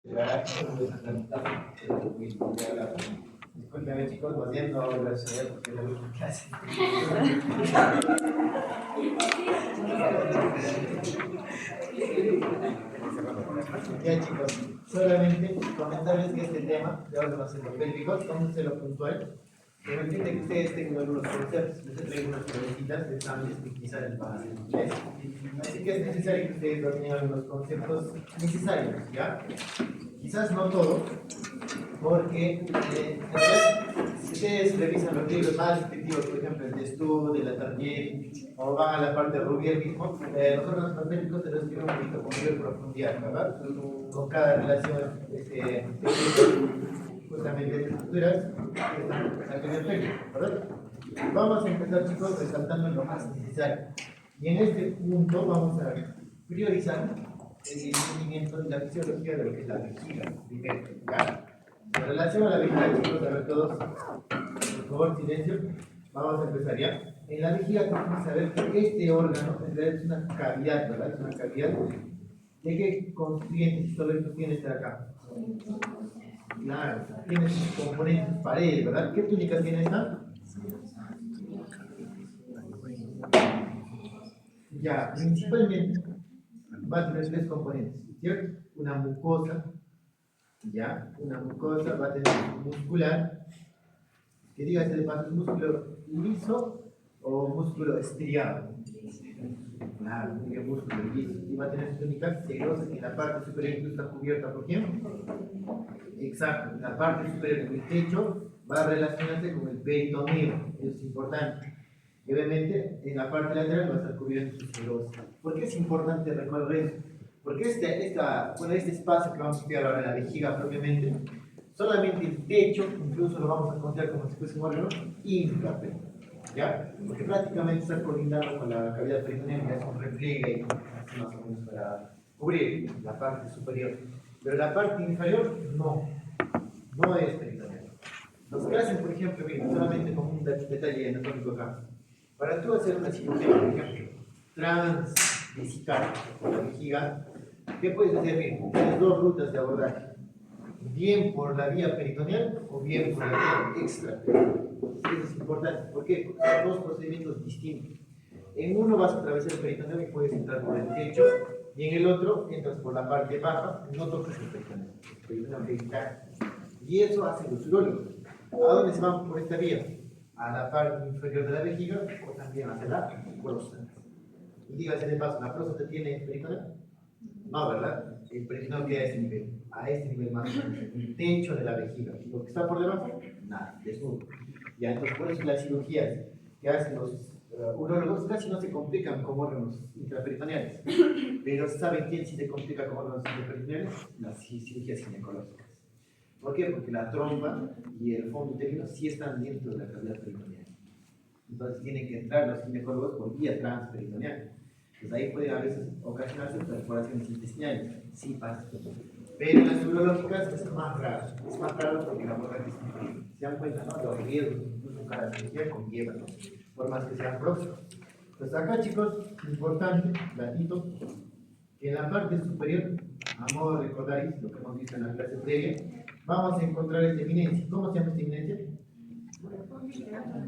Disculpen chicos, más bien no gracias porque la misma clase. Ya chicos, solamente comentarles que este tema de órganos endopélvicos, vamos a hacerlo puntual. Me permite que ustedes tengan algunos conceptos, les traigo unas preguntitas de exámenes que quizás les van a hacer en inglés. Así que es necesario que ustedes dominen algunos conceptos necesarios, ¿ya? Quizás no todos, porque si ustedes revisan los libros más descriptivos, por ejemplo, el de Stu, de la Tardier, o van a la parte de Rubier mismo, los órganos endopélvicos se los escriben un poquito con mayor profundidad, ¿verdad? Con cada relación justamente de estructuras que están en la teoría técnica, ¿verdad? Vamos a empezar, chicos, resaltando lo más necesario. Y en este punto vamos a priorizar el entendimiento de la fisiología de lo que es la vejiga, primero, ¿ya? En relación a la vejiga, chicos, a ver todos, por favor, silencio. Vamos a empezar ya. En la vejiga tenemos que saber que este órgano en realidad es una cavidad, ¿verdad? Es una cavidad. ¿De qué constituyentes histológicos tiene este de acá? Claro, tiene sus componentes, paredes, ¿verdad? ¿Qué túnica tiene esta? Ya, principalmente va a tener tres componentes, ¿cierto? Una mucosa, ya, una mucosa va a tener muscular, que dígase de paso, músculo liso o músculo estriado. Claro, tiene músculo liso. Y va a tener túnica serosa que en la parte superior está cubierta por quién? Exacto, la parte superior del techo va a relacionarse con el peritoneo, eso es importante. Y obviamente en la parte lateral va a estar cubierto su serosa. ¿Por qué es importante recordar eso? Porque este espacio que vamos a estudiar ahora en la vejiga propiamente, solamente el techo, incluso lo vamos a considerar como si fuese un órgano infraperitoneal, ¿ya? Porque prácticamente está coordinado con la cavidad peritoneal, que es un repliegue así más o menos para cubrir la parte superior. Pero la parte inferior no es peritoneal. Los que hacen, por ejemplo, miren, solamente como un detalle anatómico acá. Para tú hacer una cirugía, por ejemplo, transvesical por la vejiga, ¿qué puedes hacer? Bien, tienes dos rutas de abordaje. Bien por la vía peritoneal o bien por la vía extraperitoneal. Eso es importante. ¿Por qué? Porque son dos procedimientos distintos. En uno vas a atravesar el peritoneo y puedes entrar por el techo, y en el otro entras por la parte baja, no tocas el peritoneo vegetal. Y eso hacen los urólogos. ¿A dónde se van por esta vía? A la parte inferior de la vejiga o también hacia la próstata. Y dígase de paso, ¿la próstata tiene peritoneo? No, ¿verdad? El peritoneo queda a este nivel más o menos, el techo de la vejiga. ¿Y lo que está por debajo? Nada, desnudo. Ya, entonces por eso las cirugías que hacen los urólogos casi no se complican con órganos intraperitoneales, pero ¿saben quién sí se complica con órganos intraperitoneales? Las cirugías ginecológicas. ¿Por qué? Porque la trompa y el fondo uterino sí están dentro de la cavidad peritoneal. Entonces tienen que entrar los ginecólogos por vía transperitoneal. Pues ahí puede a veces ocasionarse perforaciones intestinales, sí pasa. Pero en las urológicas es más raro. Es más raro porque la abordaje es diferente. Se dan cuenta, ¿no? Los riesgos que incluso cada cirugía conlleva, ¿no? Por más que sean próximos. Pues acá, chicos, importante, datito, que en la parte superior, a modo de recordar lo que hemos visto en la clase previa, vamos a encontrar esta eminencia. ¿Cómo se llama esta eminencia?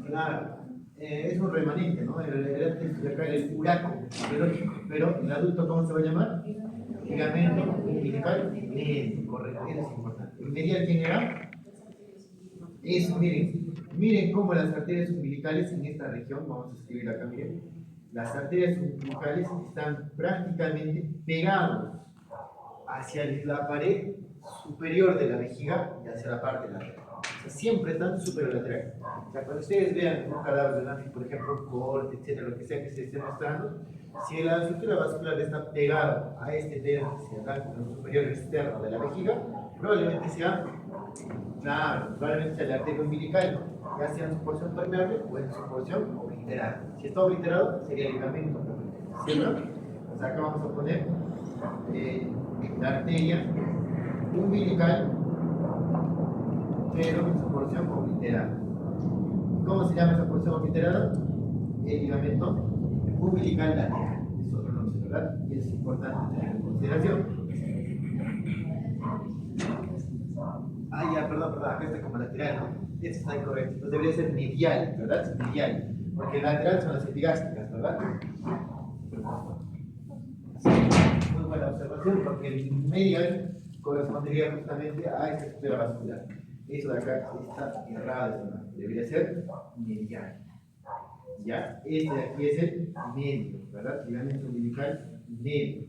Claro, es un remanente, ¿no? El uraco biológico, pero el adulto, ¿cómo se va a llamar? Ligamento umbilical medio, correcto, eso es importante. ¿El medial quién era? Eso, miren cómo las arterias umbilicales en esta región, vamos a escribir acá, miren, las arterias umbilicales están prácticamente pegados hacia la pared superior de la vejiga y hacia la parte lateral. O sea, siempre están superolateral. O sea, cuando ustedes vean un cadáver de ánfilo, por ejemplo, un corte, etcétera, lo que sea que se esté mostrando, si la estructura vascular está pegada a este vértice, al ángulo superior externo de la vejiga, probablemente sea, claro, probablemente sea la arteria umbilical, ya sea en su porción permeable o en su porción obliterada. Si está obliterado, sería el ligamento, ¿cierto? Entonces acá vamos a poner la arteria umbilical, pero en su porción obliterada. ¿Cómo se llama esa porción obliterada? El ligamento umbilical lateral. Es otro nombre, ¿verdad? Y es importante tener en consideración. perdón, acá está como lateral, ¿no? Esto está incorrecto, entonces debería ser medial, ¿verdad? Medial, porque lateral son las epigástricas, ¿verdad? Sí, muy buena observación, porque el medial correspondería justamente a esta estructura vascular. Eso de acá está errado, ¿no? Debería ser medial. ¿Ya? Este de aquí es el medio, ¿verdad? Ligamento umbilical medio.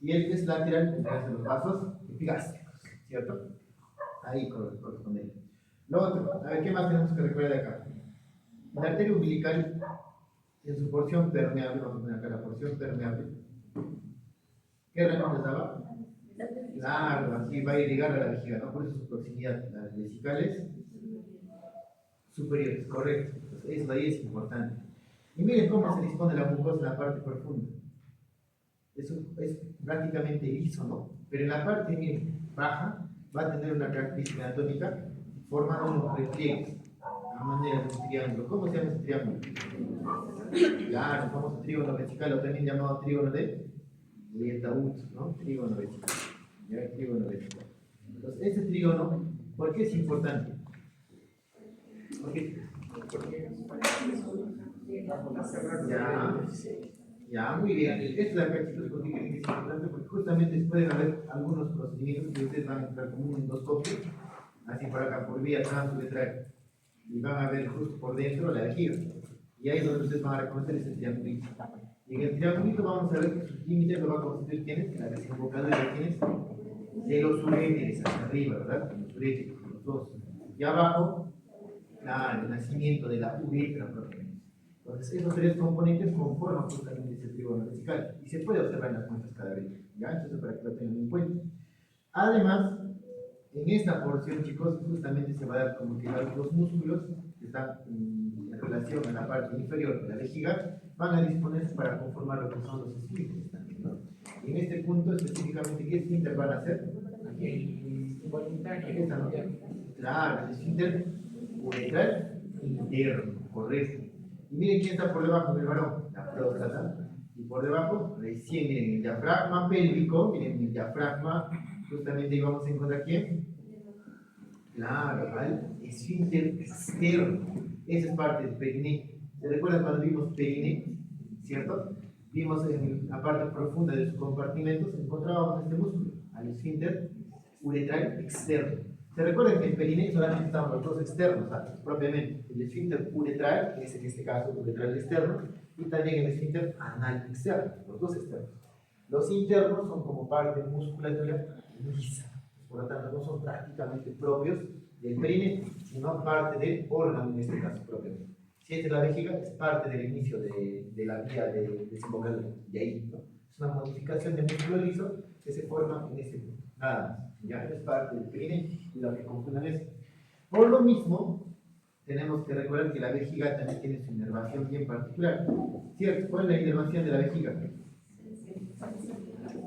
Y el que es lateral tendrá los vasos epigástricos, ¿cierto? Ahí corresponde. Lo otro, a ver, ¿qué más tenemos que recordar de acá? La arteria umbilical, en su porción permeable, vamos a poner acá la porción permeable. ¿Qué herramientas daba? Claro, así va a irrigar a la vejiga, ¿no? Por eso su proximidad, las vesicales superiores, correcto. Entonces, eso de ahí es importante. Y miren cómo se dispone la mucosa en la parte profunda. Eso es prácticamente liso, ¿no? Pero en la parte miren, baja va a tener una característica anatómica formando unos repliegues a manera de un triángulo. ¿Cómo se llama ese triángulo? Claro, el famoso trígono vesical, o también llamado trígono de Taut, ¿no? Trígono vesical. Ya, trígono vesical. Entonces, ese trígono, ¿por qué es importante? Porque ya, muy bien. Esto es la chicos, porque es importante, porque justamente pueden haber algunos procedimientos que ustedes van a entrar como un endoscopio, así por acá, por vía transuretral, y van a ver justo por dentro la vejiga. Y ahí es donde ustedes van a reconocer ese triangulito. Y en el triangulito vamos a ver que sus límites lo va a constituir quiénes, la desembocadura quiénes, de los uréteres hacia arriba, ¿verdad? Los uréteres, los dos. Y abajo, el nacimiento de la uretra propiamente. Entonces, esos tres componentes conforman justamente ese trígono vesical y se puede observar en las muestras cadavéricas. ¿Ya? Entonces, para que lo tengan en cuenta. Además, en esta porción, chicos, justamente se va a dar como que los músculos que están en relación a la parte inferior de la vejiga van a disponerse para conformar lo que son los esfínteres también, ¿no? Y en este punto, específicamente, ¿qué esfínter van a hacer? El involuntario. Esta, ¿no? Claro, el esfínter uretral interno, correcto. Y miren quién está por debajo del varón, la próstata. Y por debajo, recién miren el diafragma pélvico, miren el diafragma, justamente ahí vamos a encontrar quién. Claro, al esfínter externo. Esa es parte del periné. ¿Se recuerdan cuando vimos periné? ¿Cierto? Vimos en la parte profunda de sus compartimentos, encontrábamos este músculo, al esfínter uretral externo. ¿Se recuerdan que en el periné solamente estaban los dos externos, propiamente? El esfínter uretral, que es en este caso uretral externo, y también el esfínter anal externo, los dos externos. Los internos son como parte musculatura lisa, por lo tanto no son prácticamente propios del periné, sino parte del órgano en este caso propiamente. Si es de la vejiga, es parte del inicio de la vía de desembocadura, de ahí, ¿no? Es una modificación de músculo liso que se forma en este punto, nada más. Ya es parte del periné y lo que confundan es. Por lo mismo, tenemos que recordar que la vejiga también tiene su inervación bien particular. ¿Cierto? ¿Cuál es la inervación de la vejiga? Va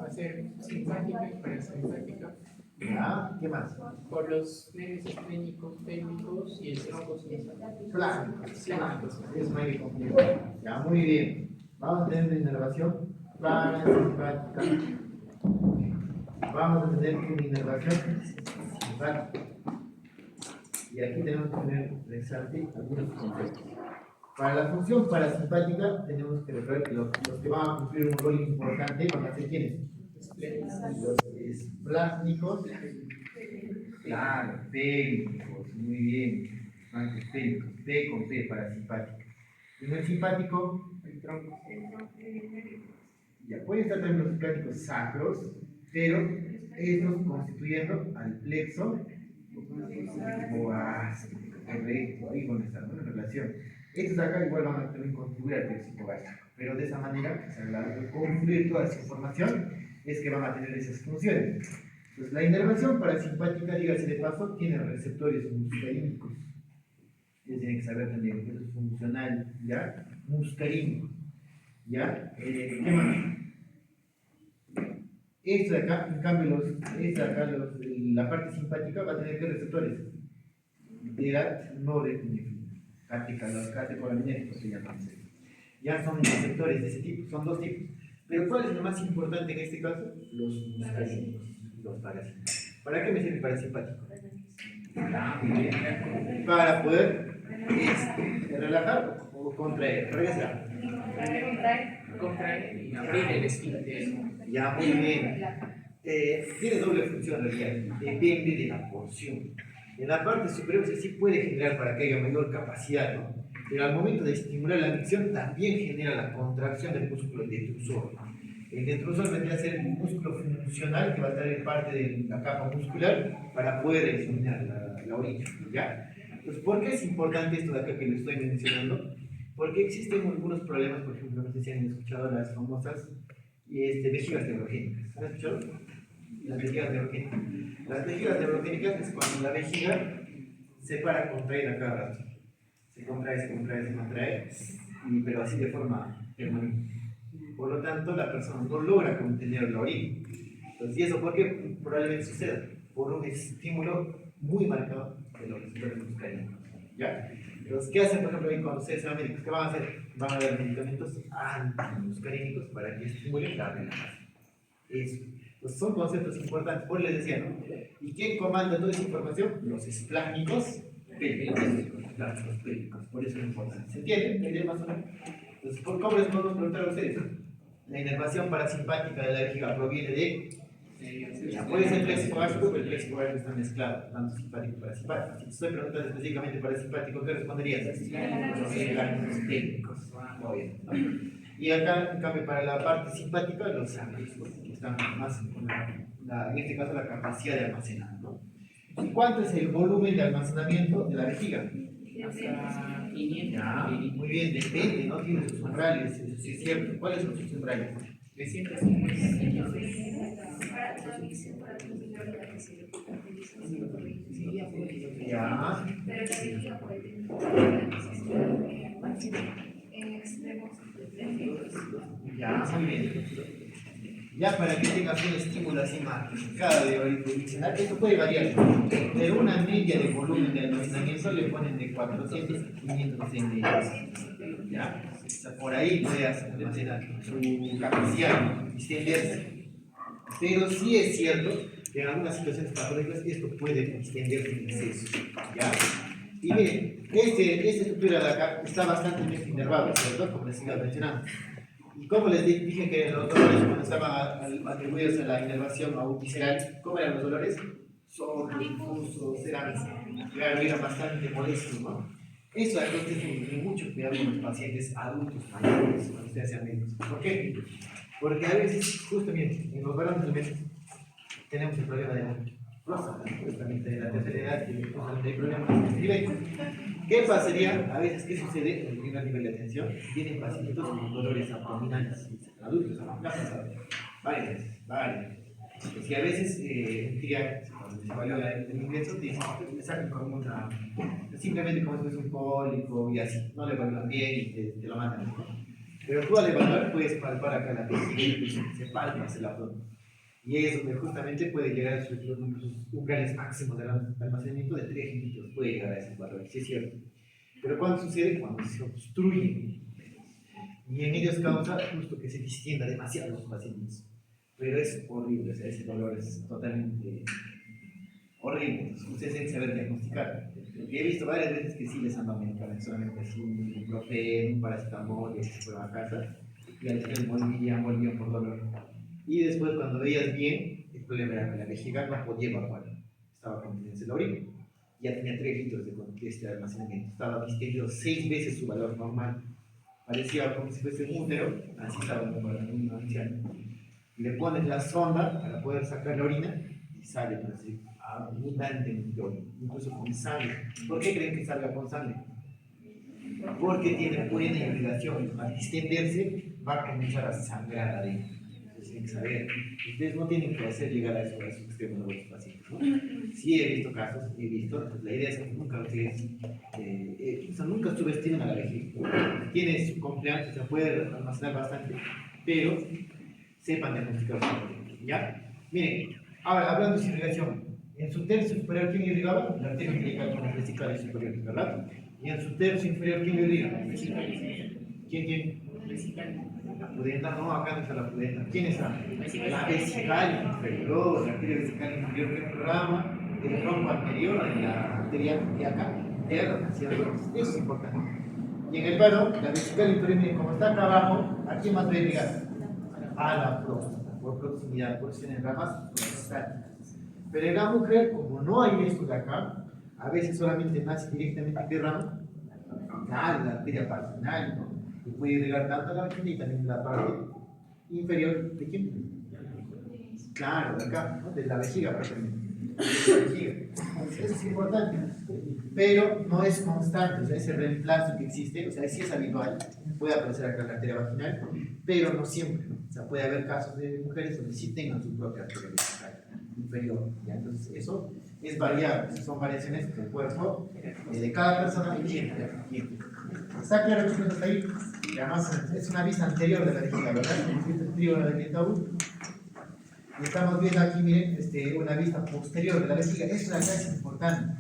a ser simpática y parasimpática. ¿Ya? ¿Qué más? Por los nervios esplénicos, pélvicos y el tronco simpático. Plásticos. Es muy complicado. Ya, muy bien. Vamos a tener una inervación parasimpática. Vamos a tener una inervación simpática. Y aquí tenemos que tener presente algunos conceptos. Para la función parasimpática tenemos que recordar que los que van a cumplir un rol importante van a ser ¿quiénes? Los esplásticos, claro, pélvicos, muy bien, pélvicos, P con P, parasimpático. En el simpático, El tronco. ya pueden estar también los simpáticos sacros, pero estos constituyendo al plexo hipogástrico, correcto, ahí van a estar, ¿no? En relación. Estos acá igual van a también contribuir al plexo hipogástrico, pero de esa manera, o sea, al confluir toda esa información, es que van a tener esas funciones. Entonces, la inervación parasimpática, dígase de paso, tiene receptores muscarínicos. Ustedes tienen que saber también que eso es funcional, ¿ya? Muscarínico. ¿Ya? ¿Qué más? Esto de acá, en cambio, la parte simpática va a tener que receptores de edad no definida, catecolaminéticos se llaman. Ya son receptores de ese tipo, son dos tipos. Pero ¿cuál es lo más importante en este caso? Los muscarínicos, los parasimpáticos. ¿Para qué me sirve el parasimpático? Ya, muy bien. Para poder relajar o contraer. Regresa. Contraer y abrir el esfínter. Ya, muy bien. Tiene doble función en realidad, depende de la porción. En la parte superior sí puede generar para que haya mayor capacidad, ¿no? Pero al momento de estimular la micción también genera la contracción del músculo detrusor. El detrusor vendría a ser un músculo funcional que va a estar en parte de la capa muscular para poder eliminar la orina, ¿ya? Entonces, ¿por qué es importante esto de acá que le estoy mencionando? Porque existen algunos problemas, por ejemplo, no sé si han escuchado las famosas vejigas neurogénicas. ¿Han escuchado? Las vejigas neurogénicas. Las vejigas neurogénicas es cuando la vejiga se para contraer a cada rato. Se contrae, se contrae, se contrae, pero así de forma permanente. Por lo tanto, la persona no logra contener la orina. Entonces, ¿y eso por qué? Probablemente suceda por un estímulo muy marcado de los receptores muscarínicos. ¿Ya? Entonces, ¿qué hacen, por ejemplo, ahí cuando ustedes sean médicos? ¿Qué van a hacer? Van a dar medicamentos antimuscarínicos para que estimulen la relajación. Eso. Entonces, son conceptos importantes. Por eso les decía, ¿no? ¿Y quién comanda toda esa información? Los esplácnicos pélvicos. Los pélvicos. Por eso es importante. ¿Se entiende? ¿La idea más o menos? Entonces, ¿cómo les podemos preguntar a ustedes? La inervación parasimpática de la vejiga proviene de. Ya, puede ser léxico básico, pero el léxico básico está mezclado, tanto simpático y parasimpático. Si te estoy preguntando específicamente parasimpático, ¿qué responderías? Los esplácnicos pélvicos. Muy bien, ¿no? Y acá, en cambio, para la parte simpática, los amigos, que están más con en este caso, la capacidad de almacenar, ¿no? ¿Y cuánto es el volumen de almacenamiento de la vejiga? Hasta 500 Ya, muy bien, depende, ¿no? Tiene sus umbrales, eso sí es cierto. ¿Cuáles son sus umbrales? 350. Ya. Ya, muy bien. Ya para que tengas un estímulo así marcado de original, esto puede variar. De una media de volumen de almacenamiento le ponen de 400 a 500 ml. ¿Ya? O sea, por ahí puede almacenar su capacidad y extenderse. Pero sí es cierto que en algunas situaciones patológicas esto puede extenderse en exceso. ¿Ya? Y miren, esta estructura de acá está bastante bien inervado, ¿cierto? Como les iba mencionando. Y como les dije que los dolores cuando estaban atribuidos a la inervación visceral, ¿cómo eran los dolores? Sordos, difusos, eran bastante molestos, ¿no? Eso hay que tener mucho cuidado con los pacientes adultos mayores, cuando ustedes sean médicos. ¿Por qué? Porque a veces, justamente, en los varones meses tenemos el problema de la próstata, justamente de la tercera edad, que justamente hay problemas de nivel. ¿Qué pasaría? A veces, ¿qué sucede? El primer nivel de atención, tienen pacientes con dolores abdominales, adultos, ¿no? ¿Qué ha pasado? Varias veces, varias veces. Es que a veces, cuando se evalúa el ingreso, te sacan como una, simplemente como si fuese un cólico y así, no le evalúan bien y te lo mandan, ¿no? Pero tú al evaluar puedes palpar acá la vejiga, se palpa el abdomen. Y ahí es donde justamente puede llegar a sus umbrales máximos de almacenamiento de 3 litros, puede llegar a esos valores, sí es cierto. Pero ¿cuándo sucede? Cuando se obstruye. Y en ellos causa justo que se distienda demasiado los pacientes. Pero es horrible, o sea, ese dolor es totalmente horrible. Entonces, ustedes tienen que saber diagnosticar. Porque he visto varias veces que sí les han dado medicamentos, solamente así un ibuprofeno, un paracetamol, y se fueron a casa, y al final volvían por dolor. Y después, cuando veías bien, el problema era que la vejiga no podía evacuar, estaba conteniéndose la orina. Ya tenía 3 litros de almacenamiento, estaba distendido 6 veces su valor normal. Parecía como si fuese un útero, así estaba un anciano. Le pones la sonda para poder sacar la orina y sale, pero así, abundantemente, incluso con sangre. ¿Por qué creen que salga con sangre? Porque tiene buena irrigación. Al distenderse, va a comenzar a sangrar adentro. Entonces, tienen que saber. Ustedes no tienen que hacer llegar a esos extremos de vuestros pacientes, ¿no? Sí, he visto casos, entonces la idea es que nunca ustedes, nunca subestimen a la vejiga. Tiene su compleanza, se puede almacenar bastante, pero sepan diagnosticar su problema, ¿ya? Miren, ahora hablando de irrigación, en su tercio superior, ¿quién irrigaba? La arteria umbilical con los vesicales superiores, ¿verdad? Y en su tercio inferior, ¿quién irriga? ¿Quién? La pudenda, no, acá no está la pudenda. ¿Quién está? La vesical inferior, la arteria vesical inferior, ¿qué programa? el tronco anterior de la arteria de acá, interna, ¿cierto? Eso es importante. Y en el varón, la vesícula inferior, miren, como está acá abajo, ¿a quién más va a llegar? A la próstata, por proximidad, por eso tienen ramas prostáticas. Pero en la mujer, como no hay esto de acá, a veces solamente nace directamente de rama, la arteria parcinal, ¿no? Y puede llegar tanto a la vagina y también a la parte inferior de quién? Claro, de acá, ¿no? De la vejiga, prácticamente. De la vejiga. Entonces, eso es importante, pero no es constante, o sea, ese reemplazo que existe, o sea, sí es habitual, puede aparecer acá en la arteria vaginal, pero no siempre, ¿no? O sea, puede haber casos de mujeres donde sí tengan su propia arteria vaginal inferior, ¿ya? Entonces, eso es variable, son variaciones del cuerpo de cada persona y tiempo. ¿Está claro, chicos, hasta ahí? Y además, es una vista anterior de la vejiga, ¿verdad? Este es trígono de Quintaú. Y estamos viendo aquí, miren, una vista posterior de la vejiga. Es una clase importante.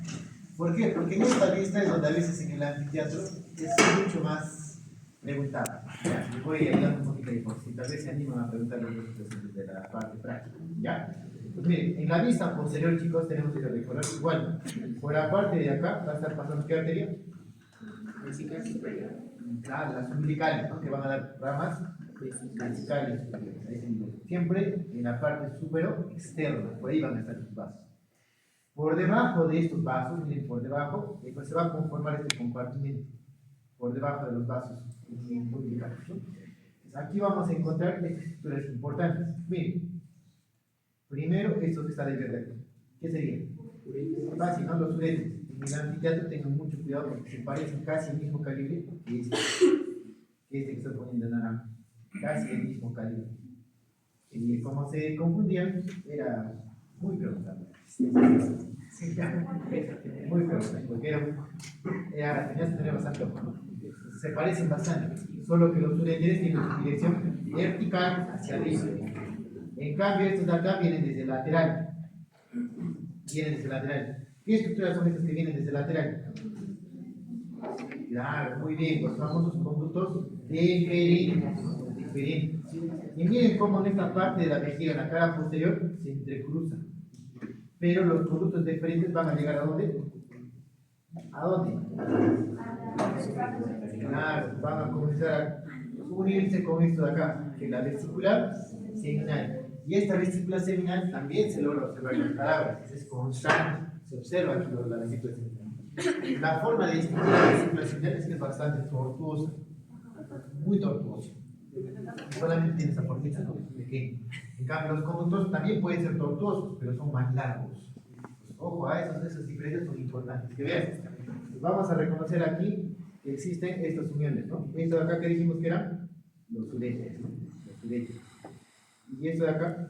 ¿Por qué? Porque en esta vista es donde a veces en el anfiteatro es mucho más preguntable. Ya, les voy a ayudar un poquito ahí, por si tal vez se animan a preguntar los docentes de la parte práctica. ¿Ya? Pues miren, en la vista posterior, chicos, tenemos que recordar igual. Por la parte de acá va a estar pasando, ¿qué arteria? Claro, las umbilicales, ¿no? Que van a dar ramas vesicales. Siempre en la parte superior externa, por ahí van a estar los vasos. Por debajo de estos vasos, miren, por debajo, pues se va a conformar este compartimento, por debajo de los vasos umbilicales, ¿no? Entonces, aquí vamos a encontrar estas estructuras importantes. Miren, primero, esto que está de verde aquí. ¿Qué sería? Fácil, ¿no? Los uretes. En el anfiteatro tengan mucho cuidado porque se parecen casi al mismo calibre que que estoy poniendo en naranja. Casi el mismo calibre. Y como se confundían, era muy preguntable. Sí, muy preguntable, porque tenías que tener bastante ojo, ¿no? Se parecen bastante, solo que los ureteres tienen su dirección vertical hacia arriba. En cambio, estos de acá vienen desde el lateral. Vienen desde el lateral. ¿Qué estructuras son estas que vienen desde el lateral? Claro, muy bien, los famosos conductos deferentes. Y miren cómo en esta parte de la vejiga, en la cara posterior, se entrecruzan. Pero los conductos deferentes van a llegar ¿a dónde? ¿A dónde? Claro, van a comenzar a unirse con esto de acá, que es la vesícula seminal. Y esta vesícula seminal también se logra observar en las palabras, es constante, se observa aquí la vesícula seminal. La forma de distinguir la vesícula seminal es que es bastante tortuosa, muy tortuosa. Solamente tiene esa formita, ¿no? Pequeña. En cambio, los conductos también pueden ser tortuosos, pero son más largos. Pues, ojo, a esas diferencias son importantes. Que vean, pues vamos a reconocer aquí que existen estas uniones, ¿no? Esto de acá que dijimos que eran los uretes, ¿no? Los uretes. Y esto de acá,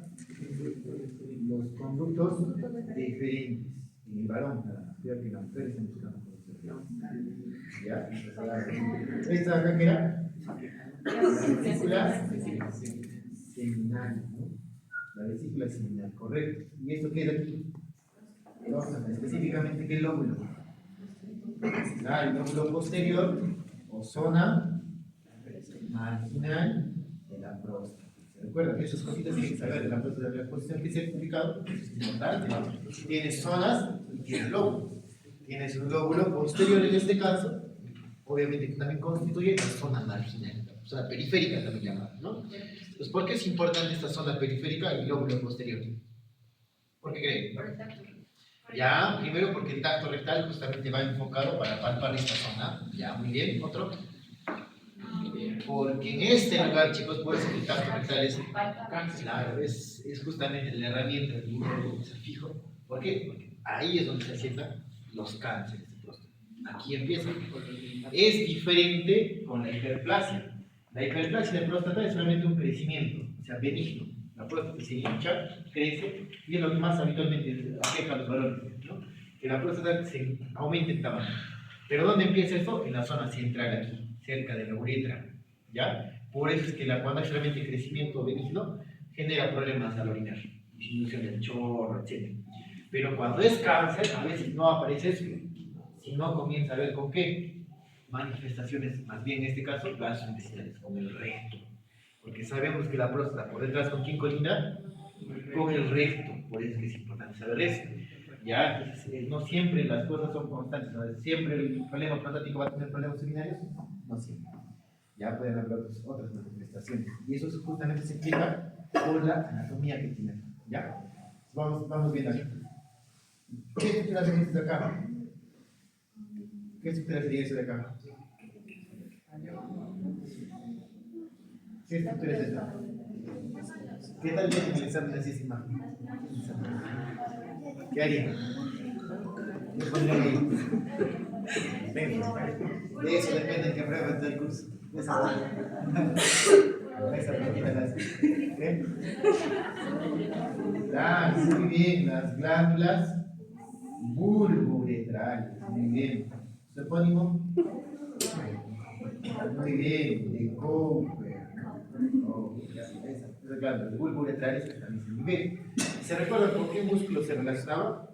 los conductos deferentes. En el varón, creo que la mujer está buscando. ¿Ya? Esto de acá que era la vesícula seminal, ¿no? La vesícula seminal, correcto. ¿Y esto qué es aquí? Específicamente, ¿qué lóbulo? El lóbulo posterior o zona marginal de la próstata. ¿Se recuerdan? Esas cositas que hay que saber de la próstata, de la posición que se ha explicado, es importante. Tienes zonas y tienes lóbulos. Tienes un lóbulo posterior en este caso, obviamente que también constituye la zona marginal, la zona periférica también llamada, ¿no? Entonces, ¿por qué es importante esta zona periférica y lóbulo posterior? ¿Por qué creen? Ya, primero porque el tacto rectal justamente va enfocado para palpar esta zona. Ya, muy bien. ¿Otro? Porque en este lugar, chicos, por eso el tacto rectal es claro, es justamente la herramienta del fijo. ¿Por qué? Porque ahí es donde se asientan los cánceres de próstata. Aquí empieza. Es diferente con la hiperplasia. La hiperplasia de próstata es solamente un crecimiento, o sea, benigno. La próstata se hincha, crece, y es lo que más habitualmente aqueja a los varones, ¿no? Que la próstata se aumente en tamaño. Pero ¿dónde empieza esto? En la zona central aquí, cerca de la uretra, ¿ya? Por eso es que cuando hay solamente crecimiento benigno, genera problemas al orinar, disminución del chorro, etc. Pero cuando es cáncer, a veces no aparece eso, sino comienza a ver con qué manifestaciones, más bien en este caso, gastrointestinales, con el recto. Porque sabemos que la próstata por detrás, ¿con quién colinda? Con el recto. Por eso es que es importante saber eso. Ya, entonces, no siempre las cosas son constantes, ¿no? Siempre el problema prostático va a tener problemas urinarios, no siempre. Ya pueden haber otras manifestaciones. Y eso justamente se explica por la anatomía que tiene. ¿Ya? Vamos viendo aquí. ¿Qué estructura sería esto de acá? ¿Qué estructura sería eso de acá? ¿Qué estructura es esta? ¿Qué tal bien en el examen así sin imagen? ¿Qué haría? ¿Qué pondrían ahí? De eso depende que apruebe todo el curso. Esa pregunta la hace. ¿Qué? Muy bien, las glándulas bulbouretrales. Muy bien. ¿Su epónimo? Muy bien, de Cooper. Oh, esa glándula de bulbouretrales que también se nivel. ¿Se recuerdan por qué músculo se relacionaba?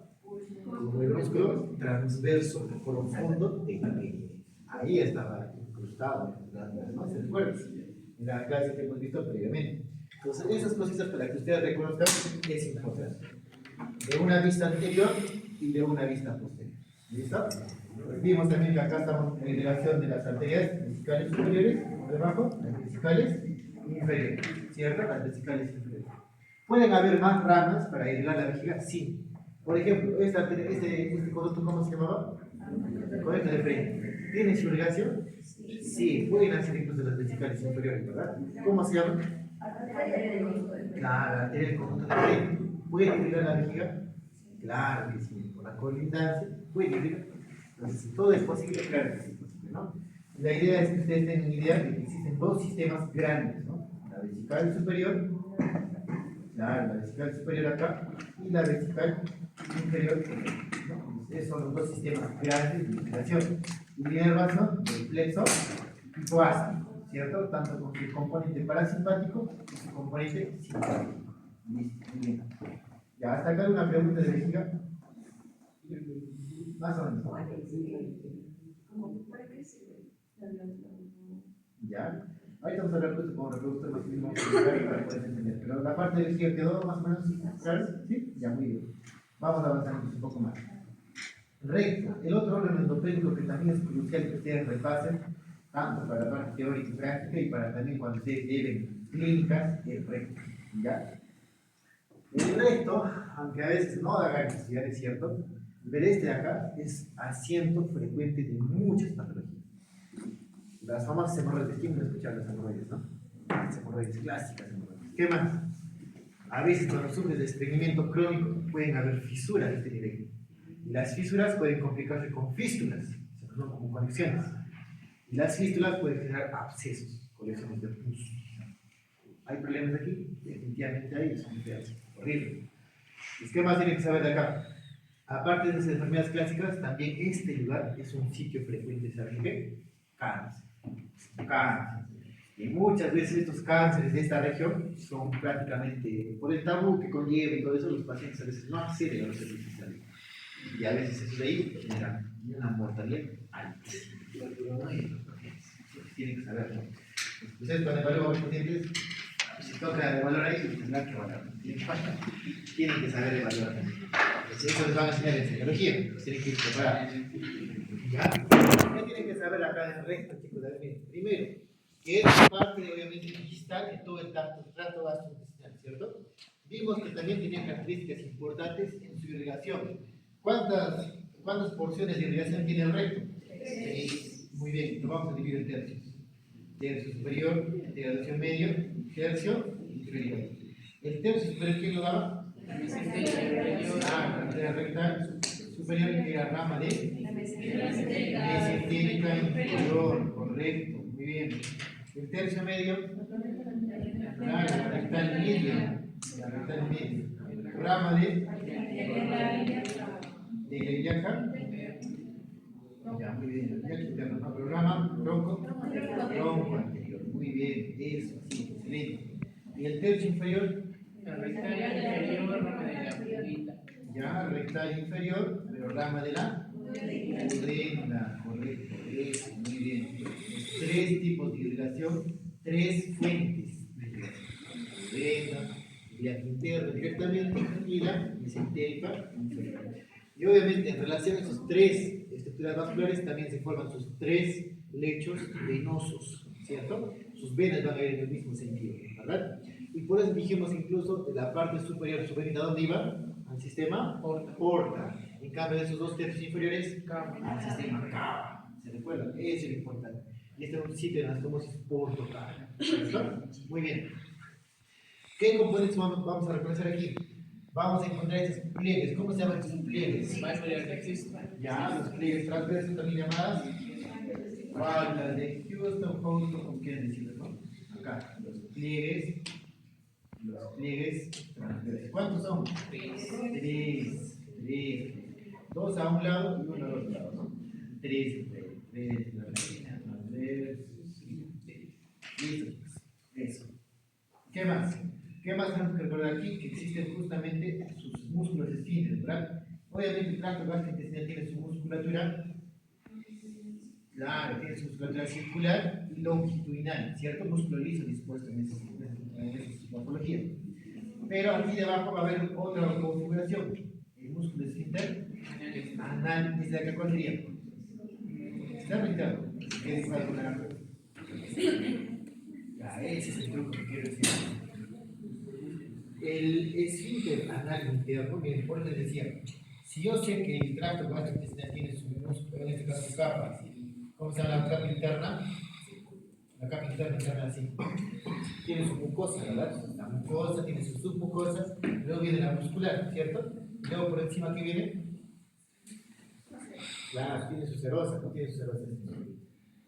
Con el músculo transverso profundo de la piel. Ahí estaba incrustado, ¿no? ¿Se recuerdan? En la clase que hemos visto previamente. Entonces, esas cositas para que ustedes reconozcan es importante. De una vista anterior y de una vista posterior. ¿Listo? Vimos también que acá estamos en relación de las arterias vesicales superiores, por debajo, las vesicales inferiores, ¿cierto? Las vesicales inferiores. ¿Pueden haber más ramas para irrigar la vejiga? Sí. Por ejemplo, este conducto, ¿cómo se llamaba? Conecta de frente. ¿Tiene su irrigación? Sí, pueden hacer incluso las vesicales inferiores, ¿verdad? ¿Cómo se llama? Claro, arteria del conducto de frente. ¿Puede irrigar la vejiga? Claro que sí, por la colindancia, puede irrigar. Entonces, todo es posible, claro que sí es posible, ¿no? La idea es que ustedes tengan idea de que existen dos sistemas grandes, ¿no? La vesical superior, la vesical superior acá, y la vesical inferior, ¿no? Esos son los dos sistemas grandes de irrigación. Y viene razón del plexo hipoástico, ¿cierto? Tanto con su componente parasimpático y su componente simpático. Listo, muy bien. Ya, hasta acá una pregunta de vejiga. Más o menos. Ya. Ahorita vamos a hablar de como reproductor masculino para poder entender. Pero la parte de vejiga quedó más o menos claro. ¿Sí? Ya, muy bien. Vamos a avanzar un poco más. Recto. El otro órgano endocrínico que también es crucial que ustedes repasen, tanto para la parte teórica y práctica y para también cuando ustedes lleven clínicas, el recto. ¿Ya? El recto, aunque a veces no haga necesidad, es cierto, pero este de acá es asiento frecuente de muchas patologías. Las famosas hemorroides, ¿quién no escuchar las hemorroides, no? Las hemorroides clásicas, hemorroides. ¿Qué más? A veces cuando sufres de estreñimiento crónico pueden haber fisuras de este nivel. Y las fisuras pueden complicarse con fístulas, o sea, como conexiones. Y las fístulas pueden generar abscesos, colecciones de pus. ¿Hay problemas aquí? Definitivamente hay, son feas, horrible. ¿Qué más tienen que saber de acá? Aparte de esas enfermedades clásicas, también este lugar es un sitio frecuente, ¿saben qué? Cáncer. Cáncer. Y muchas veces estos cánceres de esta región son prácticamente, por el tabú que conlleva y todo eso, los pacientes a veces no acceden a los servicios de salud. Y a veces eso de ahí genera una mortalidad altísima. Tienen que saberlo. Ustedes cuando evalúan a los pacientes, si toca evaluar ahí, tendrán que evaluar. Tienen que saber evaluar. Eso les van a enseñar en psicología. Tienen que ir preparados. ¿Ya? ¿Qué tienen que saber acá en el recto, chicos? Primero, que es parte, obviamente, distal en todo el trato gastrointestinal, ¿cierto? Vimos que también tenía características importantes en su irrigación. ¿Cuántas porciones de irrigación tiene el recto? 6. Muy bien, lo vamos a dividir en tercios. Tercio superior, tercio medio, tercio inferior. ¿El tercio superior quién lo daba? La arteria rectal superior, que era rama de mesentérica inferior, correcto, muy bien. El tercio medio, la rectal media, rama de ilíaca, ya, muy bien, ilíaca interna, ¿no? Programa tronco anterior, muy bien, eso, sí, excelente. Y el tercio inferior, La rectal inferior, rama de la puntita. ya, rectal inferior, pero rama de la urina, correcto, eso, muy bien. 3 tipos de irrigación, 3 fuentes de irrigación. Urina, ilíaca interna directamente y la mesentérica inferior. Y obviamente en relación a esos tres estructuras vasculares también se forman sus tres lechos venosos, ¿cierto? Sus venas van a ir en el mismo sentido, ¿verdad? Y por eso dijimos incluso de la parte superior, su venida, ¿dónde iba? Al sistema porta. En cambio de esos dos tercios inferiores, al sistema cava. ¿Se recuerdan? Eso es lo importante. Y este es un sitio de anastomosis portocava. ¿Cierto? Muy bien. ¿Qué componentes vamos a reconocer aquí? Vamos a encontrar estos pliegues. ¿Cómo se llaman estos pliegues? Ya, los pliegues transversos también llamadas faldas de Houston, Houston, como quieren decirlo, ¿no? Acá, los pliegues transversos. ¿Cuántos son? Tres. Dos a un lado y uno al otro lado, ¿no? Tres transversos. Listo, eso. ¿Qué más? ¿Qué más tenemos que recordar aquí? Que existen justamente sus músculos esfínteres, ¿verdad? Obviamente el tracto gastrointestinal tiene su musculatura, claro, tiene su musculatura circular y longitudinal, ¿cierto? Músculo liso dispuesto en esa morfología. Pero aquí debajo va a haber otra configuración, el músculo esfínter anal, desde acá, ¿cuál sería? ¿Externo o interno? ¿Qué dijo algo naranja? Ya, ese es el truco que quiero decir. El esfínter anal interno, miren, por eso les decía, si yo sé que el tracto gastrointestinal tiene su músculo, en este caso su capa, ¿cómo se llama la capa interna? La capa interna se llama así. Tiene su mucosa, ¿verdad? La mucosa tiene sus submucosas, luego viene la muscular, ¿cierto? Luego por encima, ¿qué viene? Claro, tiene su serosa, no tiene su serosa.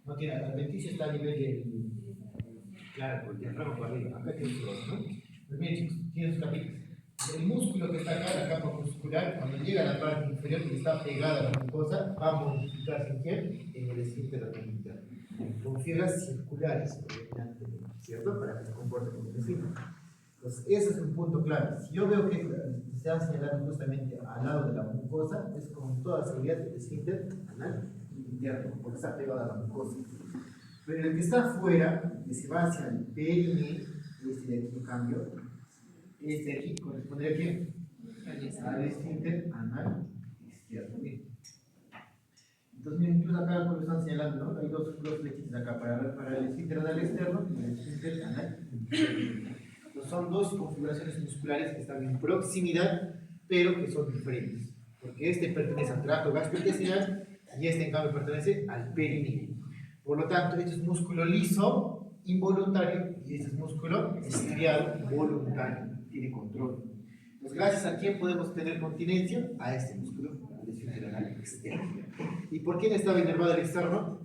No tiene, la adventicia está a nivel del. Claro, porque el ramo por arriba, acá tiene su serosa, ¿no? Pues bien, chicos, tiene sus capitas. El músculo que está acá, la capa muscular, cuando llega a la parte inferior y está pegada a la mucosa, va a modificarse en quién? En el esfínter anal interno. Con fibras circulares, ¿cierto? Para que se comporte como el esfínter. Entonces, ese es un punto clave. Si yo veo que se ha señalado justamente al lado de la mucosa, es con toda seguridad el esfínter anal interno, porque está pegado a la mucosa. Pero el que está afuera, que se va hacia el perineo, este de aquí, en cambio, este de aquí corresponde a quién? Al esfínter anal izquierdo. Bien. Entonces, miren, incluso acá como están señalando, ¿no? Hay dos flechitas acá para el esfínter anal externo y el esfínter anal interno. Entonces, son dos configuraciones musculares que están en proximidad, pero que son diferentes. Porque este pertenece al tracto gastrointestinal y este, en cambio, pertenece al perineo. Por lo tanto, este es músculo liso, involuntario, y este es músculo estriado, voluntario. Tiene control. Entonces, gracias a quién podemos tener continencia, a este músculo, al esfínter anal externo. ¿Y por quién estaba inervado el externo?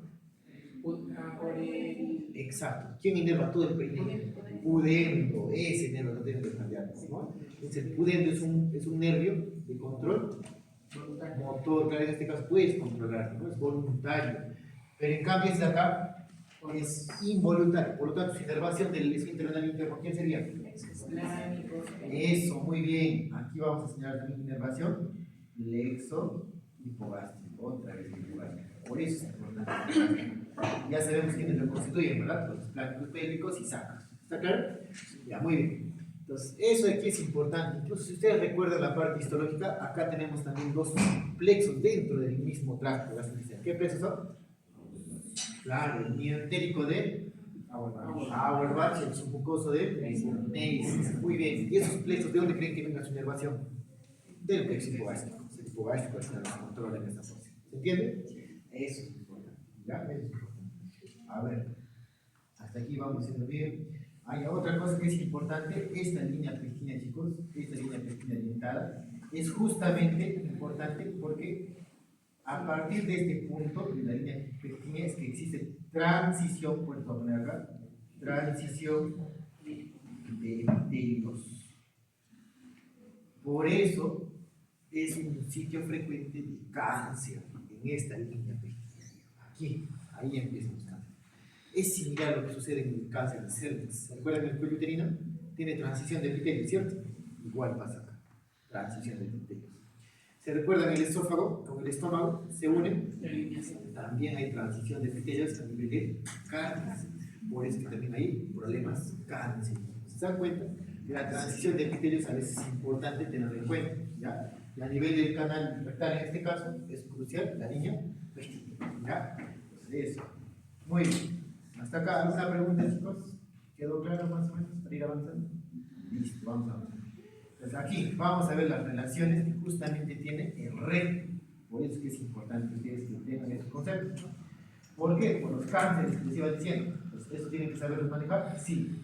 Exacto. ¿Quién inerva todo el perineo? Pudendo, ese nervio no tiene que cambiar, ¿no? Entonces, el pudendo es un nervio de control motor, claro, en este caso puedes controlarlo, ¿no? Es voluntario. Pero en cambio, este de acá es involuntario. Por lo tanto, su inervación del esfínter anal interno, ¿quién sería? Eso, muy bien. Aquí vamos a señalar también inervación lexo hipogástrico. Otra vez hipogástrico. Por eso es importante. Ya sabemos quiénes lo constituyen, ¿verdad? Los plánculos pélvicos y sacros. ¿Está claro? Ya, muy bien. Entonces, eso de aquí es importante. Incluso si ustedes recuerdan la parte histológica, acá tenemos también dos plexos dentro del mismo tracto gastrointestinal. ¿Qué plexos son? Claro, el miotérico de Auerbach y el submucoso de Neis. Muy bien. ¿Y esos plexos de dónde creen que venga su inervación? Del plexo hipogástrico. El hipogástrico es el que controla en esta fase. ¿Se entiende? Eso es importante. ¿Ya? Eso es importante. A ver, hasta aquí vamos haciendo bien. Hay otra cosa que es importante, esta línea pectina, chicos, esta línea pectina orientada, es justamente importante porque a partir de este punto, de la línea pectina, es que existe transición, por poner acá, transición de epitelios. Por eso es un sitio frecuente de cáncer en esta línea pectina. Aquí, ahí empieza los cánceres. Es similar a lo que sucede en el cáncer de cervix. ¿Se acuerdan que el cuello uterino tiene transición de epitelio, cierto? Igual pasa acá, transición de epitelios. ¿Se recuerdan el esófago con el estómago? ¿Se unen? También hay transición de epitelios a nivel de carnes. Por eso que también hay problemas cáncer. ¿Se dan cuenta? La transición de epitelios a veces es importante tenerlo en cuenta, ¿ya? Y a nivel del canal rectal, en este caso, es crucial la línea vertical. ¿Ya? Entonces, eso. Muy bien. Hasta acá, ¿alguna pregunta, chicos? ¿Quedó claro más o menos para ir avanzando? Listo, vamos a avanzar. Entonces, aquí vamos a ver las relaciones que justamente tiene el recto. Por eso es que es importante que ustedes tengan esos conceptos, ¿no? ¿Por qué? Por los cánceres que les iba diciendo. Pues, ¿eso tienen que saberlos manejar? Sí.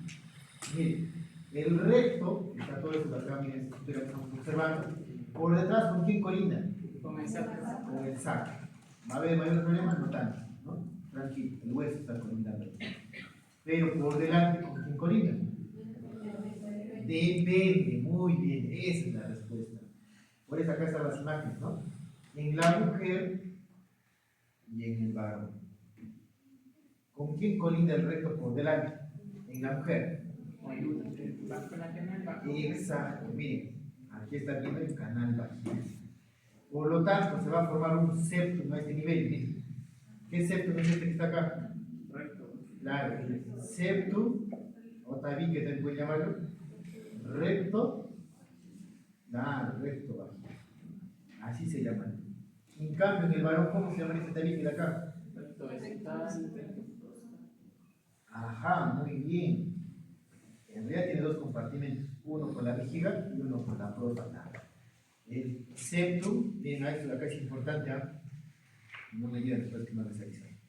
Miren, el recto, está todo eso de acá, miren, esta estructura que estamos observando. Por detrás, ¿con quién colinda? Con el sacro. Con el sacro. ¿Va a haber mayor problema? No tanto, ¿no? Tranquilo, el hueso está colindando. Pero por delante, ¿con quién colinda? Depende, muy bien, esa es la respuesta. Por eso acá están las imágenes, ¿no? En la mujer y en el varón. ¿Con quién colinda el recto por delante? En la mujer. Con la canal bajo. Exacto, miren, aquí está viendo el canal vaginal. Por lo tanto, se va a formar un septum a este nivel, miren. ¿Qué septum es este que está acá? Recto. Claro, el septum, o tabique que también pueden llamarlo, recto, recto vaginal. Así se llama. En cambio, en el varón, ¿cómo se llama este tabique de acá? Recto estal, recto próstata. Ajá, muy bien. En realidad tiene dos compartimentos, uno con la vejiga y uno con la próstata. El septum, miren, esto de acá es importante, ¿ah? No me digan después que no les avisan.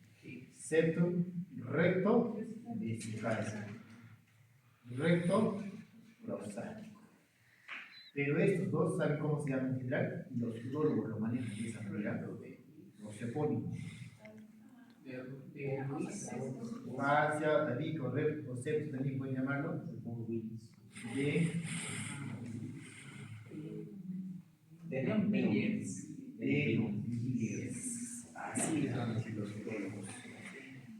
Septum, recto, vesical. Recto, prostático. Pero estos dos, ¿saben cómo se llaman en general? Los urólogos lo manejan de esa manera. Los epónimos. De Luis. Fascia, tabique, recto, o septum también pueden llamarlo. De Denonvillers. Así les van a decir los urólogos.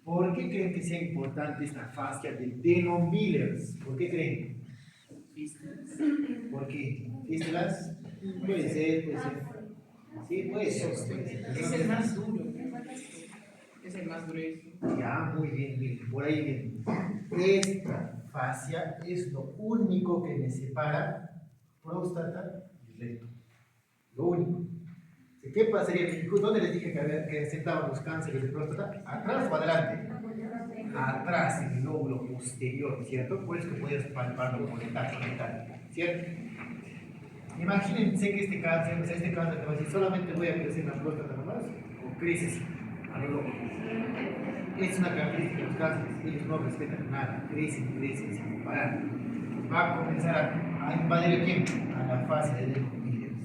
¿Por qué creen que sea importante esta fascia de Denonvillers? ¿Por qué creen? ¿Por qué? ¿Fístulas? Puede ser, puede ser. Sí, puede ser. Es el más duro. Es el más grueso. Ya, muy bien, bien. Por ahí bien. Esta fascia es lo único que me separa próstata y recto. Lo único. ¿Qué pasaría? ¿Dónde les dije que sentaban los cánceres de próstata? ¿Atrás o adelante? Atrás, en el lóbulo posterior, ¿cierto? Por eso que puedes palparlo con el tacto mental, ¿cierto? Imagínense que este cáncer te va a decir, solamente voy a crecer en la próstata nomás, o creces a lo loco. Es una característica de los cánceres, ellos no respetan nada, crecen sin parar. Va a comenzar a invadir a quién? A la fase de Denonvillers.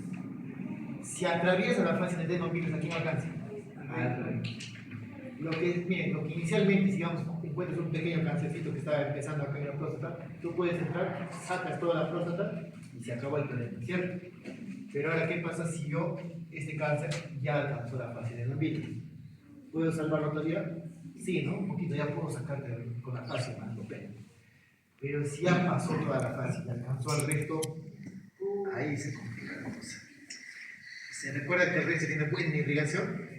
Si atraviesa la fase de Denonvillers, ¿a quién alcanza? Al recto. Miren, lo que inicialmente, si digamos, encuentras un pequeño cancercito que está empezando acá en la próstata, tú puedes entrar, sacas toda la próstata y se acabó el problema, ¿cierto? Pero ahora, ¿qué pasa si este cáncer ya alcanzó la fase de Denonvillers? ¿Puedo salvarlo todavía? Sí, ¿no? Un poquito, ya puedo sacarte con la fase más lo pena. Pero si ya pasó toda la fase y alcanzó al recto, ahí se complica la cosa. ¿Se recuerda que el recto tiene buena irrigación?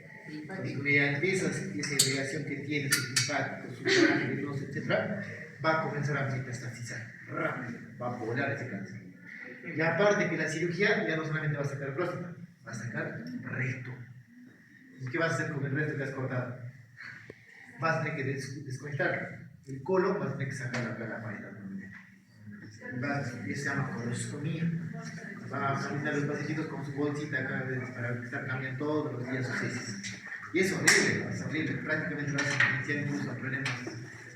Y mediante esa irrigación que tiene, sus linfáticos, sus ganglios, etc., va a comenzar a metastasizar rápido, va a volar ese cáncer. Y aparte que la cirugía ya no solamente va a sacar próstata, va a sacar recto. ¿Y qué vas a hacer con el resto que has cortado? Vas a tener que desconectarlo. El colon vas a tener que sacar la pared. Eso se llama colostomía. Va a caminar los pacientitos con su bolsita acá para estar cambiando todos los días sus heces. Y es horrible. Prácticamente vas a iniciar incluso a problemas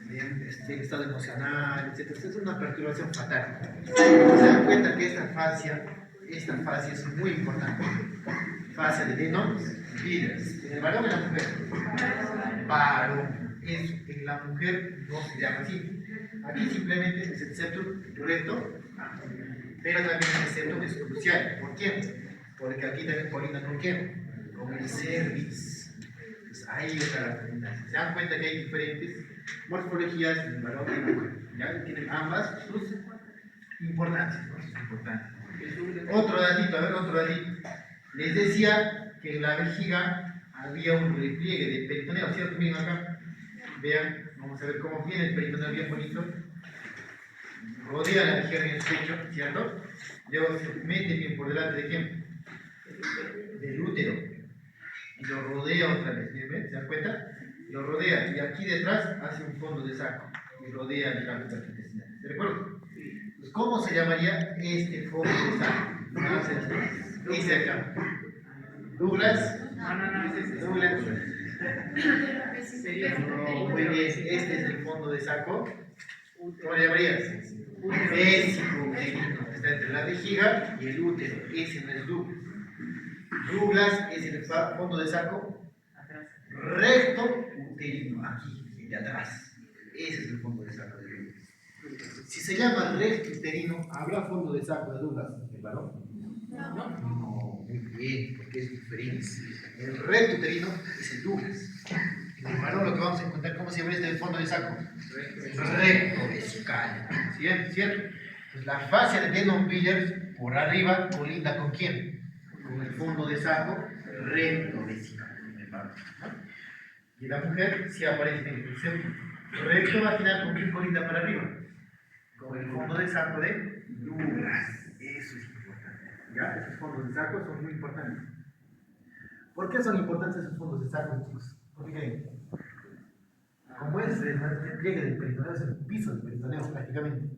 de estado emocional, etc. Es una perturbación fatal. Se dan cuenta que esta fascia es muy importante. Fascia de Denonvillers. ¿En el varón o en la mujer? Varón. En la mujer no se llama así. Aquí simplemente es el septum recto, pero también el septum es crucial. ¿Por qué? Porque aquí también colinda con quién? Con el cervix. Pues ahí está la pregunta. Se dan cuenta que hay diferentes morfologías en el varón y en la mujer. ¿Ya? Tienen ambas sus importancias, ¿no? Sus importancias. Otro datito. Les decía que en la vejiga había un repliegue de peritoneo, ¿cierto? Miren acá. Vean, vamos a ver cómo viene el peritoneo bien bonito. Rodea la vejiga en el pecho, ¿cierto? Luego se mete bien por delante de quién? del útero. Y lo rodea otra vez, ¿ven? ¿Se dan cuenta? Lo rodea y aquí detrás hace un fondo de saco y rodea el tracto intestinal. ¿De acuerdo? Pues, ¿cómo se llamaría este fondo de saco? Vamos a hacer ese acá. Douglas. Douglas. No, muy bien. Este es el fondo de saco. ¿Cómo le llamarías? Vesicouterino. Está entre la vejiga y el útero. Ese no es Douglas. Douglas es el fondo de saco recto uterino, aquí, de atrás. Ese es el fondo de saco de Douglas. Si se llama recto uterino, ¿habrá fondo de saco de Douglas en el varón? No, muy bien, porque es diferente. El recto uterino es el Douglas. En el varón lo que vamos a encontrar, ¿cómo se llama este fondo de saco? Recto vesical. ¿Cierto? Pues la fascia de Denham-Willer por arriba colinda ¿con quién? Con el fondo de saco recto vesical en el varón. Y la mujer sí aparece en el concepto. Recto vaginal ¿con quién colinda para arriba? Con el fondo de saco de Douglas. Eso es importante. ¿Ya? Esos fondos de saco son muy importantes. ¿Por qué son importantes esos fondos de saco, chicos? Porque como es el pliegue del peritoneo, es el piso del peritoneo prácticamente.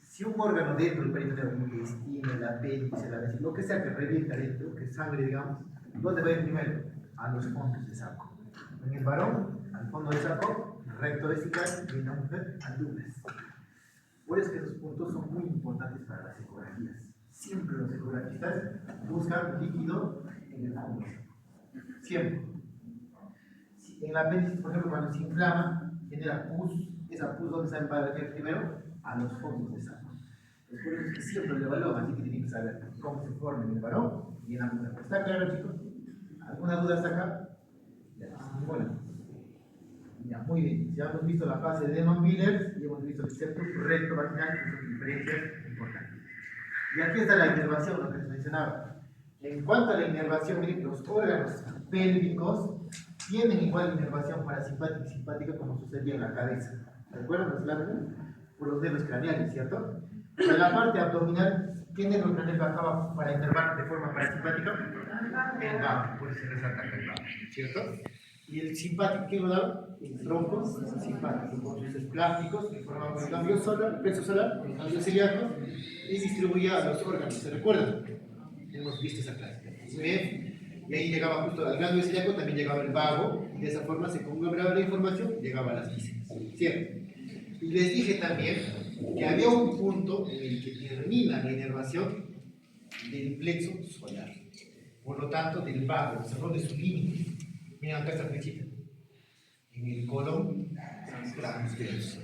Si un órgano dentro del peritoneo, el intestino, el apéndice, la vesícula, lo que sea que revienta dentro, que es sangre, digamos, ¿dónde va a ir primero? A los fondos de saco. En el varón, al fondo de saco, recto vesical, y en la mujer, al Douglas. Por eso que esos puntos son muy importantes para las ecografías. Siempre los ecografistas buscan líquido en el fondo. Siempre. En el apéndice, por ejemplo, cuando se inflama, genera pus. Esa pus, ¿dónde se va a ver primero? A los fondos de saco. Pues por eso es que siempre lo evalúan, así que tienen que saber cómo se forma en el varón y en la mujer. ¿Está claro, chicos? ¿Alguna duda hasta acá? Ya, ninguna. Ya, muy bien. Ya hemos visto la fase de Denham-Willer y hemos visto el septum recto vaginal, que son diferencias importantes. Y aquí está la inervación, lo que les mencionaba. En cuanto a la inervación, miren, los órganos pélvicos tienen igual inervación parasimpática y simpática como sucedía en la cabeza. ¿Recuerdan? Por los dedos craneales, ¿cierto? En la parte abdominal, ¿qué nervio craneal bajaba para inervar de forma parasimpática? El vago, por eso se resalta acá el vago, ¿cierto? Y el simpático, ¿qué lo daba? El tronco simpático, con sus esplásticos que formaban el ganglio solar, el peso solar, el ganglio celíaco, y distribuía a los órganos. ¿Se recuerdan? Hemos visto esa clase. Muy bien. Y ahí llegaba justo al ganglio celíaco, también llegaba el vago, y de esa forma se conglomeraba la información y llegaba a las vísceras. ¿Cierto? Y les dije también que había un punto en el que termina la inervación del plexo solar. Por lo tanto, del vago, cerró de su límite. Miren acá esta flechita. En el colon transverso.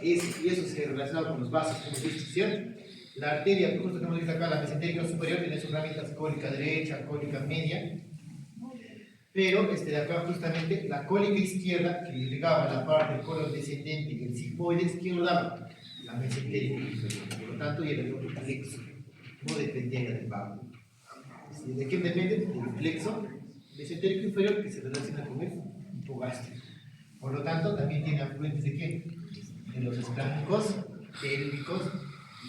Y eso se relaciona con los vasos que hemos visto, ¿cierto? La arteria, justo que hemos visto acá, la mesentérica superior, tiene sus ramitas cólica derecha, cólica media. Pero de acá justamente la cólica izquierda, que ligaba la parte del colon descendente y el sigmoides, ¿quién lo daba? La mesentérica inferior. Por lo tanto, y el otro plexo. No dependía del vago. ¿De quién depende? Del plexo mesentérico inferior, que se relaciona con el hipogástrico. Por lo tanto, también tiene afluentes de quién? De los espláncnicos pélvicos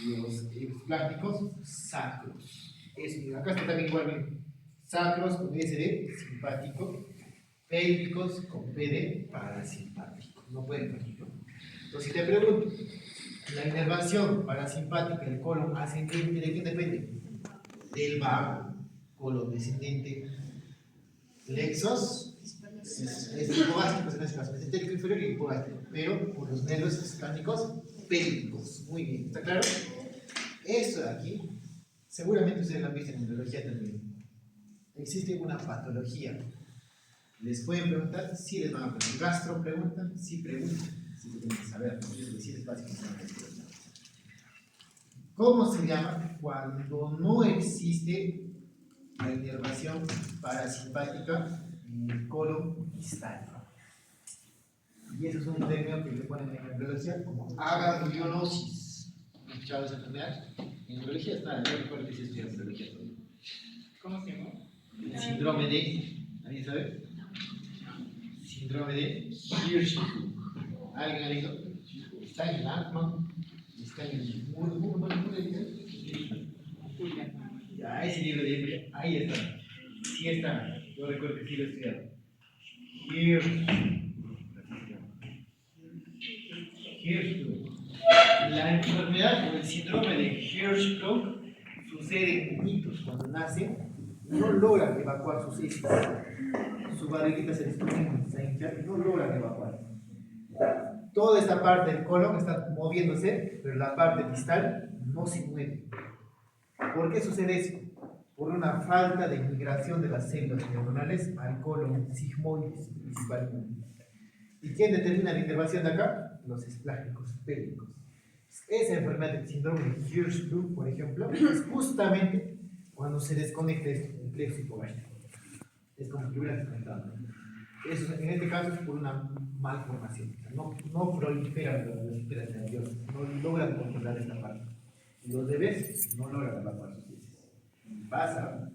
y los espláncnicos sacros. Eso, acá está también igual, sacros con S de simpático, pélvicos con P de parasimpático. No pueden fallar. Entonces, si te pregunto, la inervación parasimpática del colon ascendente, ¿de quién depende? Del vago. Colon descendente, plexos, es hipogástrico en este caso, mesentérico inferior y hipogástrico, pero por los nervios espláncnicos pélvicos. Muy bien, ¿está claro? Esto de aquí, seguramente ustedes lo han visto en embriología también. Existe una patología. Les pueden preguntar, sí les van a preguntar. Gastro preguntan, sí preguntan. Así que tienen que saber, ¿no? Es decir, es básico. ¿Cómo se llama cuando no existe la inervación parasimpática en el colon distal? Y eso es un término que le ponen en embriología como aganglionosis. ¿Han escuchado esa enfermedad? En embriología es nada, yo recuerdo que se estudia embriología todavía. ¿Cómo se llama? El síndrome de, ¿alguien sabe? Síndrome de Hirschsprung. ¿Alguien ha leído? Está en Landman, está en Murray. a ese libro de Embry, ahí está. Sí está. Yo recuerdo que sí lo he estudiado. Hirschsprung. La enfermedad o el síndrome de Hirschsprung sucede en niños cuando nacen, no logran evacuar sus heces. Su barriguita se les comienza a hinchar y no logran evacuar. Toda esta parte del colon está moviéndose, pero la parte distal no se mueve. ¿Por qué sucede eso? Por una falta de migración de las células neuronales al colon sigmoides principalmente. ¿Y quién determina la inervación de acá? Los esplágicos pélvicos. Esa enfermedad del síndrome de Hirschsprung, por ejemplo, es justamente cuando se desconecta esto, el plexo hipogástrico. Es como que hubiera desconectado. Eso, en este caso es por una malformación. O sea, no proliferan las espiras nerviosas, no logran controlar esta parte. Y los bebés no logran evacuar sus heces. Pasa,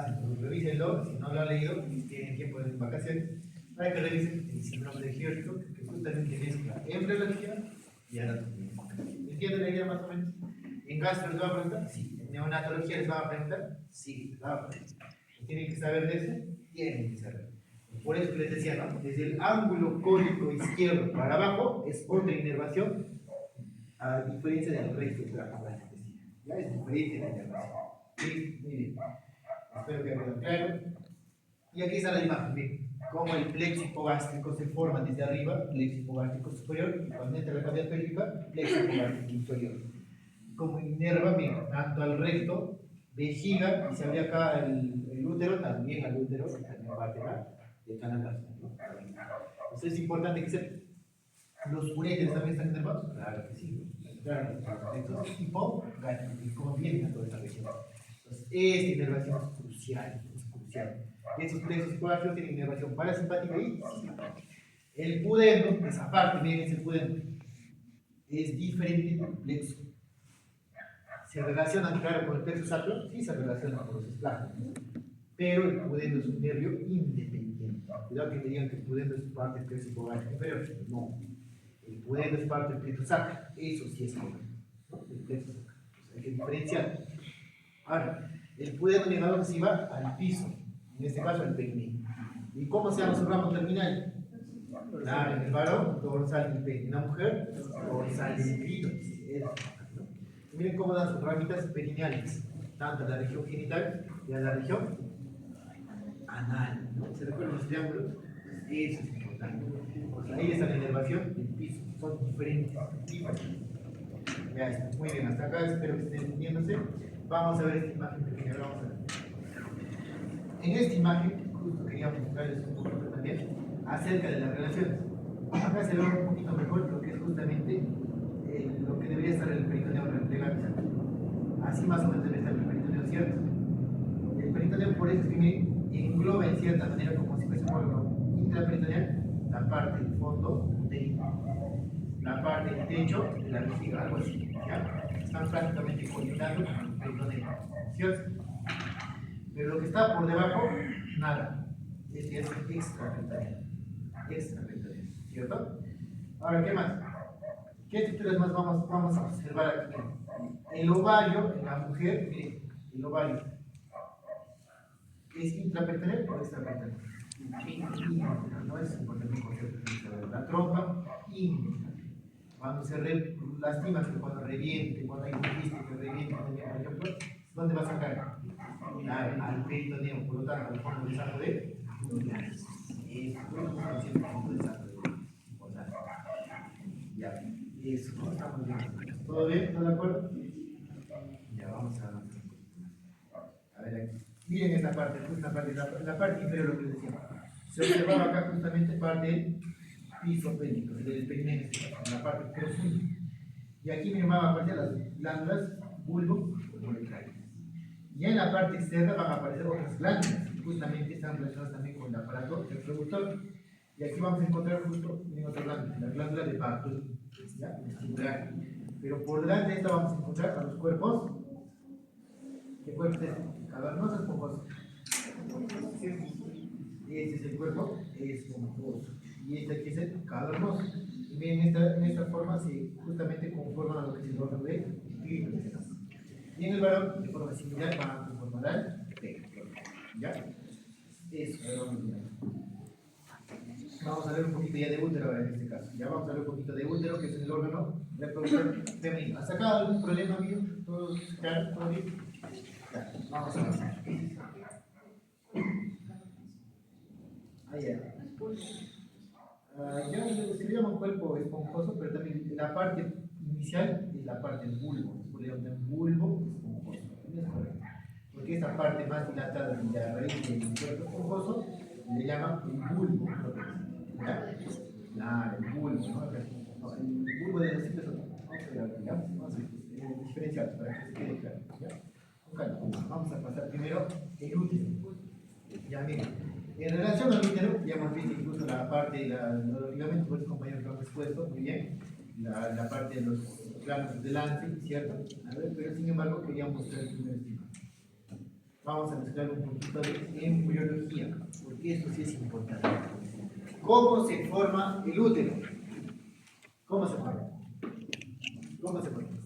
entonces revísenlo, si no lo han leído, y tienen tiempo de vacaciones, para que revisen el síndrome de Hirschsprung, que justamente mezcla embriología y anatomía. ¿Entienden la idea más o menos? ¿En gastro les va a preguntar? Sí. ¿En neonatología les va a preguntar? Sí, les va a preguntar. ¿Tienen que saber de eso? Tienen que saber. Por eso les decía, ¿no? Desde el ángulo cónico izquierdo para abajo es otra inervación, a diferencia del resto de la población. Ya es diferente la inervación. Sí, muy bien. Espero que haya quedado claro. Y aquí está la imagen, bien, cómo el plexo hipogástrico se forma desde arriba, plexo hipogástrico superior, y cuando entra la cavidad pélvica, plexo hipogástrico inferior. Como inerva, bien, tanto al recto, vejiga, y se abre acá el útero, también al útero, y también parte del canal vaginal, ¿no? Entonces es importante que sepan, ¿los uréteres también están inervados? Claro que sí. Claro, entonces hipogástrico, y cómo viene a toda esta región. Entonces, esta inervación es crucial, es crucial. Estos plexos hipogástricos tienen inervación parasimpática y simpática. El pudendo, esa parte, miren, es el pudendo, es diferente del plexo. ¿Se relacionan, claro, con el plexo sacro? Sí, se relacionan con los esplágmos. Pero el pudendo es un nervio independiente. Cuidado que me digan que el pudendo es parte del plexo hipogástrico inferior. No. El pudendo es parte del plexo sacro. Eso sí es correcto, ¿no? El plexo sacro. Entonces, hay que diferenciar. Ahora, el pudendo negado se va al piso, en este caso al perineo. ¿Y cómo se llama su ramo terminal? Claro, en el varón, dorsal del pene. En la mujer, dorsal del clítoris. ¿No? Miren cómo dan sus ramitas perineales, tanto a la región genital y a la región anal. ¿No? ¿Se recuerdan los triángulos? Eso es importante. Pues ahí está la inervación del piso. Son diferentes. Ya está. Muy bien, hasta acá espero que estén entendiéndose. Vamos a ver esta imagen pequeña. Vamos a ver. En esta imagen, justo quería mostrarles un poquito también acerca de las relaciones. Acá se ve un poquito mejor lo que es justamente lo que debería estar el peritoneo replegado. Así más o menos debe estar el peritoneo, ¿cierto? El peritoneo, por eso es que me engloba en cierta manera como si fuese un órgano intraperitoneal la parte del fondo uterino, la parte del techo de la vejiga, algo así. ¿Ya? Están prácticamente coordinados con el peritoneo, ¿cierto? Pero lo que está por debajo, nada. Este es extraperitoneal. Extraperitoneal, ¿cierto? Ahora, ¿qué más? ¿Qué estructuras más vamos a observar aquí? El ovario en la mujer, miren, el ovario ¿es intraperitoneal o extraperitoneal? No es importante el concepto. La trompa, cuando se lastima, cuando reviente, cuando hay un quiste que reviente, por ejemplo, ¿dónde va a sacar? Al peritoneo, por lo tanto, al fondo del saco de lunares. Eso, importante. Ya, eso, ¿no? Estamos bien. ¿Todo bien? ¿Todo de acuerdo? Ya, vamos a avanzar un poquito más. A ver aquí. Miren esta parte, la parte inferior, lo que les decía. Se observaba acá justamente parte del piso pélvico, del perineo, en la parte profunda. Y aquí me van a aparecer las glándulas bulbo-moleculares. Y en la parte externa van a aparecer otras glándulas, que justamente están relacionadas también con el aparato reproductor. Y aquí vamos a encontrar justo en otra glándula, la glándula de Bartholin, ¿ya? Vestibular. Pero por delante de esta vamos a encontrar a los cuerpos. ¿Qué cuerpos es? Cavernoso, esponjoso. Este es el cuerpo esponjoso. Y este aquí es el cavernoso. Y miren, en esta forma se justamente conforman a lo que es el órgano de clítoris. Y en el varón, de forma similar, van a conformar al P. ¿Ya? Eso, ahora vamos a mirar. Vamos a ver un poquito ya de útero ahora en este caso. Ya vamos a ver un poquito de útero, que es el órgano reproductor femenino. ¿Hasta acá algún problema, amigo? ¿Todo claro? ¿Todo bien? Ya, vamos a avanzar. Ahí ya. Ya se le llama un cuerpo esponjoso, pero también la parte inicial es la parte del bulbo. Se le llama un bulbo esponjoso. No es correcto. Porque esta parte más dilatada de la raíz del cuerpo esponjoso le llaman el bulbo. ¿Ya? Claro, el bulbo, ¿no? No, el bulbo de los ciclos vamos a ver, digamos, vamos a diferenciar para que se quede claro. ¿Ya? Con calma. Vamos a pasar primero el útero. Ya miren. En relación al útero, ya hemos visto incluso la parte, los ligamentos, pues compañeros lo han expuesto muy bien, la parte de los planos delante, ¿cierto? A ver, pero sin embargo quería mostrar el primer esquema. Vamos a mezclar un poquito de embriología, porque esto sí es importante. ¿Cómo se forma el útero? ¿Cómo se forma? ¿Cómo se forma?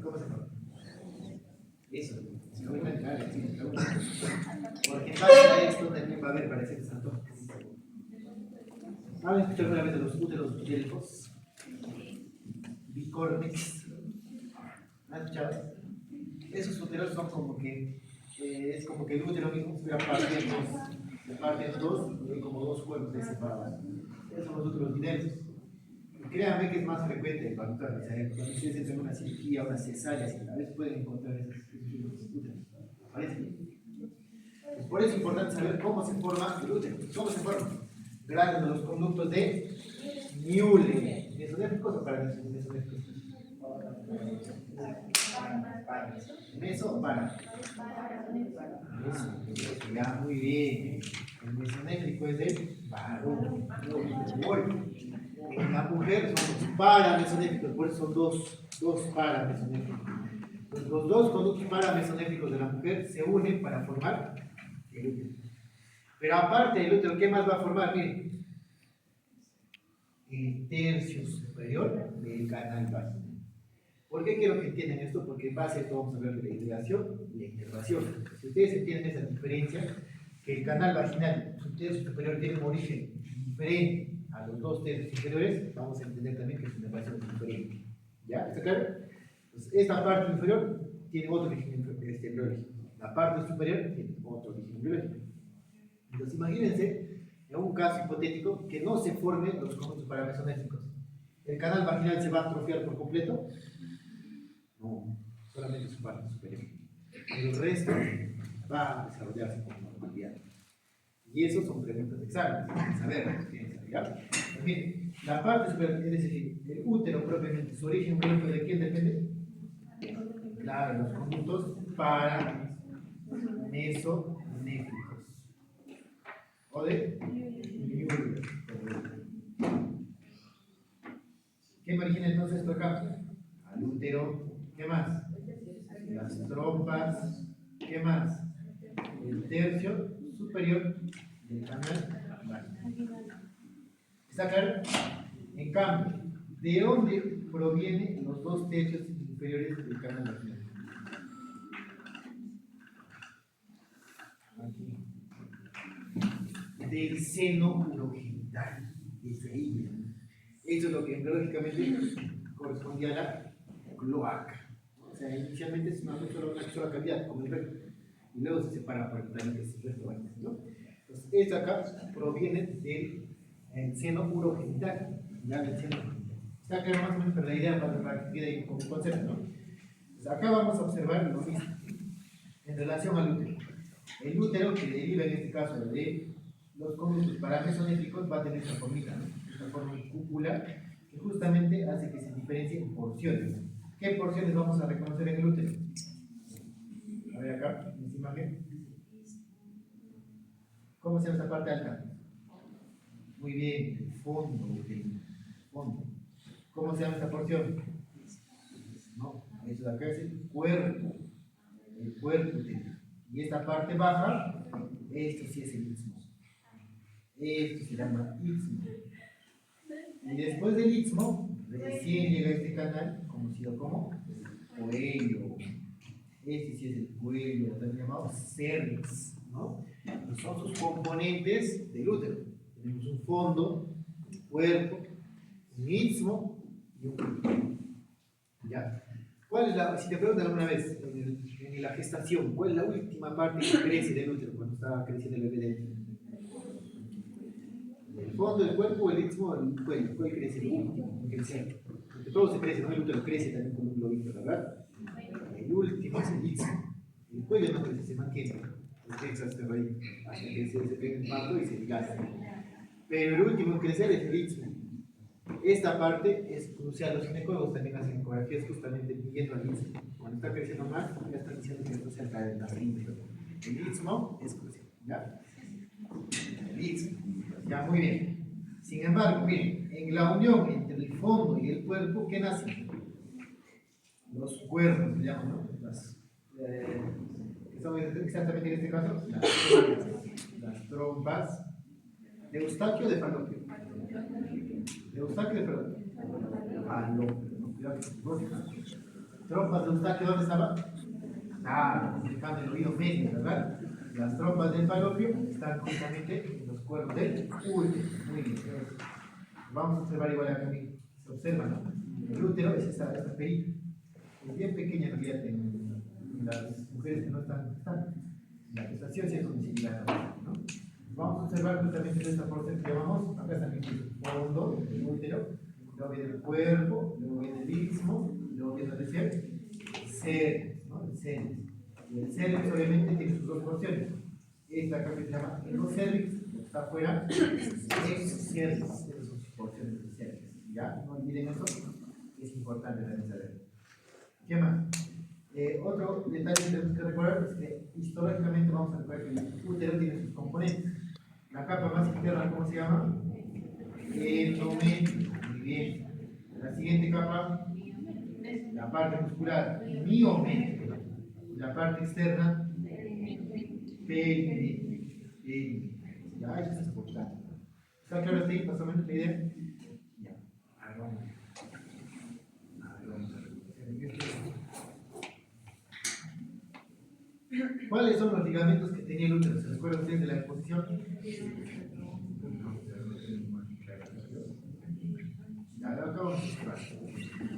¿Cómo se forma? Eso. Porque en base a esto también va a haber parecidos antojos. ¿Han escuchado alguna vez de los úteros delfos? Bicornes. ¿Han escuchado? Esos úteros son como que es como que el útero mismo estuviera partido en dos, y hay como dos cuerpos ahí separados. Esos son los úteros delfos. Créanme que es más frecuente cuando ustedes entran en una cirugía, una cesárea, a veces pueden encontrar esos úteros. ¿Parece? Pues por eso es importante saber cómo se forma el útero. ¿Cómo se forma? Gracias a los conductos de Müller. ¿Mesonérgicos o paramesonérgicos? ¿Meso o para? Eso, ya, muy bien. El mesonéfrico es de varón. En la mujer son los paramesonéficos, por eso son dos paramesonéficos. Entonces, los dos conductos paramesonéficos de la mujer se unen para formar el útero. Pero aparte del útero, ¿qué más va a formar? Miren, el tercio superior del canal vaginal. ¿Por qué quiero que entiendan esto? Porque en base a esto vamos a hablar de la irrigación y la inervación. Si ustedes entienden esa diferencia, que el canal vaginal, su tercio superior, tiene un origen diferente a los dos tercios inferiores, vamos a entender también que su inervación es diferente. ¿Ya? ¿Está claro? Entonces, esta parte inferior tiene otro origen biológico. La parte superior tiene otro origen biológico. Entonces, imagínense, en un caso hipotético, que no se formen los conjuntos paramesonéficos. ¿El canal vaginal se va a atrofiar por completo? No, solamente su parte superior. El resto va a desarrollarse con normalidad. Y eso son preguntas de examen, saber, ¿ya? Pues miren, la parte superior, es decir, el útero propiamente, su origen biológico, ¿de quién depende? Claro, los conductos paramesonéficos. O de Müller. ¿Qué me origina entonces esto acá? Al útero, ¿qué más? Las trompas, ¿qué más? El tercio superior del canal vaginal. ¿Está claro? En cambio, ¿de dónde provienen los dos tercios inferiores del canal vaginal? Aquí. Del seno urogenital. Eso es lo que embriológicamente correspondía a la cloaca. O sea, inicialmente es una sola cavidad, como el recto, y luego se separa por el también que es el resto vaginal, ¿no? Entonces, esto acá proviene del seno urogenital, ya del seno urogenital. Está claro más o menos, pero la idea para que quede como concepto, ¿no? Entonces, acá vamos a observar lo mismo en relación al útero. El útero, que deriva en este caso de los conductos paramesonéficos, va a tener esta formita, ¿no? Esta forma de cúpula que justamente hace que se diferencien porciones. ¿Qué porciones vamos a reconocer en el útero? A ver acá, en esta imagen. ¿Cómo se llama esta parte alta? Muy bien, el fondo. Fondo. ¿Cómo se llama esta porción? No, eso de acá es el cuerpo. El cuerpo uterino. Y esta parte baja, esto sí es el istmo. Esto se llama istmo. Y después del istmo, recién llega este canal conocido como cuello. Este sí es el cuello, también llamado cervix, ¿no? Y son sus componentes del útero. Tenemos un fondo, un cuerpo, un istmo y un cuello. ¿Ya? ¿Cuál es la, si te preguntan alguna vez en la gestación, cuál es la última parte que crece del útero cuando está creciendo el bebé dentro? El fondo, el cuerpo, el istmo, el cuello. ¿Cuál crece? El último en crecer. Porque todo se crece, ¿no? El útero crece también con un globito, ¿verdad? El último es el istmo. El cuello no crece, se mantiene. Hasta que se pegue el parto y se dilata. Pero el último en crecer es el istmo. Esta parte es crucial. Los ginecólogos también hacen ecografías justamente midiendo al istmo. Cuando está creciendo más, ya están diciendo que está cerca del nacimiento. El istmo es crucial. ¿Ya? El istmo. Ya, muy bien. Sin embargo, miren, en la unión entre el fondo y el cuerpo, ¿qué nace? Los cuernos, se llaman, ¿no? ¿Qué son exactamente en este caso? Las trompas de Eustaquio o de Falopio. De Eustaquio o de Falopio. Falopio, ¿no? Cuidado que se equivoca. Trompas de Eustaquio, ¿dónde estaba? Ah, cercano el oído medio, ¿verdad? Las trompas del Falopio están justamente en los cuernos del útero. Muy bien. Vamos a observar igual acá, se observa, ¿no? El útero es esta perita. Es bien pequeña en realidad en las mujeres que no están en la gestación, si es donde se dilata, ¿no? Vamos a observar justamente esta porción que llamamos, acá está el fondo del útero, luego viene el cuerpo, luego viene el istmo, luego viene el cervix, ¿no? El cervix. Y el cervix obviamente tiene sus dos porciones. Esta acá que se llama endocervix, que está afuera, exocervix. Esas son sus porciones del cervix. ¿Ya? No olviden eso, es importante también saber. ¿Qué más? Otro detalle que tenemos que recordar es que históricamente vamos a recordar que el útero tiene sus componentes. La capa más interna, ¿cómo se llama? Endometrio. Muy bien. La siguiente capa, la parte muscular, miometrio. La parte externa, perimetrio. Ya, eso es importante. ¿Está claro así, más o menos la idea? Ya. A ver, vamos a ver. ¿Cuáles son los ligamentos que tenía el útero? ¿Se recuerdan ustedes de la exposición? Ya, lo acabamos de observar.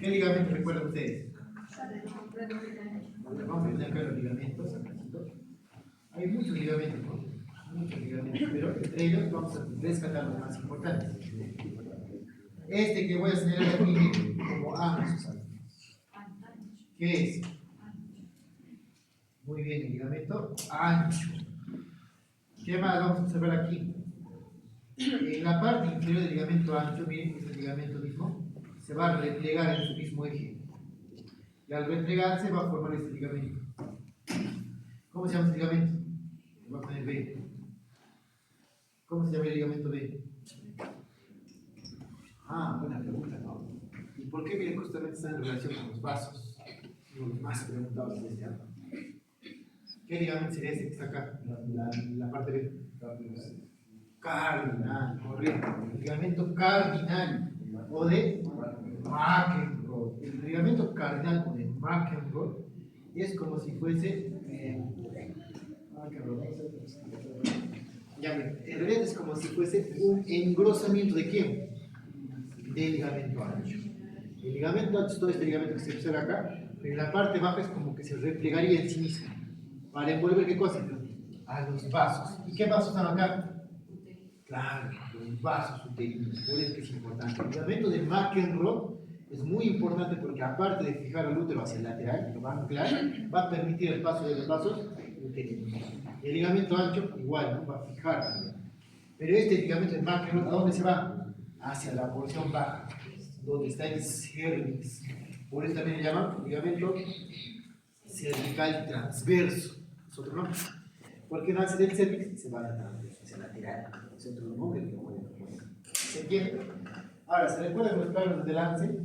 ¿Qué ligamentos recuerdan ustedes? Vamos a poner acá los ligamentos. Hay muchos ligamentos, ¿no? Muchos ligamentos, pero entre ellos vamos a rescatar los más importantes. Este que voy a señalar aquí como ancho. ¿Qué es? Muy bien, el ligamento ancho. ¿Qué más vamos a observar aquí? En la parte inferior del ligamento ancho, miren, es el ligamento mismo, se va a replegar en su mismo eje. Y al replegarse va a formar este ligamento. ¿Cómo se llama este ligamento? Le voy a poner B. ¿Cómo se llama el ligamento B? Ah, buena pregunta, ¿no? ¿Y por qué, miren, justamente está en relación con los vasos? Uno de los más preguntados en este año. ¿Qué ligamento sería este que está acá? La parte B. Cardinal, correcto. El ligamento cardinal o de McEnroe. El ligamento cardinal o de McEnroe es como si fuese. En realidad es como si fuese un engrosamiento de quién? Del ligamento ancho. El ligamento ancho es todo este ligamento que se observa acá, pero en la parte baja es como que se replegaría en sí mismo. Para envolver qué cosa? A los vasos. ¿Y qué vasos están acá? Claro, los vasos uterinos. Por eso que es importante. El ligamento de McEnroe es muy importante porque aparte de fijar el útero hacia el lateral, lo va a anclar, va a permitir el paso de los vasos uterinos. El ligamento ancho, igual, ¿no? Va a fijar también. Pero este ligamento de McEnroe, ¿a dónde se va? Hacia la porción baja, donde está el cervix. Por eso también le llaman ligamento cervical transverso. Es otro nombre. Porque nace del cervix y se va hacia el lateral. Es otro nombre que lo pueden poner. ¿Se entiende? Ahora, ¿se recuerdan los planos de lance?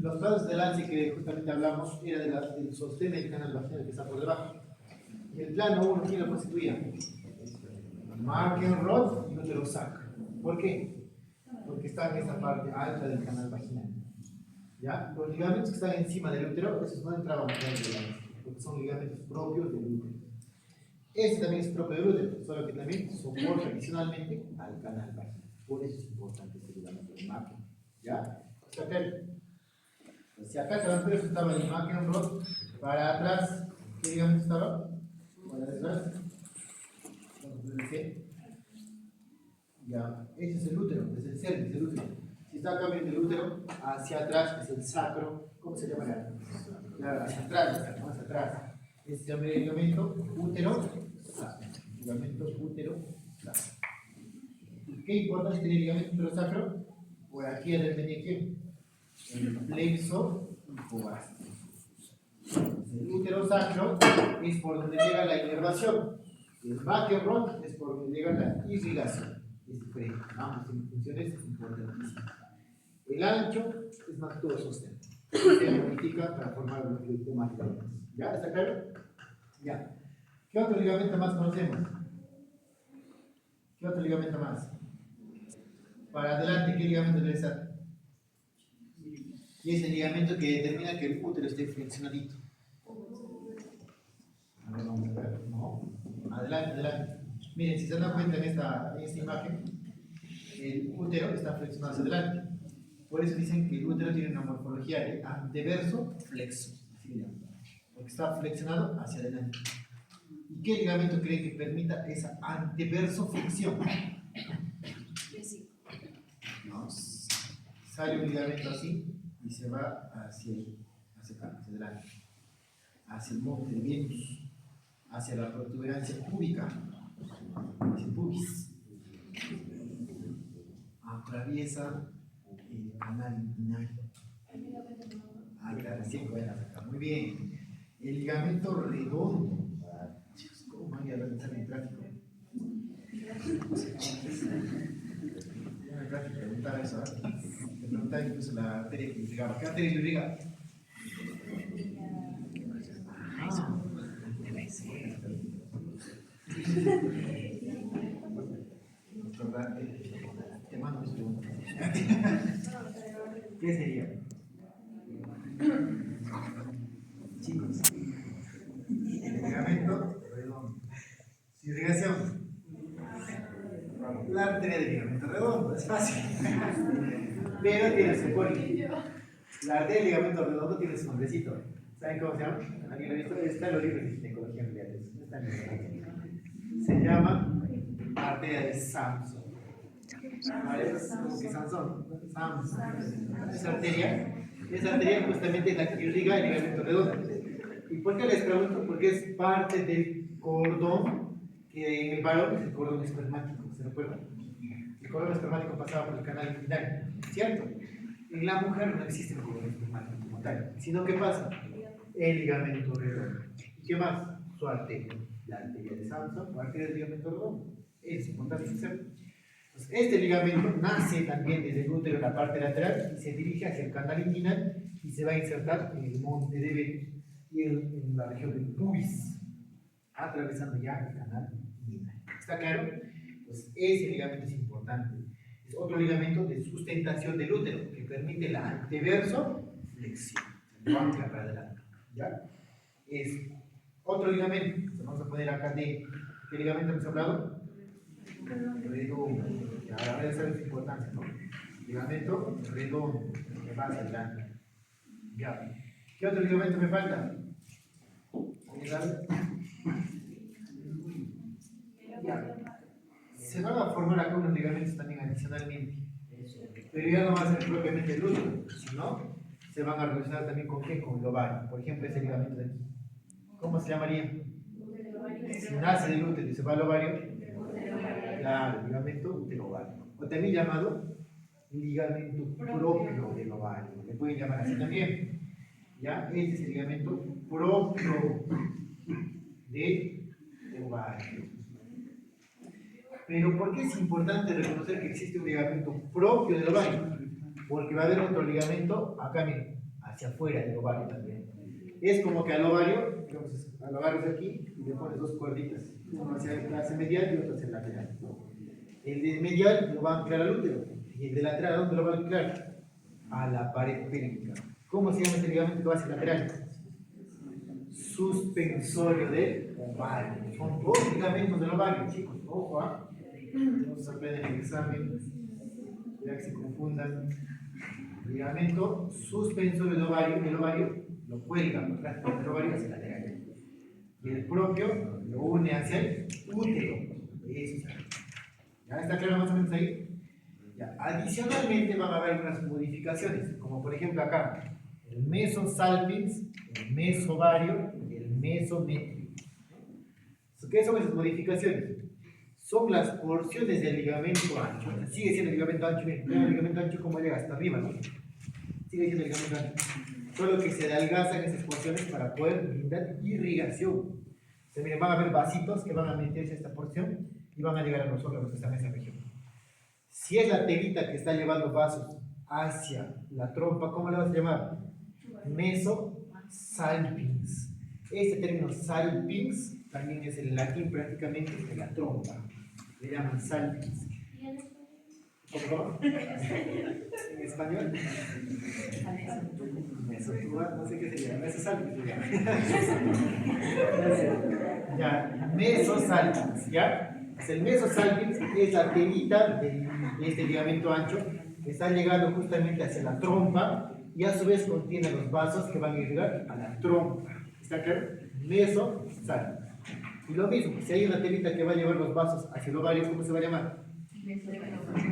Los planos de lance que justamente hablamos era del sostén del canal vaginal que está por debajo. Y el plano 1, ¿quién lo constituía? McEnroe y útero sacro. ¿Por qué? Porque está en esta parte alta del canal vaginal. ¿Ya? Los ligamentos que están encima del útero, esos no entraban acá en el anexo, porque son ligamentos propios del útero. Este también es propio del útero, solo que también soporta adicionalmente al canal vaginal. Por eso es importante este ligamento de Macken. ¿Ya? Hasta acá. Si acá delantero estaba el Macken Rod, para atrás, ¿qué ligamento estaba? Para atrás. Ya, ese es el útero, es el cervix, el útero. Si está acá viendo el útero, hacia atrás es el sacro, ¿cómo se llama? Claro, hacia atrás, más atrás. Este se llama el ligamento útero sacro. Ligamento útero sacro. ¿Qué importancia tiene el ligamento útero sacro? Por aquí depende quién. El plexo hipogastrio. El útero sacro es por donde llega la inervación. El Macken Rod es por donde llega la irrigación. Es diferente. Ambas funciones importantísimas. El ancho es más que todo sostén. Se modifica para formar lo que más ligamentos. ¿Ya? ¿Está claro? Ya. ¿Qué otro ligamento más conocemos? ¿Qué otro ligamento más? Para adelante, ¿qué ligamento debe estar? Y es el ligamento que determina que el útero esté flexionadito. A ver, vamos a ver. No. Adelante, adelante. Miren, si se dan cuenta en esta imagen, el útero está flexionado hacia adelante. Por eso dicen que el útero tiene una morfología de anteverso flexo. Así le llaman. Porque está flexionado hacia adelante. ¿Y qué ligamento creen que permita esa anteverso flexión? No. Sale un ligamento así y se va hacia acá, hacia adelante. Hacia el monte de Venus, hacia la protuberancia púbica, hacia el pubis. Atraviesa el canal inguinal. Claro, sí, pueden sacar. Muy bien. El ligamento redondo. Chicos, ¿cómo van a realizar el tráfico? Yo me preguntaba eso, me preguntaba incluso la arteria que irrigaba. ¿Qué arteria irriga? Te mando mis preguntas. ¿Qué sería? Chicos, el ligamento redondo. Irrigación. La arteria del ligamento redondo, es fácil. Pero tiene su porqué. La arteria del ligamento redondo tiene su nombrecito. ¿Saben cómo se llama? ¿Alguien lo ha visto? Está en los libros de ginecología en realidad. No está en el... Se llama arteria de Samson. ¿Vale? Es como que Sansón. Samson. Esa arteria justamente es la que irriga el ligamento redondo. ¿Y por qué les pregunto? Porque es parte del cordón que en el varón es el cordón espermático. ¿Se recuerdan? El cordón espermático pasaba por el canal inguinal, ¿cierto? En la mujer no existe el cordón espermático como tal, sino que pasa el ligamento redondo. ¿Y qué más? Su arteria, la arteria de Samson o arteria del ligamento redondo. Es importante hacerlo. Entonces, este ligamento nace también desde el útero en la parte lateral y se dirige hacia el canal inguinal y se va a insertar en el monte de Venus y en la región del pubis, atravesando ya el canal inguinal. ¿Está claro? Pues ese ligamento es importante. Es otro ligamento de sustentación del útero que permite la anteverso flexión. Lo ancla para adelante. ¿Ya? Es otro ligamento. Vamos a poner acá de ¿qué ligamento hemos hablado? Redondo. Ahora voy a saber su importancia, ¿no? Ligamento redondo que va hacia adelante. Ya. ¿Qué otro ligamento me falta? Ya. Se van a formar acá unos ligamentos también adicionalmente, pero ya no va a ser propiamente el útero, sino se van a relacionar también con qué, con el ovario. Por ejemplo, ese ligamento de aquí, ¿cómo se llamaría? Si nace del útero y se va al ovario, claro, el ligamento útero-ovario, o también llamado ligamento propio del ovario, le pueden llamar así también. ¿Ya? Este es el ligamento propio del ovario. Pero ¿por qué es importante reconocer que existe un ligamento propio del ovario? Porque va a haber otro ligamento acá, miren, hacia afuera del ovario también. Es como que al ovario, digamos, al ovario es aquí y le pones dos cuerditas, uno hacia el medial y otro hacia el lateral. El de medial lo va a anclar al útero y el de lateral, ¿dónde lo va a anclar? a la pared pélvica. ¿Cómo se llama este ligamento que va hacia el lateral? Suspensorio del ovario. Son dos ligamentos del ovario, chicos. Ojo, ¿ah? No se aprenden en el examen. Ya que se confundan. Ligamento suspensorio del ovario. El ovario lo cuelga por atrás del ovario hacia el lateral. Y el propio lo une hacia el útero. Eso. ¿Ya está claro más o menos ahí? Ya. Adicionalmente van a haber unas modificaciones, como por ejemplo acá, el mesosalpinx, el mesovario y el mesometrio. ¿Qué son esas modificaciones? Son las porciones del ligamento ancho. O sea, sigue siendo el ligamento ancho, miren, el ligamento ancho como llega hasta arriba, ¿no? Sigue siendo el ligamento ancho. Solo que se adelgazan esas porciones para poder brindar irrigación. O sea, miren, van a haber vasitos que van a meterse a esta porción y van a llegar a los órganos que están en esa región. Si es la telita que está llevando vasos hacia la trompa, ¿cómo le vas a llamar? Mesosalpinx. Este término salpinx también es el latín prácticamente de la trompa. Le llaman salpinx. ¿Cómo? ¿En español? Mesotuba, no sé qué sería. Mesosalpinx. Ya, mesosalpinx, ¿ya? El mesosalpinx es la telita de este ligamento ancho que está llegando justamente hacia la trompa y a su vez contiene los vasos que van a llegar a la trompa. ¿Está claro? Mesosalpinx. Y lo mismo, si hay una telita que va a llevar los vasos hacia el ovario, ¿cómo se va a llamar?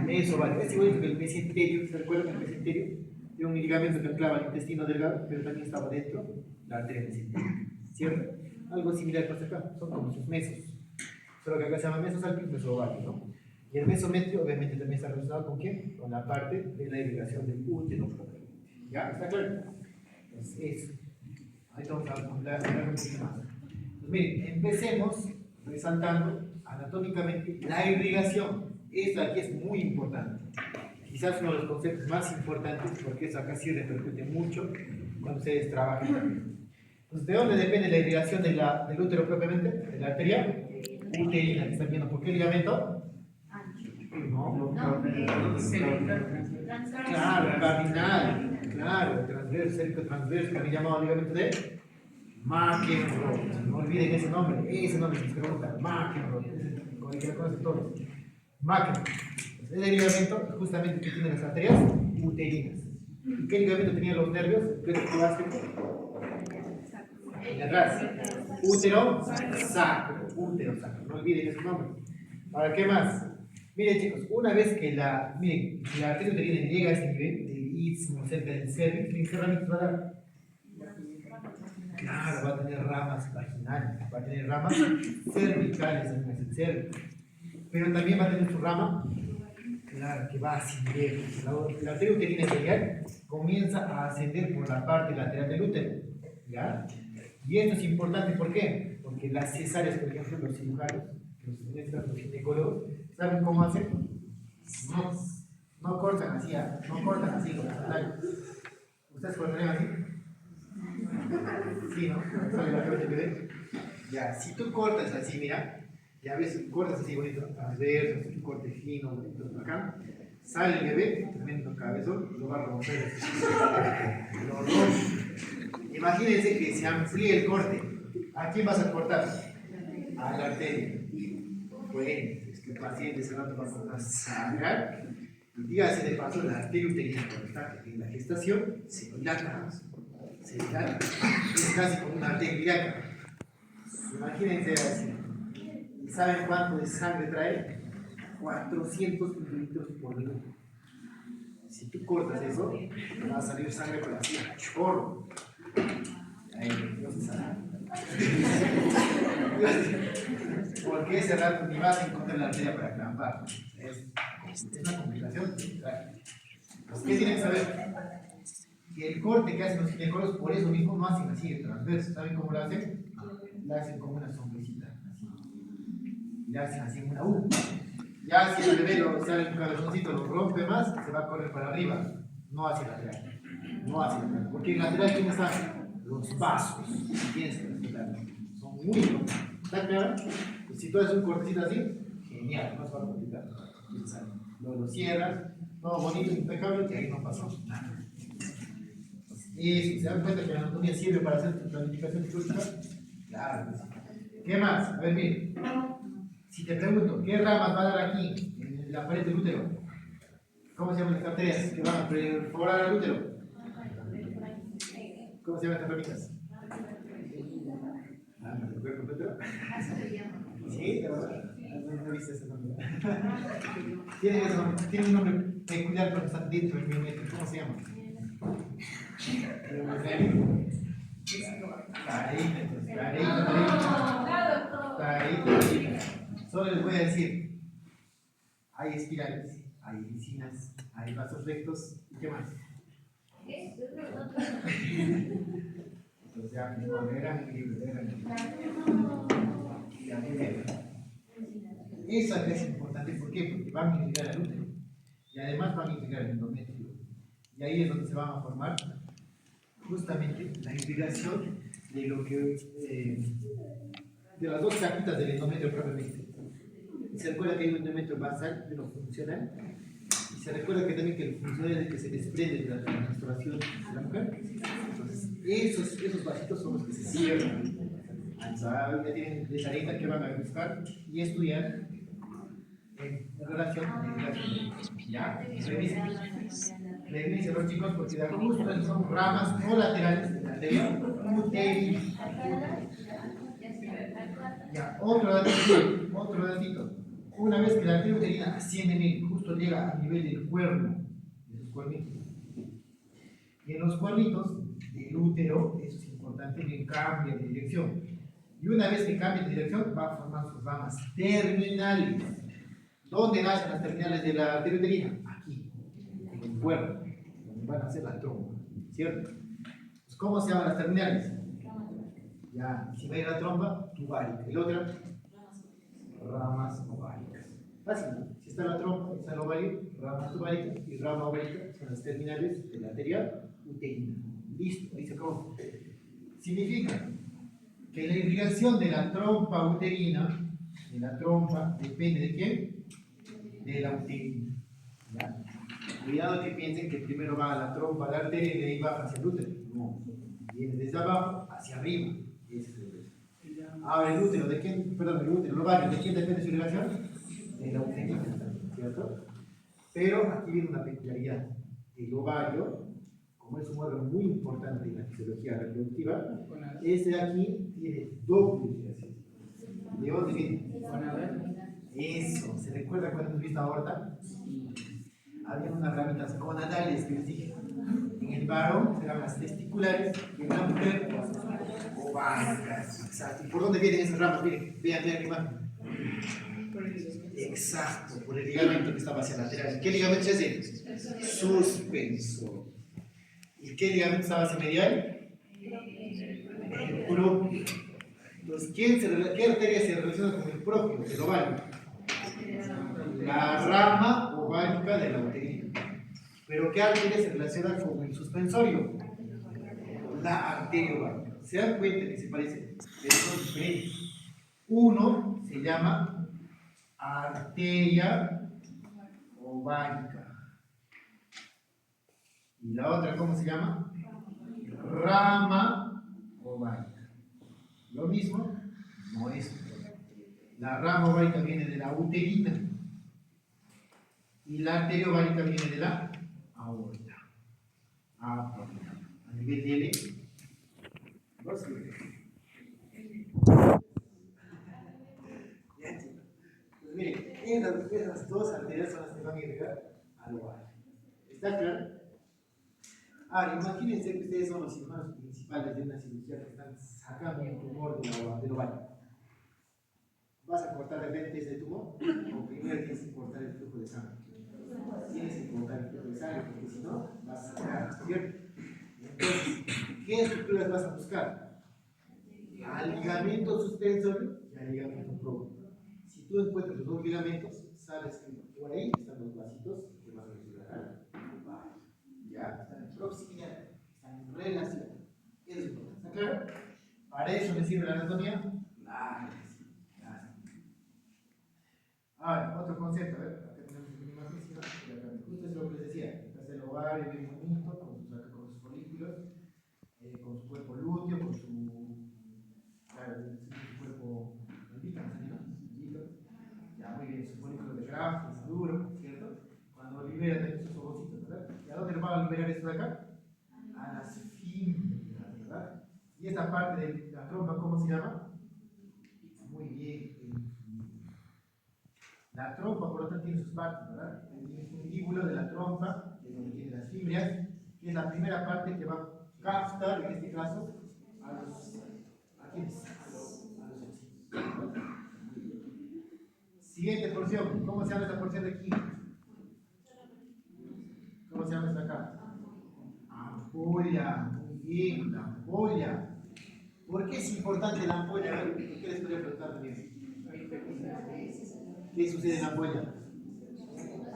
Mesovario. Es igual que el mesenterio. ¿Se recuerdan el mesenterio? Tiene un ligamento que anclava el intestino delgado, pero también estaba dentro de la arteria mesenterio. ¿Cierto? Algo similar pasa acá. Son como sus mesos. Solo que acá se llama mesosalpinx, mesovario, ¿no? Y el mesometrio obviamente también está relacionado con ¿quién? Con la parte de la irrigación del útero propiamente. ¿Ya? ¿Está claro? Entonces, eso. Ahí vamos a hablar un poquito más. Pues miren, empecemos resaltando anatómicamente la irrigación. Esto aquí es muy importante. Quizás uno de los conceptos más importantes, porque eso acá sí repercute mucho cuando ustedes trabajan también. Entonces, ¿de dónde depende la irrigación del útero propiamente? De la arteria uterina, que están viendo. ¿Por qué ligamento? No, claro, cardinal, claro, transverso, cervicotransverso, también llamado ligamento de McEnroe. No olviden ese nombre se pregunta, McEnroe, con el que lo conocen todos. McEnroe. Es el ligamento justamente que tiene las arterias uterinas. ¿Y qué ligamento tenía los nervios? ¿Qué es el atrás? Útero sacro. Útero sacro. No olviden ese nombre. Ahora, ¿qué más? Miren, chicos, una vez que la arteria uterina llega a ese nivel del istmo cerca del cervix, ¿qué ramitas va a dar? Claro, va a tener ramas vaginales, va a tener ramas cervicales en el cervix. Pero también va a tener su rama, claro, que va a ascender. La arteria uterina lineal comienza a ascender por la parte lateral del útero. ¿Ya? Y esto es importante, ¿por qué? Porque las cesáreas, por ejemplo, los cirujanos, los ginecólogos, ¿saben cómo hacen? No cortan así, no cortan así. ¿Ustedes cortarían así? Sí, ¿no? ¿Sale la cabeza que ven? Ya, si tú cortas así, mira, ya ves, cortas así bonito, transverso, un corte fino, bonito, acá, sale el bebé, tremendo cabezón, lo va a romper. Lo rompe. Imagínense que se amplíe el corte. ¿A quién vas a cortar? A la arteria. Bueno, es que el paciente ese rato va a cortar sangrar. Y dígase de paso, la arteria uterina cuando está en la gestación se dilata. Se dilata. Es casi como una arteria ilíaca. Imagínense así. ¿Y saben cuánto de sangre trae? 400 mililitros por minuto. Si tú cortas eso, va a salir sangre por así, a chorro. Ahí, no se sabe. Porque ese rato ni vas a encontrar la arteria para clampar. Es una complicación. Pues, ¿qué tienen que saber? Que el corte que hacen los ginecólogos, por eso mismo no hacen así de transverso. ¿Saben cómo lo hacen? Lo hacen como una sombrecita. Así. Le hacen así en una U. Ya si el bebé lo sale un cabezoncito, lo rompe más, se va a correr para arriba. No hacia el lateral. No hacia el lateral. Porque en el lateral, ¿quiénes están? Los vasos. Tienes que respetar. Son muy importantes. ¿Está claro? Pues si tú haces un cortecito así, genial, no se va a complicar. Luego lo cierras, todo bonito, impecable, y ahí no pasó nada. Eso, ¿se dan cuenta que la anatomía sirve para hacer tu planificación quirúrgica? Claro que sí. ¿Qué más? A ver, miren. Si te pregunto, ¿qué ramas va a dar aquí, en la pared del útero? ¿Cómo se llaman las arterias que van a perforar al útero? ¿Cómo se llaman estas ramitas? Ah, ¿no te acuerdas completo? Sí, pero no viste ese nombre. Tiene un nombre peculiar porque está dentro del biometro. ¿Cómo se llama? Carita. Solo les voy a decir, hay espirales, hay lisinas, hay vasos rectos, ¿y qué más? Entonces ya, eran libros. Ya, muy bien. Eso es importante, ¿por qué? Porque van a irrigar al útero y además van a irrigar el endometrio. Y ahí es donde se van a formar justamente la irrigación de lo que de las dos capitas del endometrio propiamente. Se recuerda que hay un endometrio basal de lo funcional y se recuerda que también que el funcional es el que se desprende durante la menstruación de la mujer. Entonces, esos vasitos son los que se cierran. Ya tienen de tarea que van a buscar y estudiar en relación a la irrigación. ¿Ya? Revisen los chicos porque de justo son ramas colaterales de la arteria uterina. Ya, otro datito. Una vez que la arteria uterina asciende bien, justo llega a nivel del cuerno, de sus cuernitos. Y en los cuernitos del útero, eso es importante, bien cambia de dirección. Y una vez que cambia de dirección, va a formar sus ramas terminales. ¿Dónde nacen las terminales de la arteria uterina? Aquí, en el cuerno, donde van a ser la trompa, ¿cierto? Pues, ¿cómo se llaman las terminales? Ya, si va a ir la trompa, tubárica. Y la otra, ramas ováricas. Fácil, ¿no? Si está la trompa, está el ovario, ramas tubáricas y rama ovárica son las terminales de la arteria uterina. Listo, ahí se acabó. Significa que la irrigación de la trompa uterina, de la trompa, depende de quién? De la uterina. ¿Ya? Cuidado que piensen que primero va a la trompa, la arteria y de ahí baja hacia el útero. No, viene desde abajo hacia arriba. Ese es el proceso. Ahora el útero, ¿de quién? Perdón, el útero, el ovario, ¿de quién depende su irrigación? De la uterina, ¿cierto? Pero aquí viene una peculiaridad. El ovario, como es un órgano muy importante en la fisiología reproductiva, este de aquí tiene doble irrigación. ¿De dónde viene? Eso, ¿se recuerda cuando hemos visto aorta? Había unas ramitas gonadales que les dije. En el varón serán las testiculares y en la mujer ováricas. Exacto. ¿Y por dónde vienen esas ramas? Miren, vean la imagen. Exacto, por el ligamento que estaba hacia lateral. ¿Qué ligamento es ese? Suspensor. ¿Y qué ligamento estaba hacia medial? El propio. Entonces, ¿qué arteria se relaciona con el propio, el ovario? La rama ovárica de la uterina. ¿Pero qué arteria se relaciona con el suspensorio? La arteria ovárica. ¿Se dan cuenta que se parecen? Pero son diferentes. Uno se llama arteria ovárica. ¿Y la otra cómo se llama? Rama ovárica. Lo mismo, no es. La rama ovárica viene de la uterina y la arteria ovárica viene de la aorta. A nivel de L, ¿no? Pues miren, esas dos arterias son las que van a irrigar al ovario. ¿Está claro? Ahora, imagínense que ustedes son los cirujanos principales de una cirugía que están sacando un tumor del ovario. ¿Vas a cortar de repente ese tumor? O primero tienes que cortar el flujo de sangre. Tienes que cortar el flujo de sangre, porque si no, vas a sacar, ¿cierto? Entonces, ¿qué estructuras vas a buscar? Al ligamento suspensorio y al ligamento propio. Si tú encuentras los dos ligamentos, sabes que por ahí están los vasitos que van a ayudar al ovario. Ya, están en proximidad, están en relación. Eso es importante. ¿Está claro? ¿Para eso me sirve la anatomía? Claro que sí. Ahora, otro concepto, a ver, acá tenemos una imagen, justo es lo que les decía, acá está el ovario bien bonito, con sus folículos, duro, ¿cierto? Cuando liberan estos ovocitos, ¿verdad? ¿Y a dónde lo van a liberar esto de acá? A las fibras, ¿verdad? Y esta parte de la trompa, ¿cómo se llama? Muy bien, la trompa, por lo tanto, tiene sus partes, ¿verdad? El fundíbulo de la trompa, que es donde tiene las fibras, que es la primera parte que va a captar, en este caso, ¿a quiénes? A los ovocitos. Siguiente porción, ¿cómo se llama esta porción de aquí? ¿Cómo se llama esta acá? Ampolla, muy bien, la ampolla. ¿Por qué es importante la ampolla? A ver, ¿qué les podría preguntar también? ¿Qué sucede en la ampolla?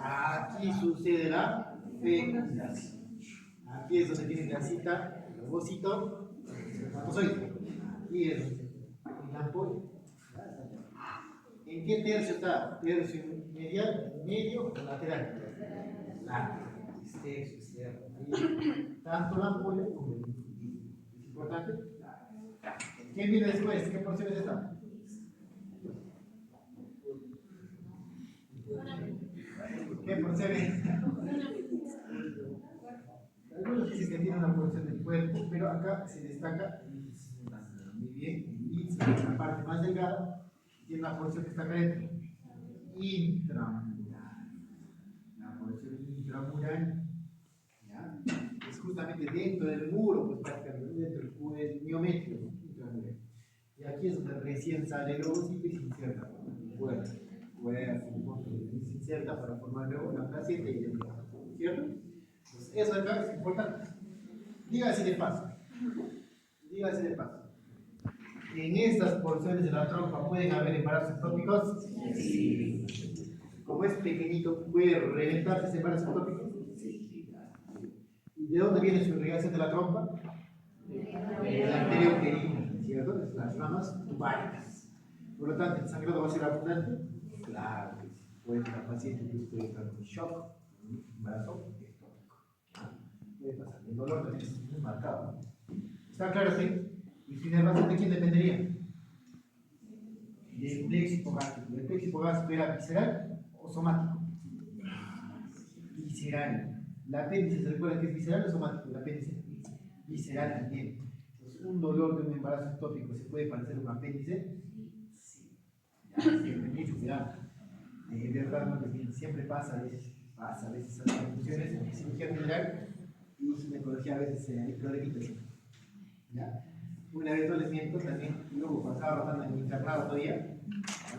Aquí sucede la fecundación. Aquí es donde tiene grasita, el ovocito, el espermatozoide. Aquí es en la ampolla. ¿En qué tercio está? ¿Tercio medial, medio o lateral? Lateral. Externo, externo. Ahí, tanto la ampolla como el fundíbulo. ¿Es importante? ¿Quién viene después? ¿Qué porción es esta? ¿Qué porción es? Algunos dicen que tiene una porción del cuerpo, pero acá se destaca muy bien, el índice, la parte más delgada, tiene una porción que está acá dentro, intramural. La porción intramural, ¿ya? Es justamente dentro del muro, pues prácticamente dentro del muro del miometrio intramural. Y aquí es donde recién sale el ovocito y se inserta. Bueno, se inserta para formar luego la placenta y el embrión, ¿cierto? Entonces, eso de acá es importante. Dígase de paso. Dígase de paso. ¿En estas porciones de la trompa pueden haber embarazos ectópicos? Sí. Como es pequeñito, ¿puede reventarse ese embarazo ectópico? Sí. ¿Y de dónde viene su irrigación de la trompa? De la arteria uterina, ¿cierto? De las ramas tubáricas. Por lo tanto, ¿el sangrado va a ser abundante? Claro que sí. Puede que la paciente puede estar en shock, un embarazo ectópico. Puede pasar. El dolor también es muy marcado. ¿Está claro, sí? ¿Y su inervación de quién dependería? Del plexo gástrico. ¿El plexo gástrico era visceral o somático? Visceral. ¿La apéndice se recuerda que es visceral o somático? La apéndice visceral también. Entonces, ¿un dolor de un embarazo ectópico se puede parecer a un apéndice? Sí. Ya, siempre, mucho cuidado. De verdad, no, siempre pasa a veces a las confusiones en cirugía general y ginecología a veces hay problemitas. ¿Ya? Una vez no les miento, también luego cuando estaba trabajando en mi internado todavía,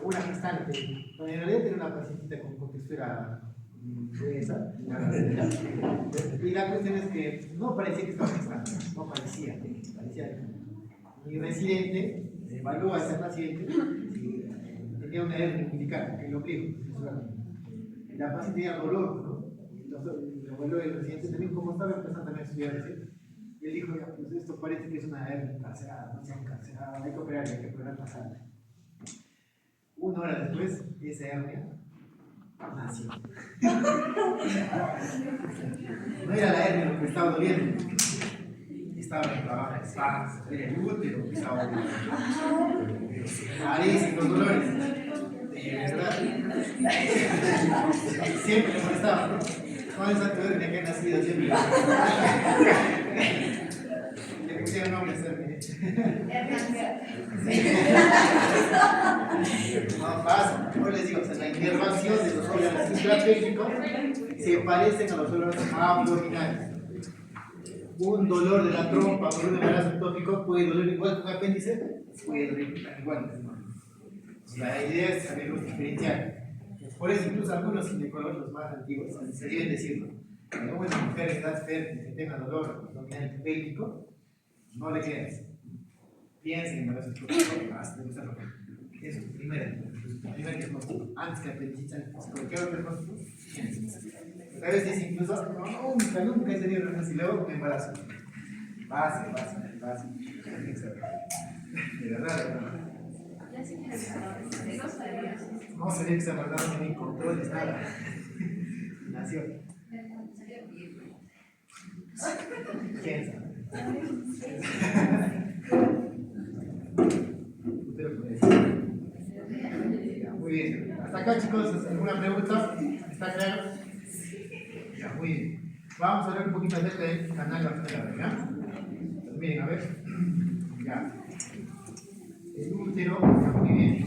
una gestante, en realidad tenía una pacientita con textura gruesa, y la cuestión es que no parecía que estaba gestante, no parecía. Mi residente evaluó a esa paciente y tenía una hernia umbilical en el ombligo, y la paciente tenía dolor, ¿no? Y lo evaluó el residente también, como estaba empezando también a estudiar recién. Y él dijo, ya, pues esto parece que es una hernia encarcerada, no sea encarcerada, hay que operar la sangre. Una hora después, esa hernia nació. No era la hernia lo que estaba doliendo, estaba en la panza, era el útero que estaba doliendo. Parecen los dolores, de verdad. Siempre me molestaba, ¿no? ¿Cuál es tu hernia que ha nacido siempre? Le pusieron nombre a esa hernia. No pasa, yo les digo, o sea, la inervación de los órganos intrapélvicos se parecen a los órganos abdominales. Un dolor de la trompa por un embarazo ectópico puede doler igual que un apéndice, puede doler igual. La idea es saberlos diferenciar. Por eso, incluso algunos ginecólogos más antiguos se deben decirlo. Cuando una mujer en edad fértil que tenga dolor abdominal pélvico, no le creas. Piensen en embarazo ectópico hasta de usarlo. Eso es primer diagnóstico. Antes que apendicitis, cualquier otro diagnóstico, a veces incluso nunca he tenido relaciones y luego me embarazo. Base. De verdad. No sabía que se guardaba ni controles, nada. Nació. ¿Quién sabe? Usted lo puede decir. Muy bien. Hasta acá, chicos, ¿alguna pregunta? ¿Está claro? Ya, muy bien. Vamos a hablar un poquito acerca del canal vaginal, ¿ya? Pues miren, a ver. Ya. El útero, está muy bien,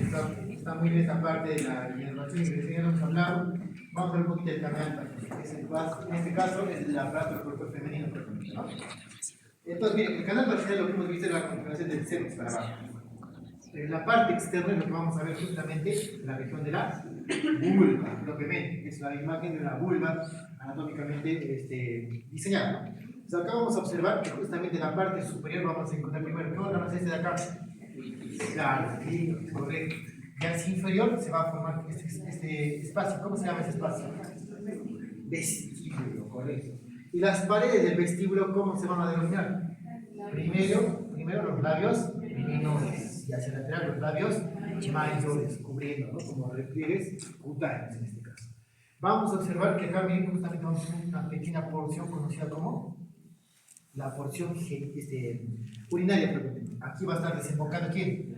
está muy bien esta parte de la inervación que ya hemos hablado. Vamos a ver un poquito del canal vaginal. En este caso es el aparato del cuerpo femenino, ¿no? Entonces, miren, el canal vaginal lo que hemos visto es la configuración del cervix para abajo. Pero en la parte externa es lo que vamos a ver justamente la región de la vulva, lo que ven, es la imagen de una vulva anatómicamente diseñada, ¿no? Entonces acá vamos a observar que justamente en la parte superior vamos a encontrar primero, ¿qué órgano es este de acá? Claro, correcto. Y hacia inferior se va a formar este espacio. ¿Cómo se llama ese espacio? Vestíbulo, correcto. Y las paredes del vestíbulo, ¿cómo se van a denominar? Primero los labios menores y hacia lateral los labios mayores, cubriendo, ¿no? Como repliegues cutáneos en este caso. Vamos a observar que acá bien justamente vamos a tener una pequeña porción conocida como la porción urinaria. Aquí va a estar desembocando ¿quién?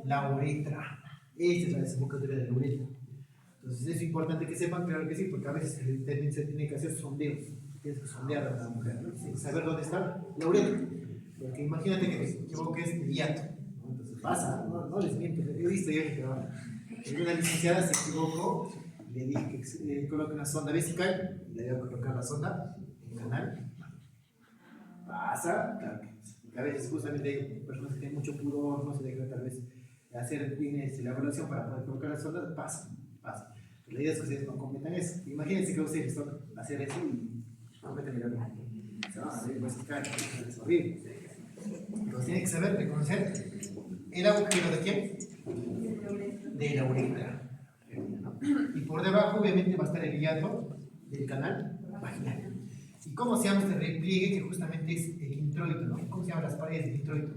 La uretra. Esta es la desembocadura de la uretra. Entonces es importante que sepan, claro que sí, porque a veces se tiene que hacer sondeos. Tienes que sondear a la mujer, ¿no? Tienes que saber dónde está la uretra. Porque imagínate que te equivoques de hiato, ¿no? Entonces pasa, no les miento. Yo he visto que una licenciada se equivocó, le dije que coloque una sonda vesical, y le voy a colocar la sonda en el canal. Pasa, claro que a veces justamente hay personas que tienen mucho pudor, no se dejan tal vez hacer bien la evaluación para poder colocar la sonda, pasa. Pero la idea es que ustedes no cometan eso. Imagínense que ustedes van a hacer eso y cometen el error. Se van a hacer vesical, es horrible. Entonces tienen que saber reconocer el agujero de quién? De la uretra. Y por debajo obviamente va a estar el hiato del canal vaginal. ¿Y cómo se llama este repliegue que justamente es el introito, ¿no? ¿Cómo se llaman las paredes del introito?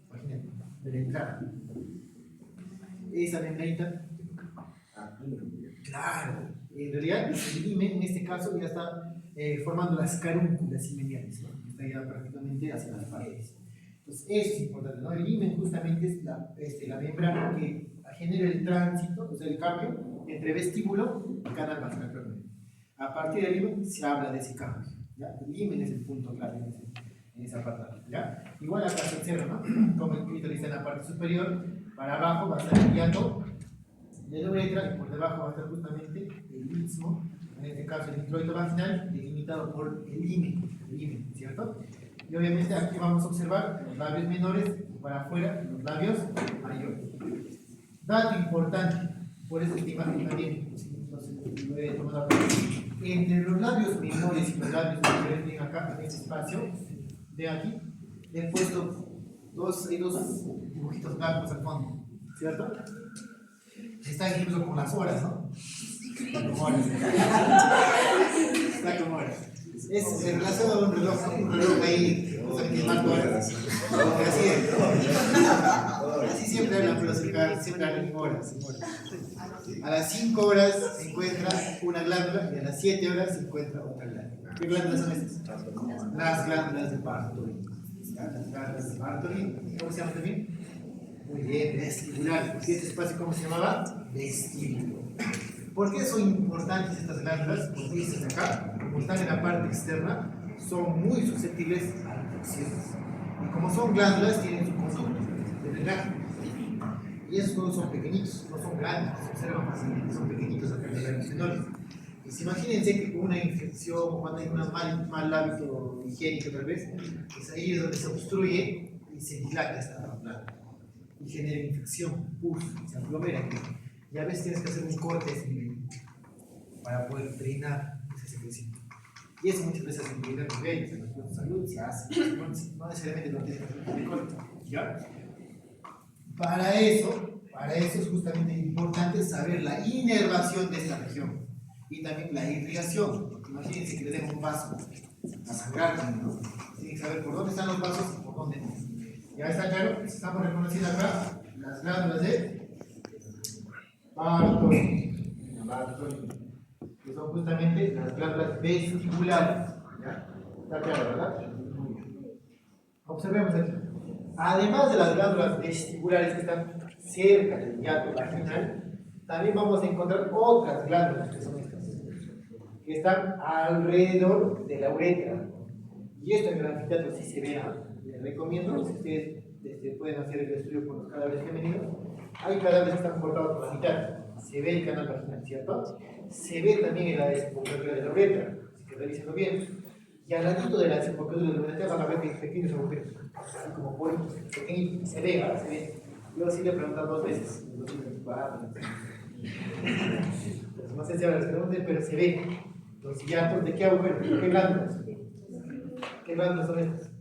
Imagínate, de la entrada. Esa membranita. Claro, en realidad el himen en este caso ya está formando las carúnculas himeniales, ¿no? Está ya prácticamente hacia las paredes. Entonces eso es importante, ¿no? El himen justamente es la membrana que genera el tránsito, o sea, el cambio entre vestíbulo y canal vaginal. A partir del himen se habla de ese cambio. ¿Ya? El himen es el punto clave en esa apartado. ¿Ya? Igual acá se observa, ¿no? Como el clítoris está en la parte superior, para abajo va a estar el hiato de la uretra y por debajo va a estar justamente el istmo, en este caso el introito vaginal, delimitado por el himen, ¿cierto? Y obviamente aquí vamos a observar los labios menores y para afuera los labios mayores. Dato importante, por eso esta imagen también, entonces lo he tomado acá. Entre los labios menores y los labios mayores, ven acá en este espacio, de aquí, he puesto hay dos dibujitos blancos al fondo, ¿cierto? Está incluso con las horas, ¿no? Está como horas. Está como horas. Es en relación a un reloj ahí, que marca horas. Así siempre hablan, pero siempre hablan horas. A las 5 horas se encuentra una glándula y a las 7 horas se encuentra otra glándula. ¿Qué glándulas son estas? Las glándulas de Bartholin. Las glándulas de Bartholin. ¿Cómo se llama también? Muy bien, vestibular. ¿Por qué este espacio cómo se llamaba? Vestíbulo. ¿Por qué son importantes estas glándulas? Porque dicen acá, como están en la parte externa, son muy susceptibles a infecciones. Y como son glándulas, tienen su conducto de drenaje. Y esos todos son pequeñitos, no son grandes, se observan fácilmente, son pequeñitos acá en los menores. Pues imagínense que con una infección o cuando hay un mal hábito higiénico tal vez, pues ahí es donde se obstruye y se dilata esta glándula y genera infección, se aglomera. Y a veces tienes que hacer un corte de ese nivel para poder drenar esa secreción. Y eso muchas veces en los bellos, en los puntos de salud se hace, no necesariamente lo tienes que hacer de corte, ¿ya? Para eso es justamente importante saber la inervación de esta región y también la irrigación. Porque imagínense que le dejo un vaso a sangrar, ¿no? Tienen que saber por dónde están los vasos y por dónde no. Ya está claro, estamos reconociendo acá las glándulas de Bartholin, que son justamente las glándulas vestibulares. ¿Ya? Está claro, ¿verdad? Muy bien. Observemos aquí. Además de las glándulas vestibulares que están cerca del hiato vaginal, también vamos a encontrar otras glándulas que son estas, que están alrededor de la uretra. Y esto en el anfiteatro sí se ve. Les recomiendo, si ustedes pueden hacer el estudio con los cadáveres femeninos, hay cadáveres que están cortados por la mitad. Se ve el canal vaginal, ¿cierto? Se ve también en la desembocadura de la uretra, así que revísenlo bien. Y al ladito de la desembocadura de la uretra van a ver que hay pequeños agujeros, así como poritos, pequeñitos. Se ve, ¿verdad? Se ve. Yo sí le he preguntado 2 veces. No sé si ahora les pregunten, pero se ve. Entonces, ya, ¿de qué agujero? ¿Qué glándulas? ¿Qué glándulas son estas?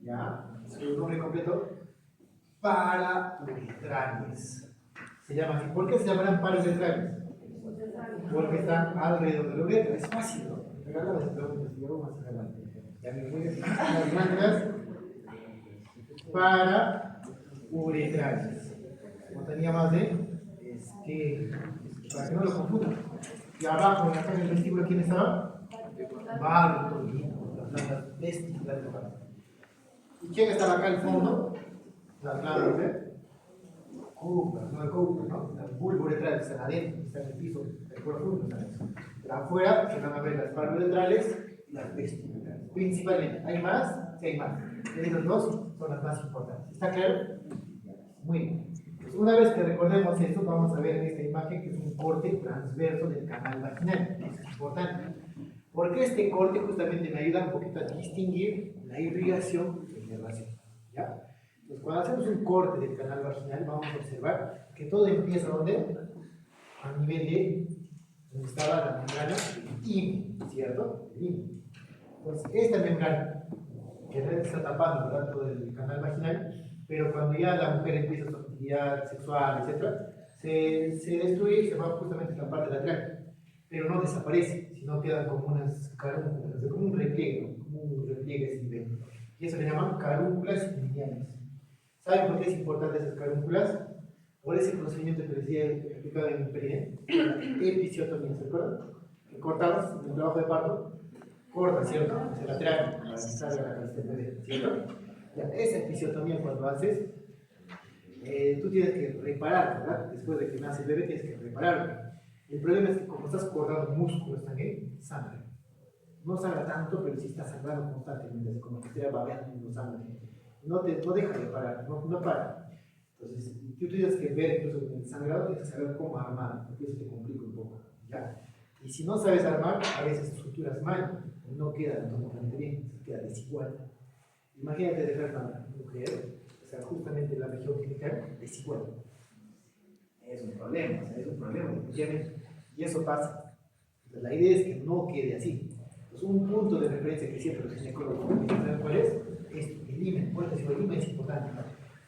¿Ya? Su nombre completo: parauretrales. Se llama así. ¿Por qué se llamarán parauretrales? Porque están alrededor de la uretra. Es fácil, ¿no? Regálame esa pregunta, si yo más adelante. Ya me voy a decir las glándulas parauretrales. Como tenía más de, para que no lo confundan. Y abajo, en la caja del vestíbulo, ¿quién estaba? Bartolino, las glándulas vesticulares. ¿Y quién estaba acá al fondo? Las glándulas de Cooper, no el Cooper, ¿no? Las bulboretrales están adentro, están en el piso, el profundo están eso. Pero afuera se van a ver las parauretrales y las vesticulares. Principalmente, ¿hay más? Sí, hay más. Esas dos son las más importantes. ¿Está claro? Muy bien. Pues una vez que recordemos esto, vamos a ver en esta imagen que es un corte transverso del canal vaginal. Eso es importante. Porque este corte justamente me ayuda un poquito a distinguir la irrigación de la inervación. ¿Ya? Entonces, cuando hacemos un corte del canal vaginal, vamos a observar que todo empieza ¿dónde? A nivel de donde estaba la membrana IMI, ¿cierto? IMI. Entonces, esta membrana que está tapando, ¿verdad?, todo el canal vaginal, pero cuando ya la mujer empieza su actividad sexual, etc., se destruye y se va justamente a la parte lateral. Pero no desaparece, sino quedan como unas carúnculas, como un repliegue ese nivel. Y eso le llaman carúnculas lineales. ¿Saben por qué es importante esas carúnculas? Por ese procedimiento que les decía explicado en el perine, la episiotomía, ¿se acuerdan? Que cortamos en el trabajo de parto, corta, ¿cierto? Hacia lateral, para que salga la cabeza del bebé, ¿cierto? Ya, esa episiotomía cuando haces, tú tienes que reparar, ¿verdad? Después de que nace el bebé tienes que repararlo. El problema es que como estás cortando músculos también, sangra. No sangra tanto, pero sí está sangrando constantemente, como que esté babeando sangre. No deja de parar, no para. Entonces, tú tienes que ver incluso el sangrado, tienes que saber cómo armar, porque eso te complica un poco, ¿ya? Y si no sabes armar, a veces suturas mal, no queda totalmente bien, queda desigual. Imagínate dejar a una mujer, o sea, justamente la región genital desigual. Es un problema, definitivamente. Y eso pasa. Entonces, la idea es que no quede así. Entonces, un punto de referencia que siempre los ginecólogos saben cuál es, el himen. Por eso el himen es importante.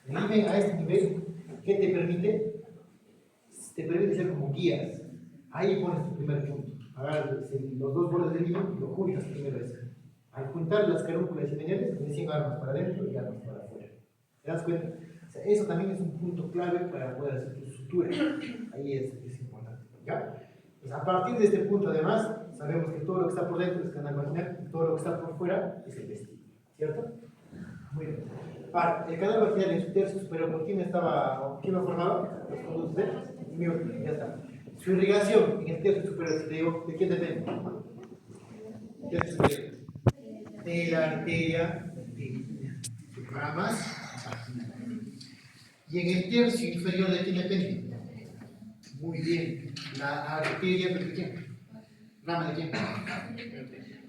El himen a este nivel, ¿qué te permite? Te permite ser como guías. Ahí pones tu primer punto. Agarras los dos bordes del himen y lo juntas primero eso. Al juntar las carúnculas himenales, recién armas para adentro y armas para afuera. ¿Te das cuenta? O sea, eso también es un punto clave para poder hacer tu sutura. Ahí es importante. ¿Ya? Pues a partir de este punto, además, sabemos que todo lo que está por dentro es canal vaginal y todo lo que está por fuera es el vestíbulo. ¿Cierto? Muy bien. Ahora, el canal vaginal en su tercio superior, ¿por quién lo formaba? Los conductos de miótica. Ya está. Su irrigación en el tercio superior, si te digo, ¿de quién depende? Tercio superior. De la arteria uterina, ramas vaginales. Y en el tercio inferior, ¿de quién depende? Muy bien, la arteria, ¿de quién? ¿Rama de quién?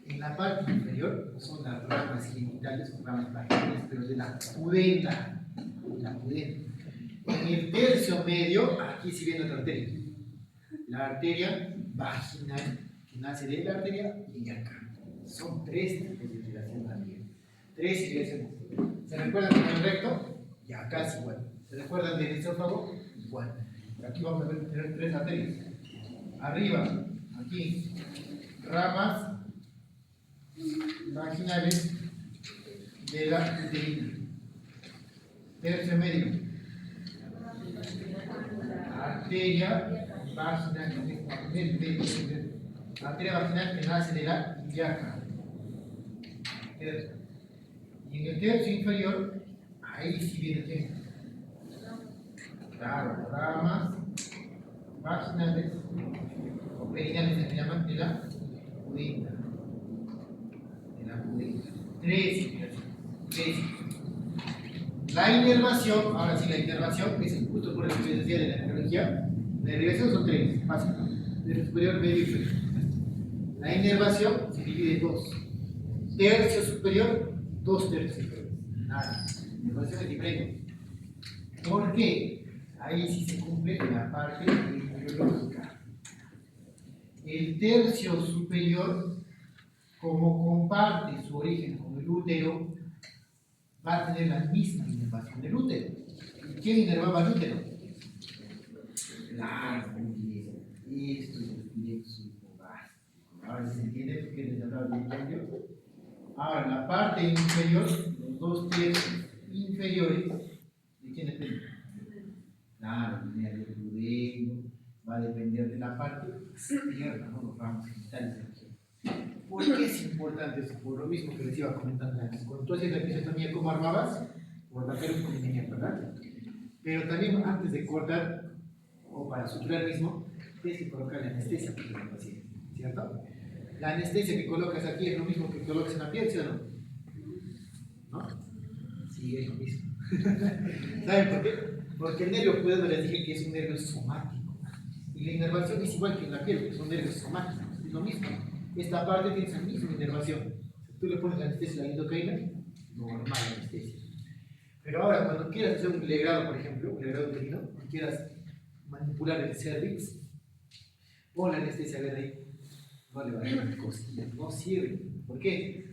En la parte inferior son las ramas genitales o ramas vaginales, pero de la pudenda. En el tercio medio, aquí sí viene otra arteria. La arteria vaginal, que nace de la arteria ilíaca. Son 3 tipos de irrigación también. 3 irrigaciones. ¿Se recuerdan del recto? Y acá es igual. ¿Se recuerdan del esófago? Igual. Aquí vamos a tener 3 arterias. Arriba, aquí, ramas vaginales de la uterina. Tercio medio, arteria vaginal. Arteria vaginal que nace de la ilíaca. Y en el tercio inferior, ahí sí viene el tiempo. Claro, ramas vaginales o perineales se llaman de la pudenda. De la pudenda. Tres. La inervación, ahora sí la inervación, que es justo por el que les decía de la neurología. La inervación son tres, fácil. Del superior, medio y inferior. La inervación se divide en dos. Tercio superior, dos tercios inferiores. Nada. La inervación es diferente. ¿Por qué? Ahí sí se cumple la parte biológica. El tercio superior, como comparte su origen con el útero, va a tener la misma inervación del útero. ¿Y quién inervaba el útero? Claro, muy bien. Esto es el plexo básico. Ahora se entiende por qué les hablaba del cambio. Ahora, la parte inferior, los dos tercios inferiores, ¿de quién depende? Claro, el nervio duodeno va a depender de la parte externa, ¿no? Los ramos genitales de la mujer. ¿Por qué es importante eso? Por lo mismo que les iba comentando antes. Cuando tú hacías la episiotomía, ¿cómo armabas? Por la cara con ¿verdad? Pero también antes de cortar, o para suturar mismo, tienes que colocar la anestesia para el paciente, ¿cierto? La anestesia que colocas aquí es lo mismo que colocas en la piel, ¿sí o no? ¿No? Sí, es lo mismo. ¿Saben por qué? Porque el nervio pudendo les dije que es un nervio somático. Y la inervación es igual que en la piel, que son nervios somáticos, es lo mismo. Esta parte tiene esa misma inervación. Si tú le pones la anestesia a la lidocaína, normal la anestesia. Pero ahora, cuando quieras hacer un legrado, por ejemplo, un legrado uterino, y quieras manipular el cervix, pon la anestesia a ahí. No le va a dar cosquillas, no sirve. ¿Por qué?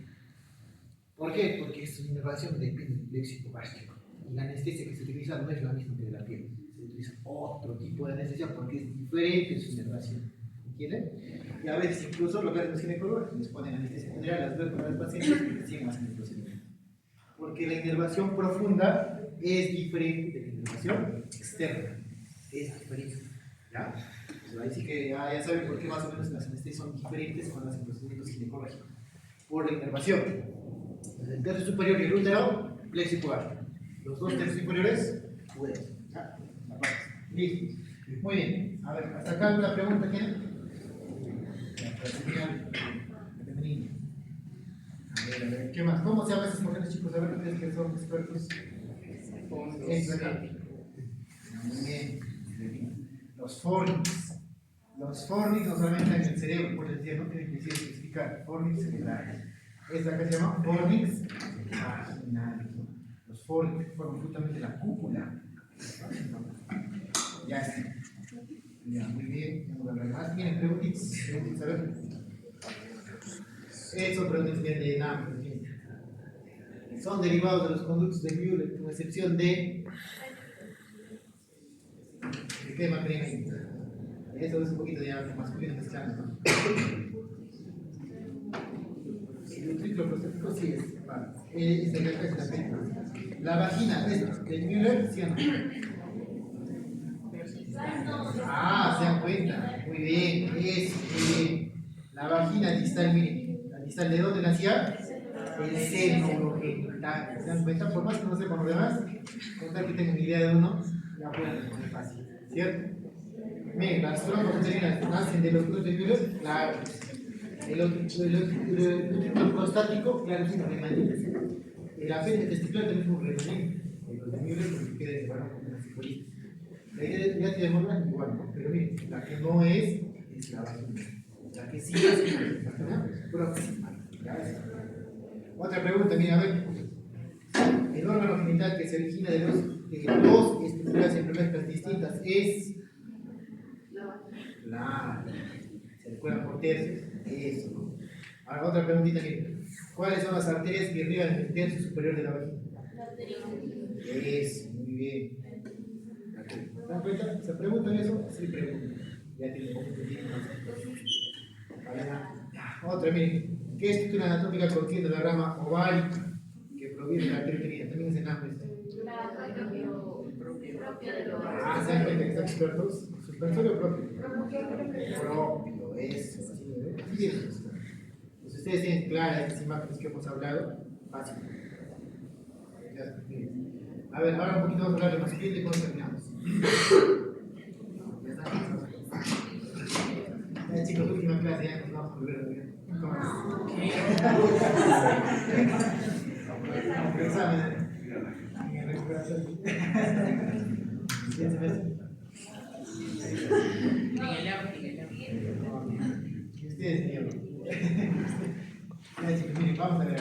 ¿Por qué? Porque su inervación depende del plexo hipogástrico. Y la anestesia que se utiliza no es la misma que de la piel. Se utiliza otro tipo de anestesia porque es diferente su inervación. ¿Entienden? Y a veces incluso lo que hacen los ginecólogos les ponen anestesia general a las vértebras del paciente y siguen haciendo el procedimiento. Porque la inervación profunda es diferente de la inervación externa. Es diferente. ¿Ya? Pues ahí sí que ya saben por qué más o menos las anestesias son diferentes cuando hacen procedimientos ginecológicos. Por la inervación. Entonces, el tercio superior y el útero, plexo hipogástrico. Los dos tercios inferiores, huevos. ¿Ya? Listo. Muy bien. A ver, hasta acá una pregunta, ¿quién? A ver, ¿qué más? ¿Cómo se llaman esas mujeres, chicos? A ver, ustedes que son expertos. Muy bien. Los fornix. Los fornix no solamente en el cerebro, por decir, no tienen que decir especificar. Fornix cerebrales. Esta que se llama fornix vaginales. Los fornix forman justamente la cúpula. Ya está. Ya, muy bien. Vamos a hablar más. ¿Tienen preguntitas? ¿Preguntitas? A ver. Eso, preguntitas bien de nada. Son derivados de los conductos de Müller, con excepción de qué materia ahí. Eso es un poquito de masculino mezclando, ¿no? El triplo prostático sí es. Vale. La vagina es de Müller, ¿sí o no? Ah, se dan cuenta. Muy bien, es la vagina distal, miren. ¿La distal de dónde nacía? El seno genital. ¿Se dan cuenta? Por más que no sepan los demás, contar que tengan idea de uno, ya pueden responder fácil. ¿Cierto? Miren, las trompas uterinas nacen de los glúteos de Müller, claro. El útero prostático, claro, es un remanente. El apéndice testicular también es un remanente. Los de Müller, porque queda de varón como una psicología. La idea ya te demuestra igual, ¿no? Pero miren, la que no es la vagina. La que sí es la vagina próxima. Otra pregunta, mira, a ver. El órgano genital que se origina de dos estructuras emblemáticas distintas es la. Se recuerdan por tercios. Eso, ¿no? Ahora, otra preguntita, miren. ¿Cuáles son las arterias que irrigan el tercio superior de la vagina? Eso, muy bien. ¿Se dan cuenta? ¿Se preguntan eso? Sí, preguntan. Ya tiene un poco de tiempo. Otra, miren. ¿Qué estructura anatómica contiene la rama ovárica que proviene de la arteria uterina? También es el nombre. Ah, ¿se dan cuenta que están expertos? ¿Suspensorio propio? Propio, eso. Así es. Pues ustedes tienen claras estas imágenes que hemos hablado. Fácil. Ya está, miren. A ver, ahora un poquito vamos a hablar de masculino y cómo terminamos. Ya está. clase ya nos vamos a volver entonces. Examen. En recuperación. Siguiente mes. Y ustedes, niños. Miren, vamos a ver.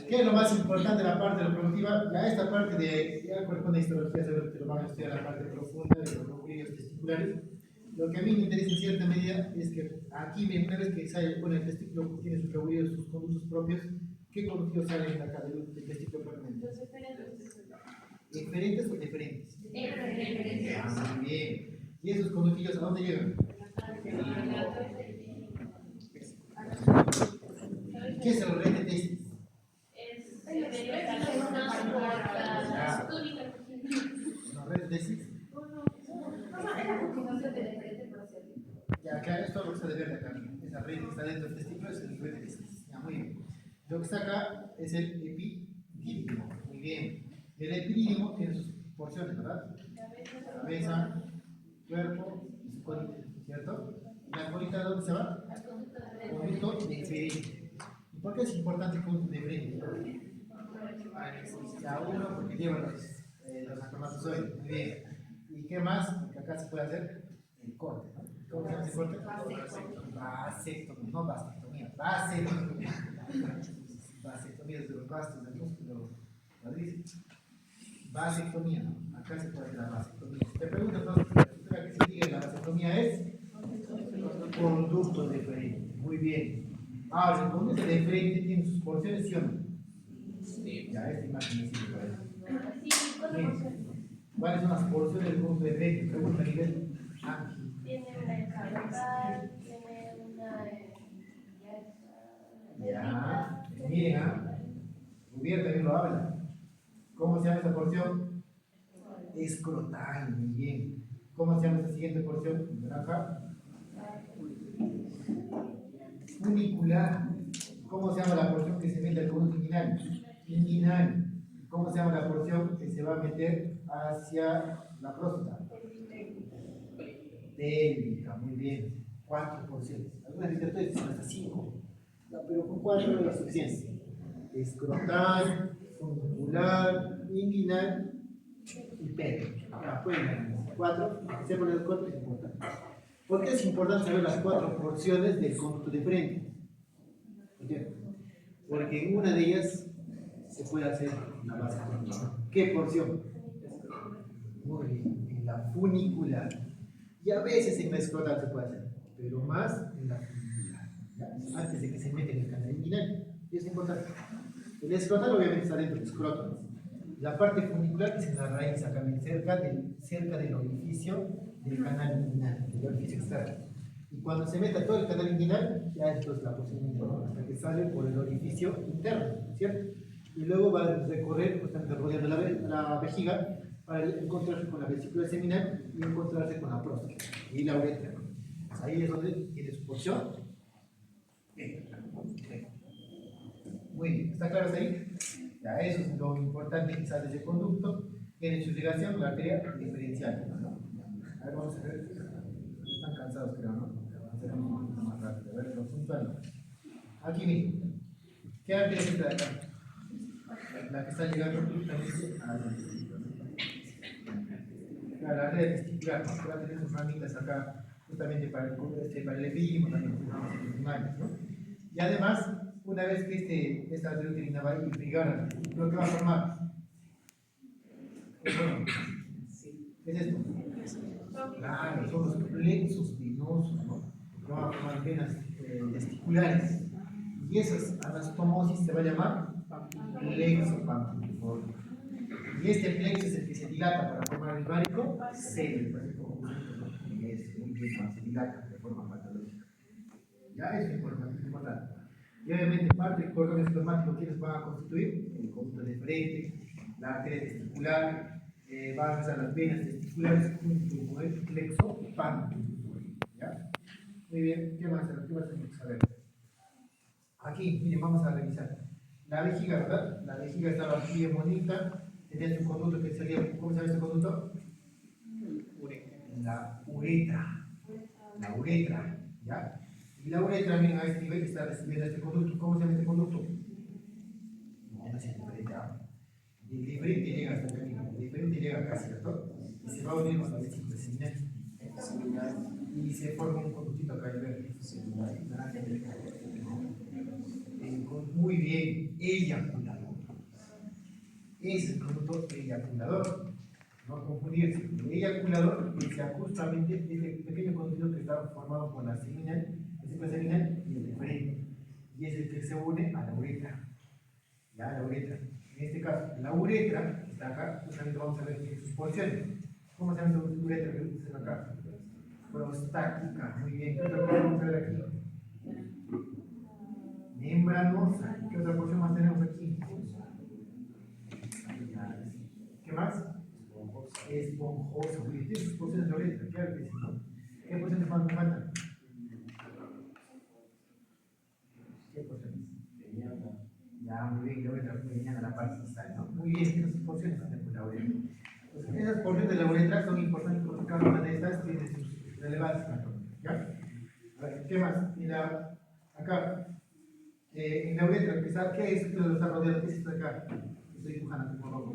¿Qué es lo más importante de la parte reproductiva? Ya esta parte de, ya corresponde a histología, seguro que lo van a estudiar la parte profunda de los lóbulos testiculares. Lo que a mí me interesa en cierta medida es que aquí, una vez que sale, bueno, el testículo tiene sus lóbulos, sus conductos propios, ¿qué conductos salen de acá del testículo propiamente? ¿Diferentes o diferentes? Ah, muy bien. ¿Y esos conductillos a dónde llegan? ¿Qué es el red de testis? ¿No red de testis? Ya, claro, esto es lo que está de verde acá. Esa red que está dentro del testículo es el red de testis. Ya, muy bien. Lo que está acá es el epidídimo. Muy bien. El epidídimo tiene sus porciones, ¿verdad? Cabeza, cuerpo y su colita, ¿cierto? ¿Y la colita dónde se va? Conducto deferente. ¿Y por qué es importante el conducto deferente? Ya uno, porque lleva los espermatozoides. Muy bien. ¿Y qué más? Porque acá se puede hacer el corte, ¿no? ¿Cómo se llama ese corte? Vasectomía, no vasectomía, vasectomía. Vasectomía es de los vastos del músculo cuádriceps. Vasectomía, ¿no? Acá se puede hacer la vasectomía. Te pregunto entonces, la que se sigue la vasectomía es conducto deferente. Muy bien. Ahora, el conducto deferente tiene sus porciones, ¿sí o no? Sí. Ya, esta imagen me sirve para eso. Bien. ¿Cuáles son las porciones del conducto deferente? Pregunta a nivel ángel. Tiene una cavidad, tiene una Ya, miren, Rubier también lo habla. ¿Cómo se llama esta porción? Escrotal, muy bien. ¿Cómo se llama esta siguiente porción? Naranja. Funicular. ¿Cómo se llama la porción que se mete al conducto inguinal? Inguinal. ¿Cómo se llama la porción que se va a meter hacia la próstata? Pélvica, muy bien. 4 porciones. Algunas literaturas dicen hasta 5. Pero con 4 es suficiente. Escrotal, funicular, inguinal y pélvica. Acá pueden ver 4. Se ponen los 4 es importante. ¿Por qué es importante saber las 4 porciones del conducto deferente? Porque en una de ellas se puede hacer una vasectomía. ¿Qué porción? Muy bien, en la funicular. Y a veces en la escrotal se puede hacer, pero más en la funicular, ¿ya? Antes de que se mete en el canal inguinal. Y es importante. El escrotal obviamente está dentro del escroto. La parte funicular que es en la raíz, acá cerca del orificio del canal inguinal, del orificio externo. Y cuando se meta todo el canal inguinal, ya esto es la porción interna, hasta que sale por el orificio interno, ¿cierto? Y luego va a recorrer, justamente rodeando la vejiga, para encontrarse con la vesícula seminal y encontrarse con la próstata y la uretra. Pues ahí es donde tiene su porción. Bien. Muy bien, ¿está claro hasta ahí? Ya, eso es lo importante que sale de ese conducto. Tiene su irrigación, la arteria diferencial, ¿no? A ver, vamos a ver. Están cansados, creo, ¿no? Vamos a hacer un poquito más rápido. A ver, lo puntual. Aquí, miren. ¿Qué arteria es esta de acá? La que está llegando justamente a la testículo. La arteria testicular, ¿no? Va a tener sus ramitas acá, justamente para el epidídimo también, ¿no? Y además, una vez que esta arteria uterina va a irrigar, lo que va a formar. ¿Qué es esto? Claro, son los plexos venosos, ¿no? Que van a formar venas testiculares. Y esa anastomosis se va a llamar plexo pampuliforme. Y este plexo es el que se dilata para formar el várico serio. Es muy bien cuando se dilata de forma patológica. Ya eso es importante. Y obviamente parte del cordón espermático, ¿quiénes van a constituir? El conducto deferente, la arteria testicular, van a estar las venas testiculares junto con el plexo pampuliforme. ¿Ya? Muy bien, ¿qué más tenemos que saber? Aquí, miren, vamos a revisar. La vejiga, ¿verdad? La vejiga estaba aquí bien bonita, tenía su conducto que sería, ¿cómo se llama este conducto? La uretra. La uretra, ¿ya? Y la uretra también a este nivel está recibiendo este conducto. ¿Cómo se llama este conducto? No es el diferente. El diferente llega hasta acá, el diferente llega acá, ¿cierto? Y se va a unir con la vesícula seminal. Y se forma un conductito acá, muy bien, eyaculador. Es el conducto eyaculador. No confundirse. El eyaculador es justamente este pequeño conducto que está formado por la seminal, y el deferente. Y es el que se une a la uretra. Ya, la uretra. En este caso, la uretra está acá, justamente vamos a ver en sus porciones. ¿Cómo se llama esta uretra que ustedes acá? Prostática, muy bien. ¿Qué otra cosa vamos a ver aquí? Membranosa. ¿Qué otra porción más tenemos aquí? ¿Qué más? Esponjosa. Muy bien, tiene sus porciones de uretra, claro que sí. ¿Qué porciones más nos faltan? ¿Qué porciones? Ya, muy bien, la uretra pequeña la parte distal, ¿no? Muy bien, tiene sus porciones de la uretra. Entonces, esas porciones de la uretra son importantes porque cada una de estas tiene sus relevancias anatómicas, ¿ya? A ver, ¿qué más? Acá, en la uretra, ¿qué es esto de los está rodeado? ¿Qué es esto de acá? Estoy dibujando como rojo.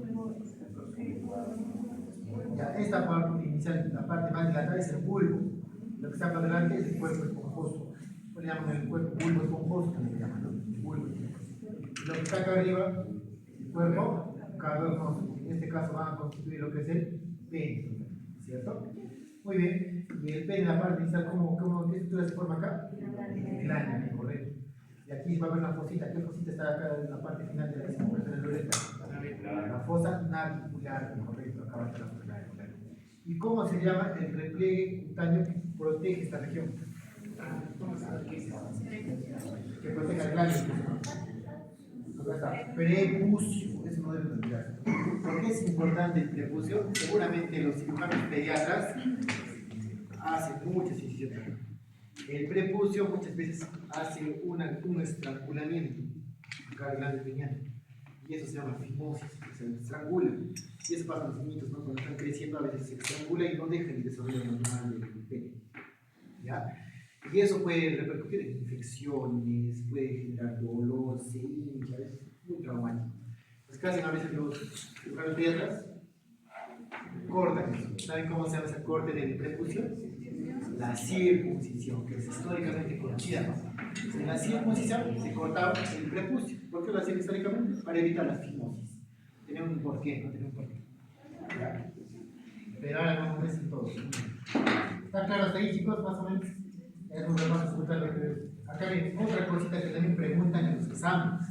Ya, esta parte inicial, la parte más dilatada es el bulbo. Lo que está para adelante es el cuerpo esponjoso. Le llaman el cuerpo bulbo esponjoso, también le llaman, ¿no? Bulbo esponjoso. Lo que está acá arriba, el cuerpo cavernoso. En este caso van a constituir lo que es el pene, ¿cierto? Muy bien. Y el pene, la parte inicial, ¿qué estructura se forma acá? Glande, correcto. Y aquí va a haber una fosita. ¿Qué fosita está acá en la parte final de la circunferencia de la uretra? La fosa navicular, correcto. Acá va a estar la fosa navicular. ¿Y cómo se llama el repliegue cutáneo que protege esta región? Que protege al glande. Acá está. Prepucio. Eso no deben olvidar. ¿Por qué es importante el prepucio? Seguramente los cirujanos pediatras hacen muchas incisiones. El prepucio muchas veces hace un estrangulamiento acá al glande pineal. Y eso se llama fimosis, se estrangula. Y eso pasa a los niñitos, ¿no? Cuando están creciendo a veces se estrangula y no dejan el desarrollo normal del pene. ¿Ya? Y eso puede repercutir en infecciones, puede generar dolor, se hincha, es muy traumático. Pues ¿qué hacen a veces los cirujanos pediatras? Cortan eso. ¿Saben cómo se llama ese corte del prepucio? La circuncisión, que es históricamente conocida. En la circuncisión se cortaba el prepucio. ¿Por qué lo hacían históricamente? Para evitar la fimosis. Tenía un porqué, no tenía un porqué. ¿Ya? Pero ahora no es en todo. ¿Está claro hasta ahí, chicos? Más o menos. Es un repaso escuchar lo que. Acá ven, otra cosita que también preguntan en los exámenes.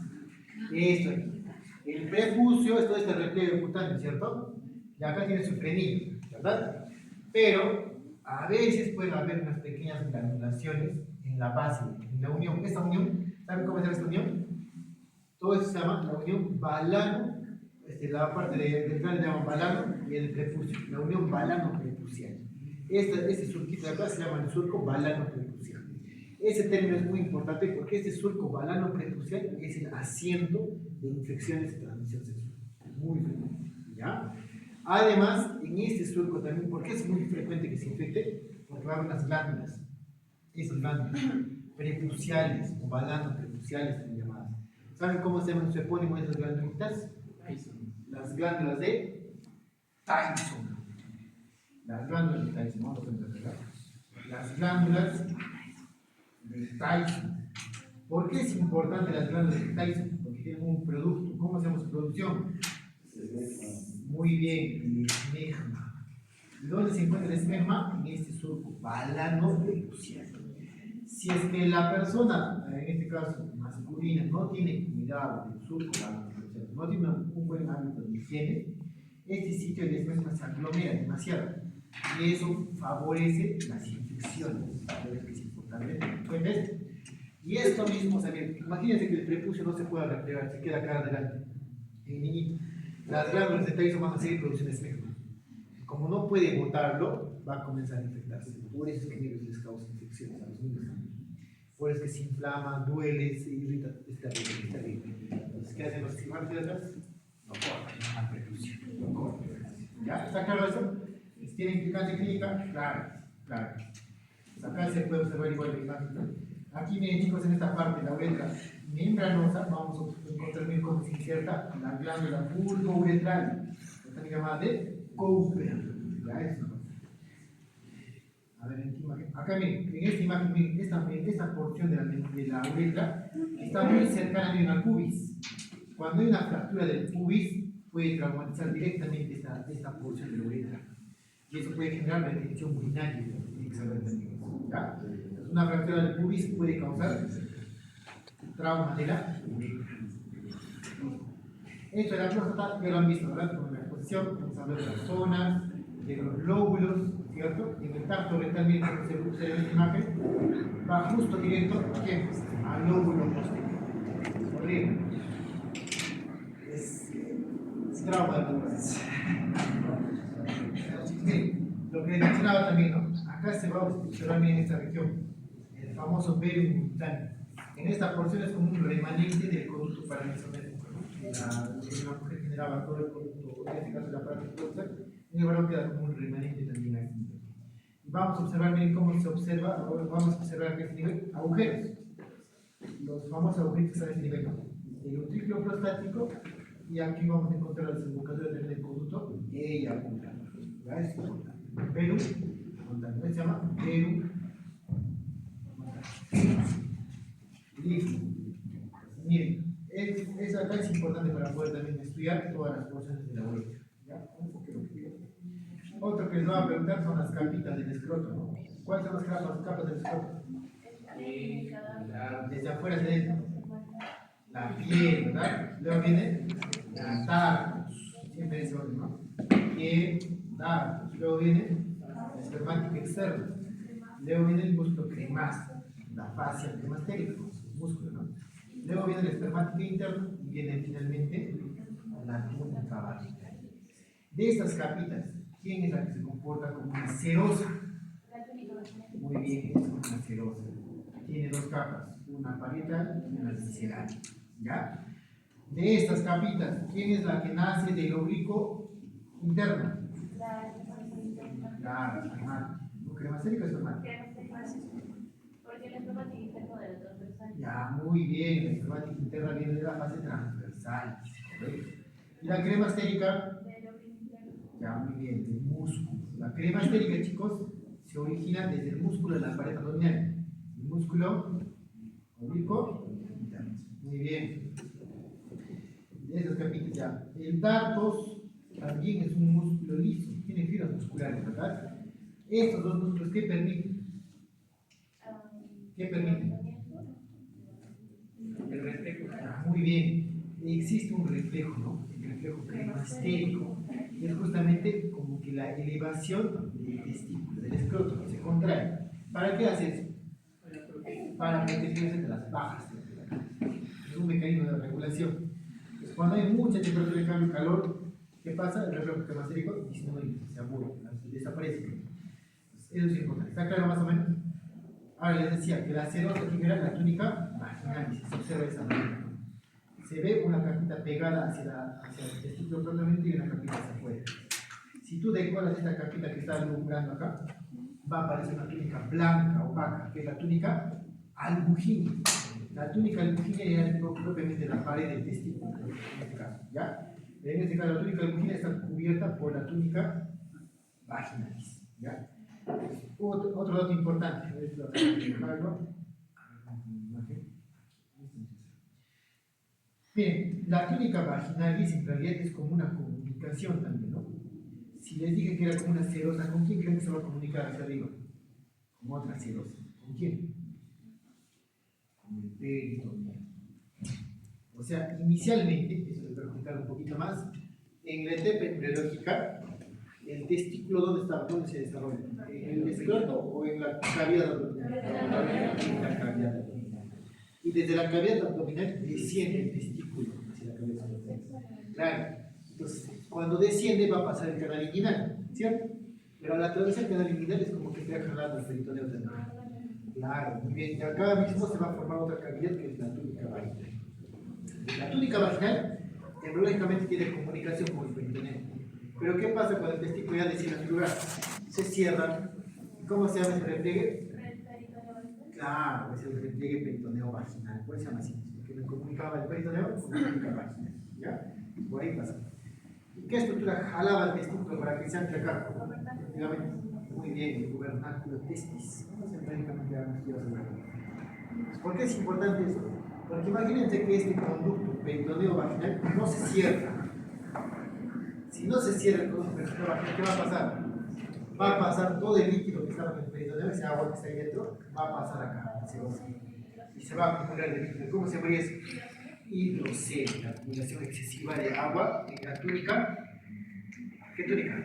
Esto aquí. El prepucio es todo este repliegue cutáneo, ¿cierto? Y acá tiene su frenillo, ¿verdad? Pero a veces pueden haber unas pequeñas granulaciones en la base, en la unión. Esta unión, ¿saben cómo se llama esta unión? Todo eso se llama la unión balano, la parte del glande se llama balano y el prepucio, la unión balano-prepucial. Este surquito de acá se llama el surco balano-prepucial. Ese término es muy importante porque este surco balano-prepucial es el asiento de infecciones de transmisión sexual. Muy frecuente, ¿ya? Además, en este surco también, ¿por qué es muy frecuente que se infecte? Porque va a haber unas glándulas, esas glándulas prepuciales o balano-prepuciales también llamadas. ¿Saben cómo se llaman su epónimo de esas glándulitas? Las glándulas de Tyson. Las glándulas de Tyson, vamos a empezar. Las glándulas de Tyson. ¿Por qué es importante las glándulas de Tyson? Porque tienen un producto. ¿Cómo se llama su producción? Muy bien, el esmegma. ¿Y dónde se encuentra el esmegma? En este surco balano-prepucial. Si es que la persona, en este caso masculina, no tiene cuidado del surco balano-prepucial, no tiene un buen hábito de higiene, este sitio del esmegma se aglomera demasiado y eso favorece las infecciones. Que es importante. ¿Entiendes? Y esto mismo, imagínense que el prepucio no se pueda replegar, se queda acá adelante. El niñito. Las glándulas de Tyson van a seguir produciendo esmegma. Como no puede botarlo, va a comenzar a infectarse. Por eso es que les causa infecciones a los niños. Por eso es que se inflama, duele, se irrita. Es terrible, es terrible. Entonces, ¿qué hacen los cirujanos de atrás? No cortan al prepucio. No cortan. ¿Ya? ¿Está claro eso? ¿Tiene implicancia clínica? Claro, claro. Acá se puede observar igual la imagen, ¿no? Aquí, miren chicos, en esta parte, la uretra membranosa, vamos a encontrar bien cómo se inserta la glándula bulbouretral, también llamada de Cooper. Ya eso. A ver, en qué imagen. Acá miren, en esta imagen, miren, esta porción de la uretra está muy cercana miren, al pubis. Cuando hay una fractura del pubis, puede traumatizar directamente esta porción de la uretra. Y eso puede generar una infección urinaria. Tiene que saber también. ¿Ya? Una fractura del pubis puede causar trauma de la uretra. Esto de la próstata ya lo han visto, ¿verdad? Con la exposición, vamos a hablar de las zonas, de los lóbulos, ¿cierto? Y en el tacto rectal, miren cómo se ve en esta imagen, va justo directo al lóbulo posterior. Horrible. Es trauma de pubis. Miren, lo que les mencionaba también, ¿no? Acá se va a observar bien en esta región, el famoso velum cutáneo. En esta porción es como un remanente del conducto paranasogénico. La mujer generaba todo el conducto, en este caso la parte próstata, y el varón queda como un remanente también aquí. Y vamos a observar bien cómo se observa, ahora vamos a observar a este nivel agujeros. Los famosos agujeros que están a este nivel, ¿no? El utriculo prostático, y aquí vamos a encontrar la desembocadura del conducto eyacular. ¿Ya? Es importante. Velum cutáneo, se llama velum cutáneo. Listo. Miren. Eso acá es importante para poder también estudiar todas las porciones de la uretra. ¿Ya? Otro que les voy a preguntar son las capitas del escroto, ¿no? ¿Cuáles son las capas del escroto? Desde afuera hacia adentro. La piel, ¿verdad? Luego viene la tartus, siempre en ese orden, ¿no? Piel, tartus. Luego viene el espermático externo. Luego viene el músculo cremaz, la fascia cremastérica, músculo, ¿no? Luego viene el espermático interno y viene finalmente la túnica vaginal. De estas capitas, ¿quién es la que se comporta como una serosa? Muy bien, es como una serosa. Tiene dos capas, una parietal y una visceral. ¿Ya? De estas capitas, ¿quién es la que nace del oblicuo interno? La espermática. ¿No cremastérica o espermática? Porque el espermático interno de la transversal. Ya, muy bien, la espermática interna viene de la fase transversal, ¿correcto? Y la crema estérica, ya, muy bien, del músculo. La crema estérica, chicos, se origina desde el músculo de la pared abdominal. El músculo oblicuo interno. Muy bien. De esas capitas ya. El dartos también es un músculo liso, tiene fibras musculares, ¿verdad? Estos dos músculos, ¿qué permiten? ¿Qué permiten? El reflejo. Muy bien, existe un reflejo, ¿no? El reflejo cremastérico, que es justamente como que la elevación del testículo, del escroto, que se contrae. ¿Para qué hace eso? Para protegerse de las bajas temperaturas. Es un mecanismo de regulación. Entonces, cuando hay mucha temperatura de cambio de calor, ¿qué pasa? El reflejo cremastérico disminuye, se aburre, desaparece. Entonces, eso es importante. ¿Está claro más o menos? Ahora les decía que la serosa genera la túnica vaginal, y se observa esa manera. Se ve una capita pegada hacia el testículo propiamente y una capita hacia afuera. Si tú decoras esta capita que está alumbrando acá, va a aparecer una túnica blanca, opaca, que es la túnica albugínea. La túnica albugínea es propiamente la pared del testículo, en este caso, ¿ya? En este caso, la túnica albugínea está cubierta por la túnica vaginalis, ¿ya? Otro dato importante, bien, la túnica vaginalis en realidad es como una comunicación también, ¿no? Si les dije que era como una serosa, ¿con quién creen que se va a comunicar hacia arriba? Con otra serosa. ¿Con quién? Con el peritoneo. O sea, inicialmente, eso les voy a explicar un poquito más, en la etapa embriológica, ¿el testículo dónde estaba? ¿Dónde se desarrolla? ¿En el escroto o en la cavidad abdominal? En la cavidad abdominal. Y desde la cavidad abdominal desciende el testículo hacia la cavidad abdominal. Claro. Entonces, cuando desciende va a pasar el canal inguinal, ¿cierto? Pero al atravesar el canal inguinal es como que está jalando el peritoneo también. Claro, muy bien. Y acá mismo se va a formar otra cavidad que es la túnica vaginal. La túnica vaginal, embriológicamente tiene comunicación con el peritoneo. Pero ¿qué pasa cuando el testículo ya desciende a su lugar? Se cierra. ¿Cómo se llama ese repliegue? Claro, ese es el despliegue peritoneo vaginal, por eso se llama así, porque me comunicaba el peritoneo con la vejiga vaginal, ¿ya? Por ahí pasa. ¿Y qué estructura jalaba el testículo para que se entre acá? Efectivamente, muy bien, el gubernáculo testis. Vamos a médicamente a ¿por qué es importante eso? Porque imagínense que este conducto peritoneo vaginal no se cierra. Si no se cierra el conducto peritoneo vaginal, ¿qué va a pasar? Va a pasar todo el líquido que estaba en el peritoneo, ese agua que está ahí dentro, va a pasar acá, y se va a acumular el líquido. ¿Cómo se llama eso? Hidrocele, la acumulación excesiva de agua en la túnica. ¿Qué túnica?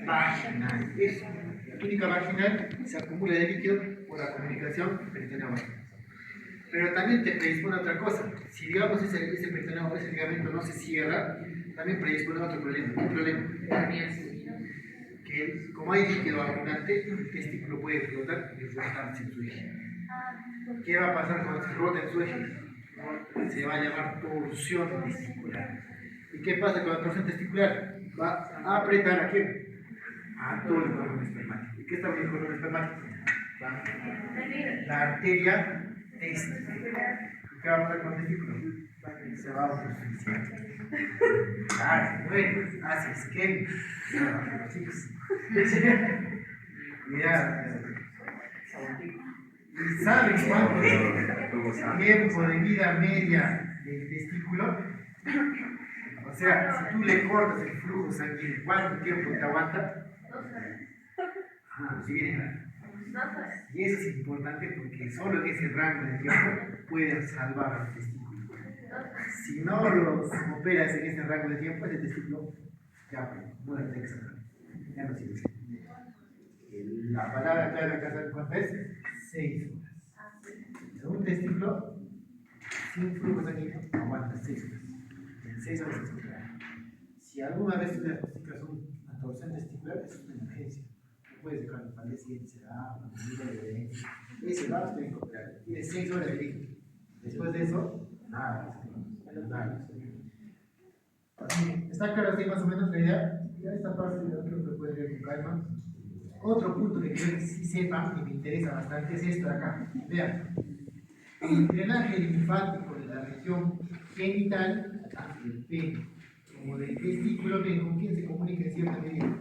Vaginal. Eso. La túnica vaginal se acumula de líquido por la comunicación peritoneo vaginal. Pero también te predispone a otra cosa. Si digamos ese peritoneo, ese ligamento no se cierra, también predispone a otro problema. ¿Qué problema? Que como hay líquido abundante, el testículo puede flotar y rotarse en su eje. ¿Qué va a pasar cuando se rota en su eje? Se va a llamar torsión testicular. ¿Y qué pasa con la torsión testicular? Va a apretar a quién? A todo el cordón espermático. ¿Y qué está bien el cordón espermático? La arteria testicular. ¿Y qué va a pasar con el testículo? Se va a autosuficiar. Claro, bueno, hace esquema. Chicos. Mira, ¿y sabes cuánto tiempo de vida media del testículo? O sea, si tú le cortas el flujo sanguíneo, ¿cuánto tiempo te aguanta? Sí, y eso es importante porque solo en ese rango de tiempo pueden salvar al testículo. Si no los operas en ese rango de tiempo, ese testículo ya muere exactamente. Ya no sirve. La palabra clave acá, ¿saben cuánto es? 6 horas. Un testículo sin flujo sanguíneo aguanta 6 horas. En 6 horas es testicular. Si alguna vez tú diagnosticas una torsión testicular, es una emergencia. No puedes dejarlo para el día siguiente, será una medida de evidencia. Ese lado tiene que operar. Tiene 6 horas de líquido. Después de eso, nada. ¿Está claro así más o menos la idea? Ya esta parte yo creo que puede ver con calma. Otro punto que quiero que sí sepan y me interesa bastante es esto de acá. Vean, el drenaje linfático de la región genital, tanto del pene como del testículo, ven con quién se comunica en cierta medida,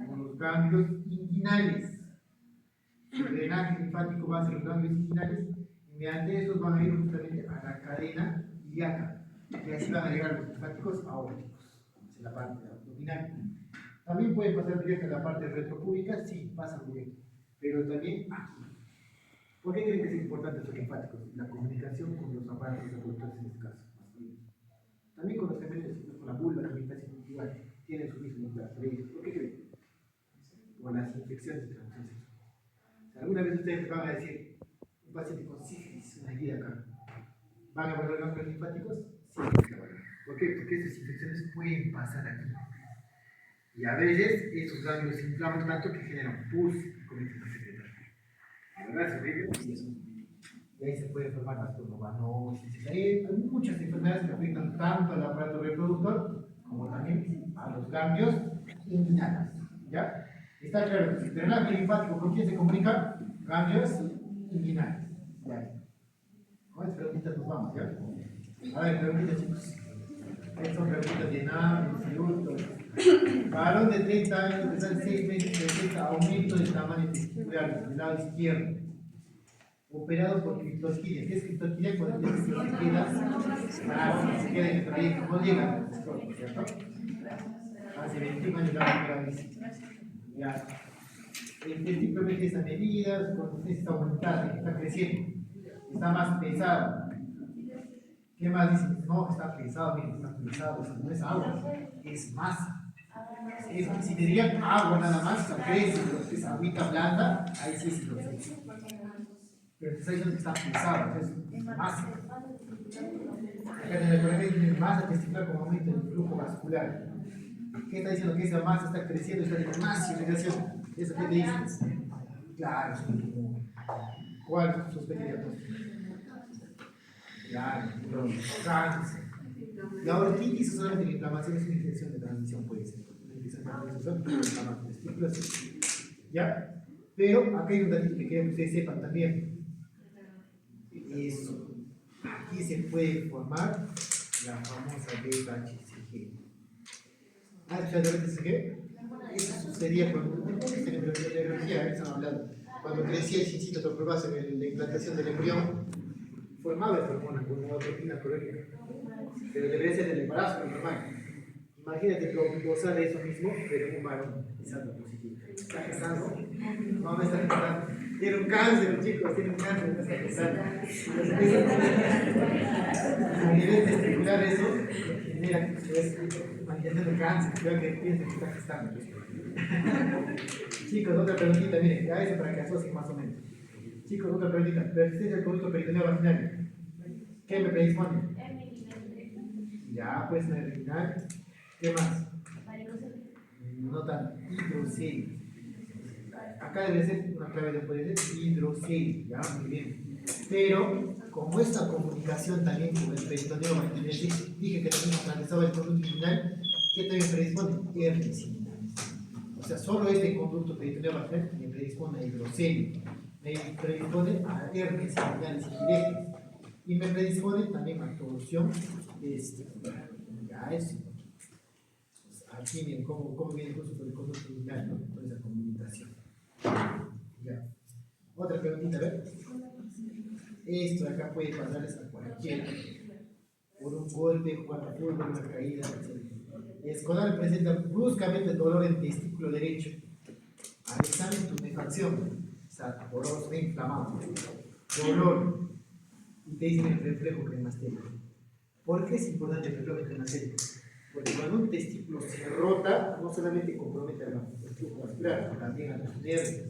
con los ganglios inguinales. El drenaje linfático va hacia los ganglios inguinales y mediante estos van a ir justamente a la cadena ilíaca, y así van a llegar los linfáticos aórticos, en la parte abdominal. También puede pasar directo en la parte retropúbica, sí, pasa directo, pero también aquí. ¿Por qué creen que es importante estos linfáticos? La comunicación con los aparatos reproductores en este caso, masculinos. También con los femeninos, con la vulva, también está igual, tienen su mismo lugar. ¿Por qué creen? Por las infecciones de transmisión sexual. ¿Alguna vez ustedes van a decir, un paciente con sífilis, una herida acá, ¿van a evaluar los ganglios linfáticos? Sí, ¿por qué? Porque estas infecciones pueden pasar aquí. Y a veces esos ganglios se inflaman tanto que generan pus y comienzan a secretar. ¿Verdad? Y eso. Y ahí se puede formar masturnovanosis. Hay muchas enfermedades que afectan tanto al aparato reproductor como también a los ganglios inguinales. ¿Ya? Está claro que el drenaje linfático, ¿con quién se comunica? Ganglios inguinales. ¿Ya? Con estas preguntitas nos vamos, ¿ya? A ver, preguntitas, chicos. Estas son preguntas de NAM, de varón de 30 años, de 6 meses, presenta aumento del tamaño testicular del lado izquierdo, operado por criptoquilia. ¿Qué es criptoquilia? Cuando se queda en el trayecto, no llega al estómago, ¿cierto? Hace 21 años la primera vez. Ya. El testículo mide esas medidas, cuando usted está aumentando, está creciendo, está más pesado. ¿Qué más dicen? No, está pesado, miren, está pesado, eso no es agua, es masa. Si te dirían agua nada más, crece, pero es agüita blanda, ahí sí es hidrocele. Pero te está diciendo que está pesado, entonces es masa. Acá en el colegio tiene masa testicular como aumento del flujo vascular. ¿Qué está diciendo? Que esa masa está creciendo, está teniendo más irrigación. ¿Eso qué te dice? Claro, ¿cuál sospecha diagnóstica? Claro, cáncer. La orquitis es solamente la inflamación, es una infección de transmisión, puede ser. Una infección de transmisión, inflama testículos. ¿Ya? Pero acá hay un datito que quiero que ustedes sepan también. Eso. Aquí se puede formar la famosa DHCG. ¿Has escuchado de DHCG? Eso sucedía cuando en embriología, estamos hablando. Cuando crecía el chichito tropobase en la implantación del embrión, formaba esta hormona como proteína prolífica. Pero debería ser el embarazo normal. Imagínate gozar de eso mismo, pero un varón saldo positivo. ¿Está gestando? No, no está gestando. Tiene un cáncer, chicos, tiene un cáncer, no está gestando. A nivel testicular eso genera que se manteniendo cáncer, creo que piensa que está gestando. Chicos, otra preguntita, miren, ya eso para que asocien más o menos. Chicos, otra preguntita. Persistencia del conducto peritoneal vaginal. ¿Qué me predispone? Ya, pues me original. ¿Qué más? No tan hidrocelia. Acá debe ser una clave de poder ser hidrocelia, ya, muy bien. Pero, como esta comunicación también con el peritoneo, dije que también atravesaba el conducto vaginal, ¿qué también predispone? Herpes inguinal. O sea, solo este conducto peritoneo vaginal me predispone a hidrocelia, me predispone a herpes inguinales indirectas y me predispone también a torsión testicular. Ya, eso. Aquí miren cómo viene el curso por el conducto vaginal, ¿no? Por esa comunicación. Ya. Otra preguntita, a ver. Esto de acá puede pasarles a cualquiera. Por un golpe, jugando fútbol, una caída, etc. Escolar presenta bruscamente dolor en testículo derecho. Al examen, tumefacción. O sea, dolor inflamado. Dolor. Y te dicen el reflejo cremastérico. ¿Por qué es importante el reflejo cremastérico? Porque cuando un testículo se rota, no solamente compromete al flujo vascular, sino también a los nervios.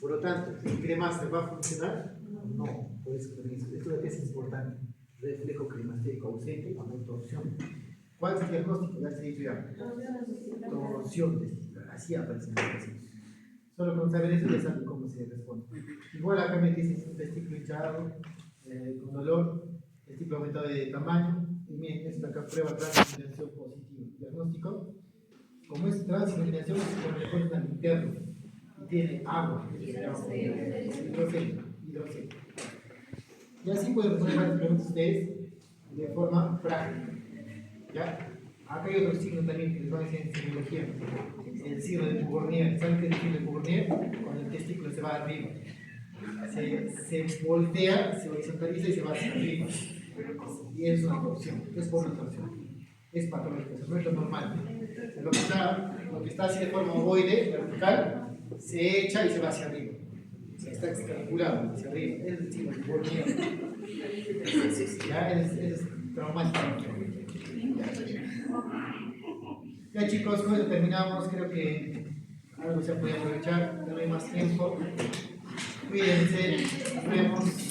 Por lo tanto, ¿el cremaster va a funcionar? No, por eso esto es importante. Reflejo cremastérico ausente o torsión. ¿Cuál es el diagnóstico? Ya se dicho ya. Torsión testicular. Así aparecen los pacientes. Solo con saber eso ya saben cómo se responde. Igual acá me dicen un testículo hinchado, con dolor, testículo aumentado de tamaño. Y miren, esto acá prueba transiluminación positiva. Diagnóstico. Como es transiluminación, se pone una linterna y tiene agua. Hidrocelia. Y así pueden responder varias preguntas ustedes de forma práctica. ¿Ya? Acá hay otro signo también que les van a decir en semiología. El signo de Bournier. ¿Saben qué es el signo de Bournier? Cuando el testículo se va arriba. Se voltea, se horizontaliza y se va hacia arriba. Y es una torsión, es por una torsión. Es patológico, no es lo normal. Lo que está así de forma ovoide, vertical, se echa y se va hacia arriba. Está extraculado hacia arriba. Es el signo de Bournier. Ya es traumático. Ya chicos, con eso terminamos. Creo que algo se puede aprovechar. No hay más tiempo. Cuídense. Nos vemos.